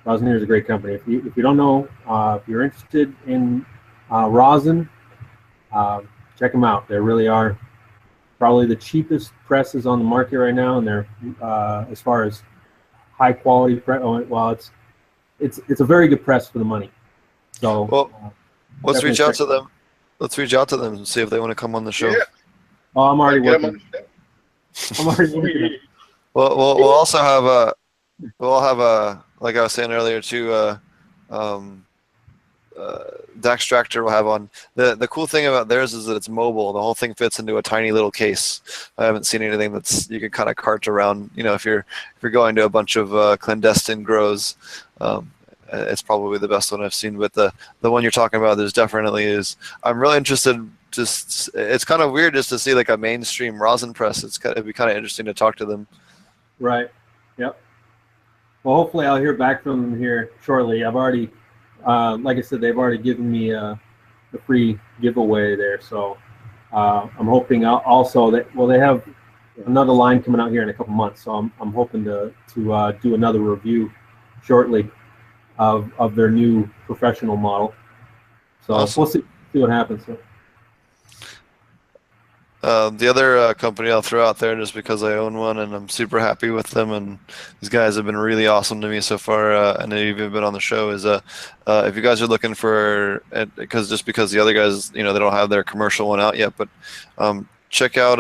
Rosnier is a great company. If you don't know, if you're interested in rosin, check them out. They really are probably the cheapest presses on the market right now, and they're as far as high quality press. Well, it's a very good press for the money. So well, let's reach out to them. Let's reach out to them and see if they want to come on the show. Yeah. Oh, I'm already working. I'm already working. Well, we'll also have like I was saying earlier too, the extractor will have on. The cool thing about theirs is that it's mobile. The whole thing fits into a tiny little case. I haven't seen anything that's you can kind of cart around. You know, if you're going to a bunch of clandestine grows, it's probably the best one I've seen. But the one you're talking about, there's definitely is. I'm really interested. It's kind of weird just to see like a mainstream rosin press. It'd be kind of interesting to talk to them. Right. Yep. Well, hopefully I'll hear back from them here shortly. I've already, like I said, they've already given me the free giveaway there. So I'm hoping also that, well, they have another line coming out here in a couple months. So I'm hoping to do another review shortly of their new professional model. So awesome. We'll see what happens. So. The other company I'll throw out there, just because I own one and I'm super happy with them, and these guys have been really awesome to me so far, and they've even been on the show, is if you guys are looking for, because the other guys, you know, they don't have their commercial one out yet, but check out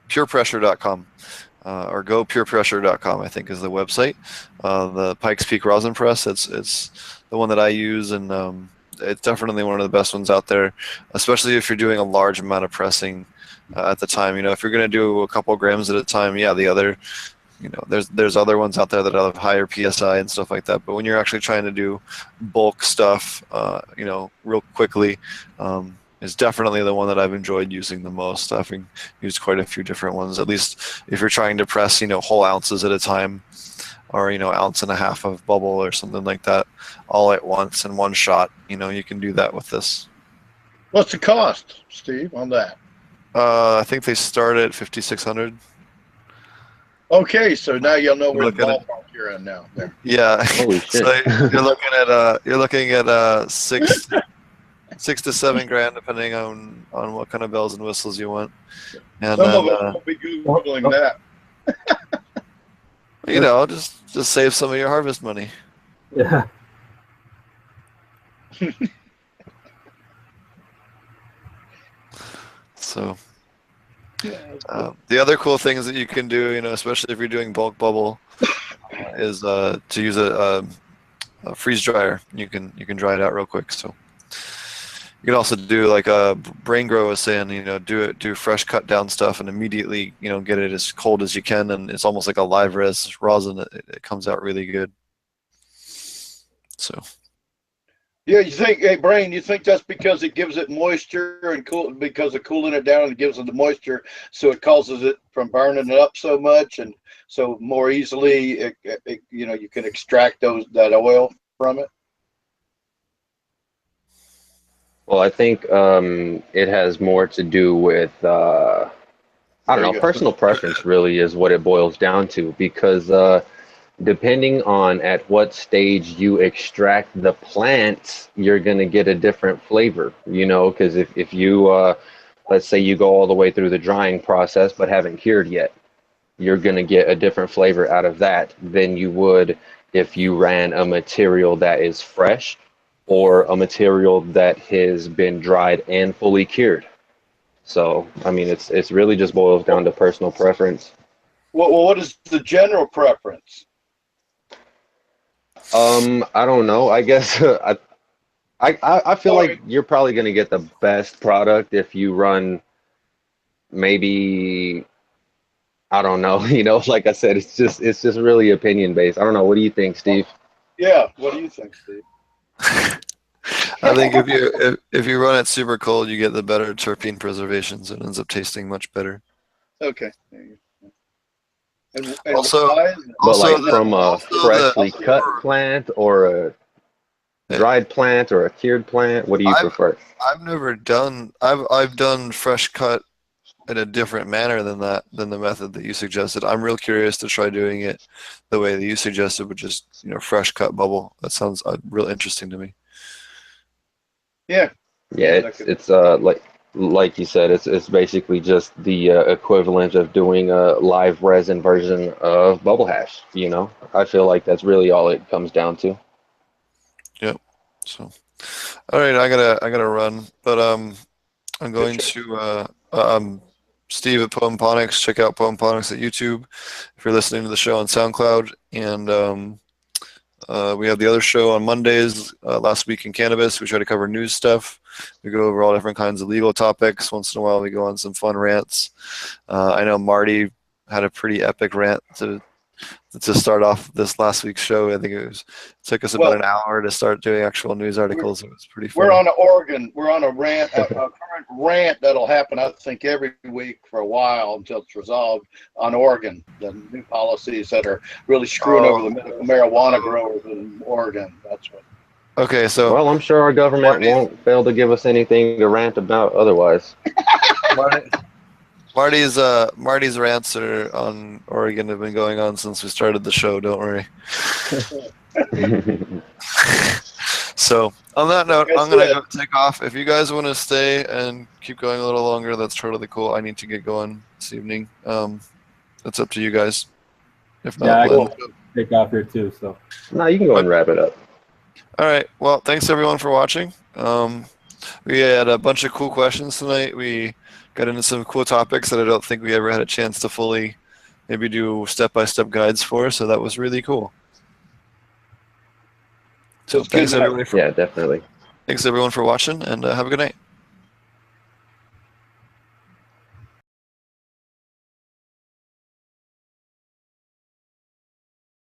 purepressure.com or gopurepressure.com, I think is the website. The Pikes Peak Rosin Press, it's the one that I use, and it's definitely one of the best ones out there, especially if you're doing a large amount of pressing at the time. You know, if you're going to do a couple grams at a time, yeah, the other, you know, there's other ones out there that have higher PSI and stuff like that. But when you're actually trying to do bulk stuff, you know, real quickly, is definitely the one that I've enjoyed using the most. I've used quite a few different ones, at least if you're trying to press, you know, whole ounces at a time, or, you know, 1.5 ounces of bubble or something like that, all at once in one shot. You know, you can do that with this. What's the cost, Steve, on that? I think they start at $5,600. Okay, so now you'll know where the ballpark you're in now. There. Yeah. Holy shit. So you're looking at $6 to $7 grand, depending on what kind of bells and whistles you want. And some of us will be googling that. You know, just save some of your harvest money. Yeah. So the other cool things that you can do, you know, especially if you're doing bulk bubble, is to use a freeze dryer. You can dry it out real quick. So you can also do like BrayneGro was saying, you know, do fresh cut down stuff and immediately, you know, get it as cold as you can, and it's almost like a live rosin. It comes out really good. So. Yeah, you think, hey, Brain, you think that's because it gives it moisture and cool, because of cooling it down, it gives it the moisture, so it causes it from burning it up so much, and so more easily, you know, you can extract that oil from it. Well, I think it has more to do with I don't know, personal preference really is what it boils down to, because depending on at what stage you extract the plant, you're going to get a different flavor, you know, because if you, let's say you go all the way through the drying process but haven't cured yet, you're going to get a different flavor out of that than you would if you ran a material that is fresh or a material that has been dried and fully cured. So, I mean, it's really just boils down to personal preference. Well, what is the general preference? I don't know. I guess I feel like you're probably going to get the best product if you run maybe, I don't know, you know, like I said, it's just really opinion based. I don't know. What do you think, Steve? Yeah, what do you think, Steve? I think if you run it super cold, you get the better terpene preservations. It ends up tasting much better. Okay. There you go. And Also, but like the, from a freshly cut plant or a dried plant or a cured plant, what do you prefer? I've done fresh cut in a different manner than the method that you suggested. I'm real curious to try doing it the way that you suggested, with just, you know, fresh cut bubble. That sounds real interesting to me. Yeah. Yeah, it's like you said, it's basically just the equivalent of doing a live resin version of bubble hash. You know, I feel like that's really all it comes down to. Yep. So, all right, I gotta run, but I'm going to Steve at Ponics. Check out Ponics at YouTube if you're listening to the show on SoundCloud, and we have the other show on Mondays, Last Week in Cannabis. We try to cover news stuff. We go over all different kinds of legal topics. Once in a while, we go on some fun rants. I know Marty had a pretty epic rant to start off this last week's show. I think it took us about an hour to start doing actual news articles. It was pretty fun. We're on Oregon. We're on a rant, a current rant that'll happen, I think, every week for a while until it's resolved on Oregon. The new policies that are really screwing over the medical marijuana growers in Oregon. That's what. Okay, so well, I'm sure our government won't fail to give us anything to rant about otherwise. Marty's rants on Oregon have been going on since we started the show. Don't worry. So on that note, I'm gonna go take off. If you guys want to stay and keep going a little longer, that's totally cool. I need to get going this evening. That's up to you guys. If not, yeah, I will take off here too. So no, you can go and wrap it up. All right. Well, thanks everyone for watching. We had a bunch of cool questions tonight. We got into some cool topics that I don't think we ever had a chance to fully maybe do step-by-step guides for, so that was really cool. So thanks everyone. Yeah, definitely. Thanks everyone for watching, and have a good night.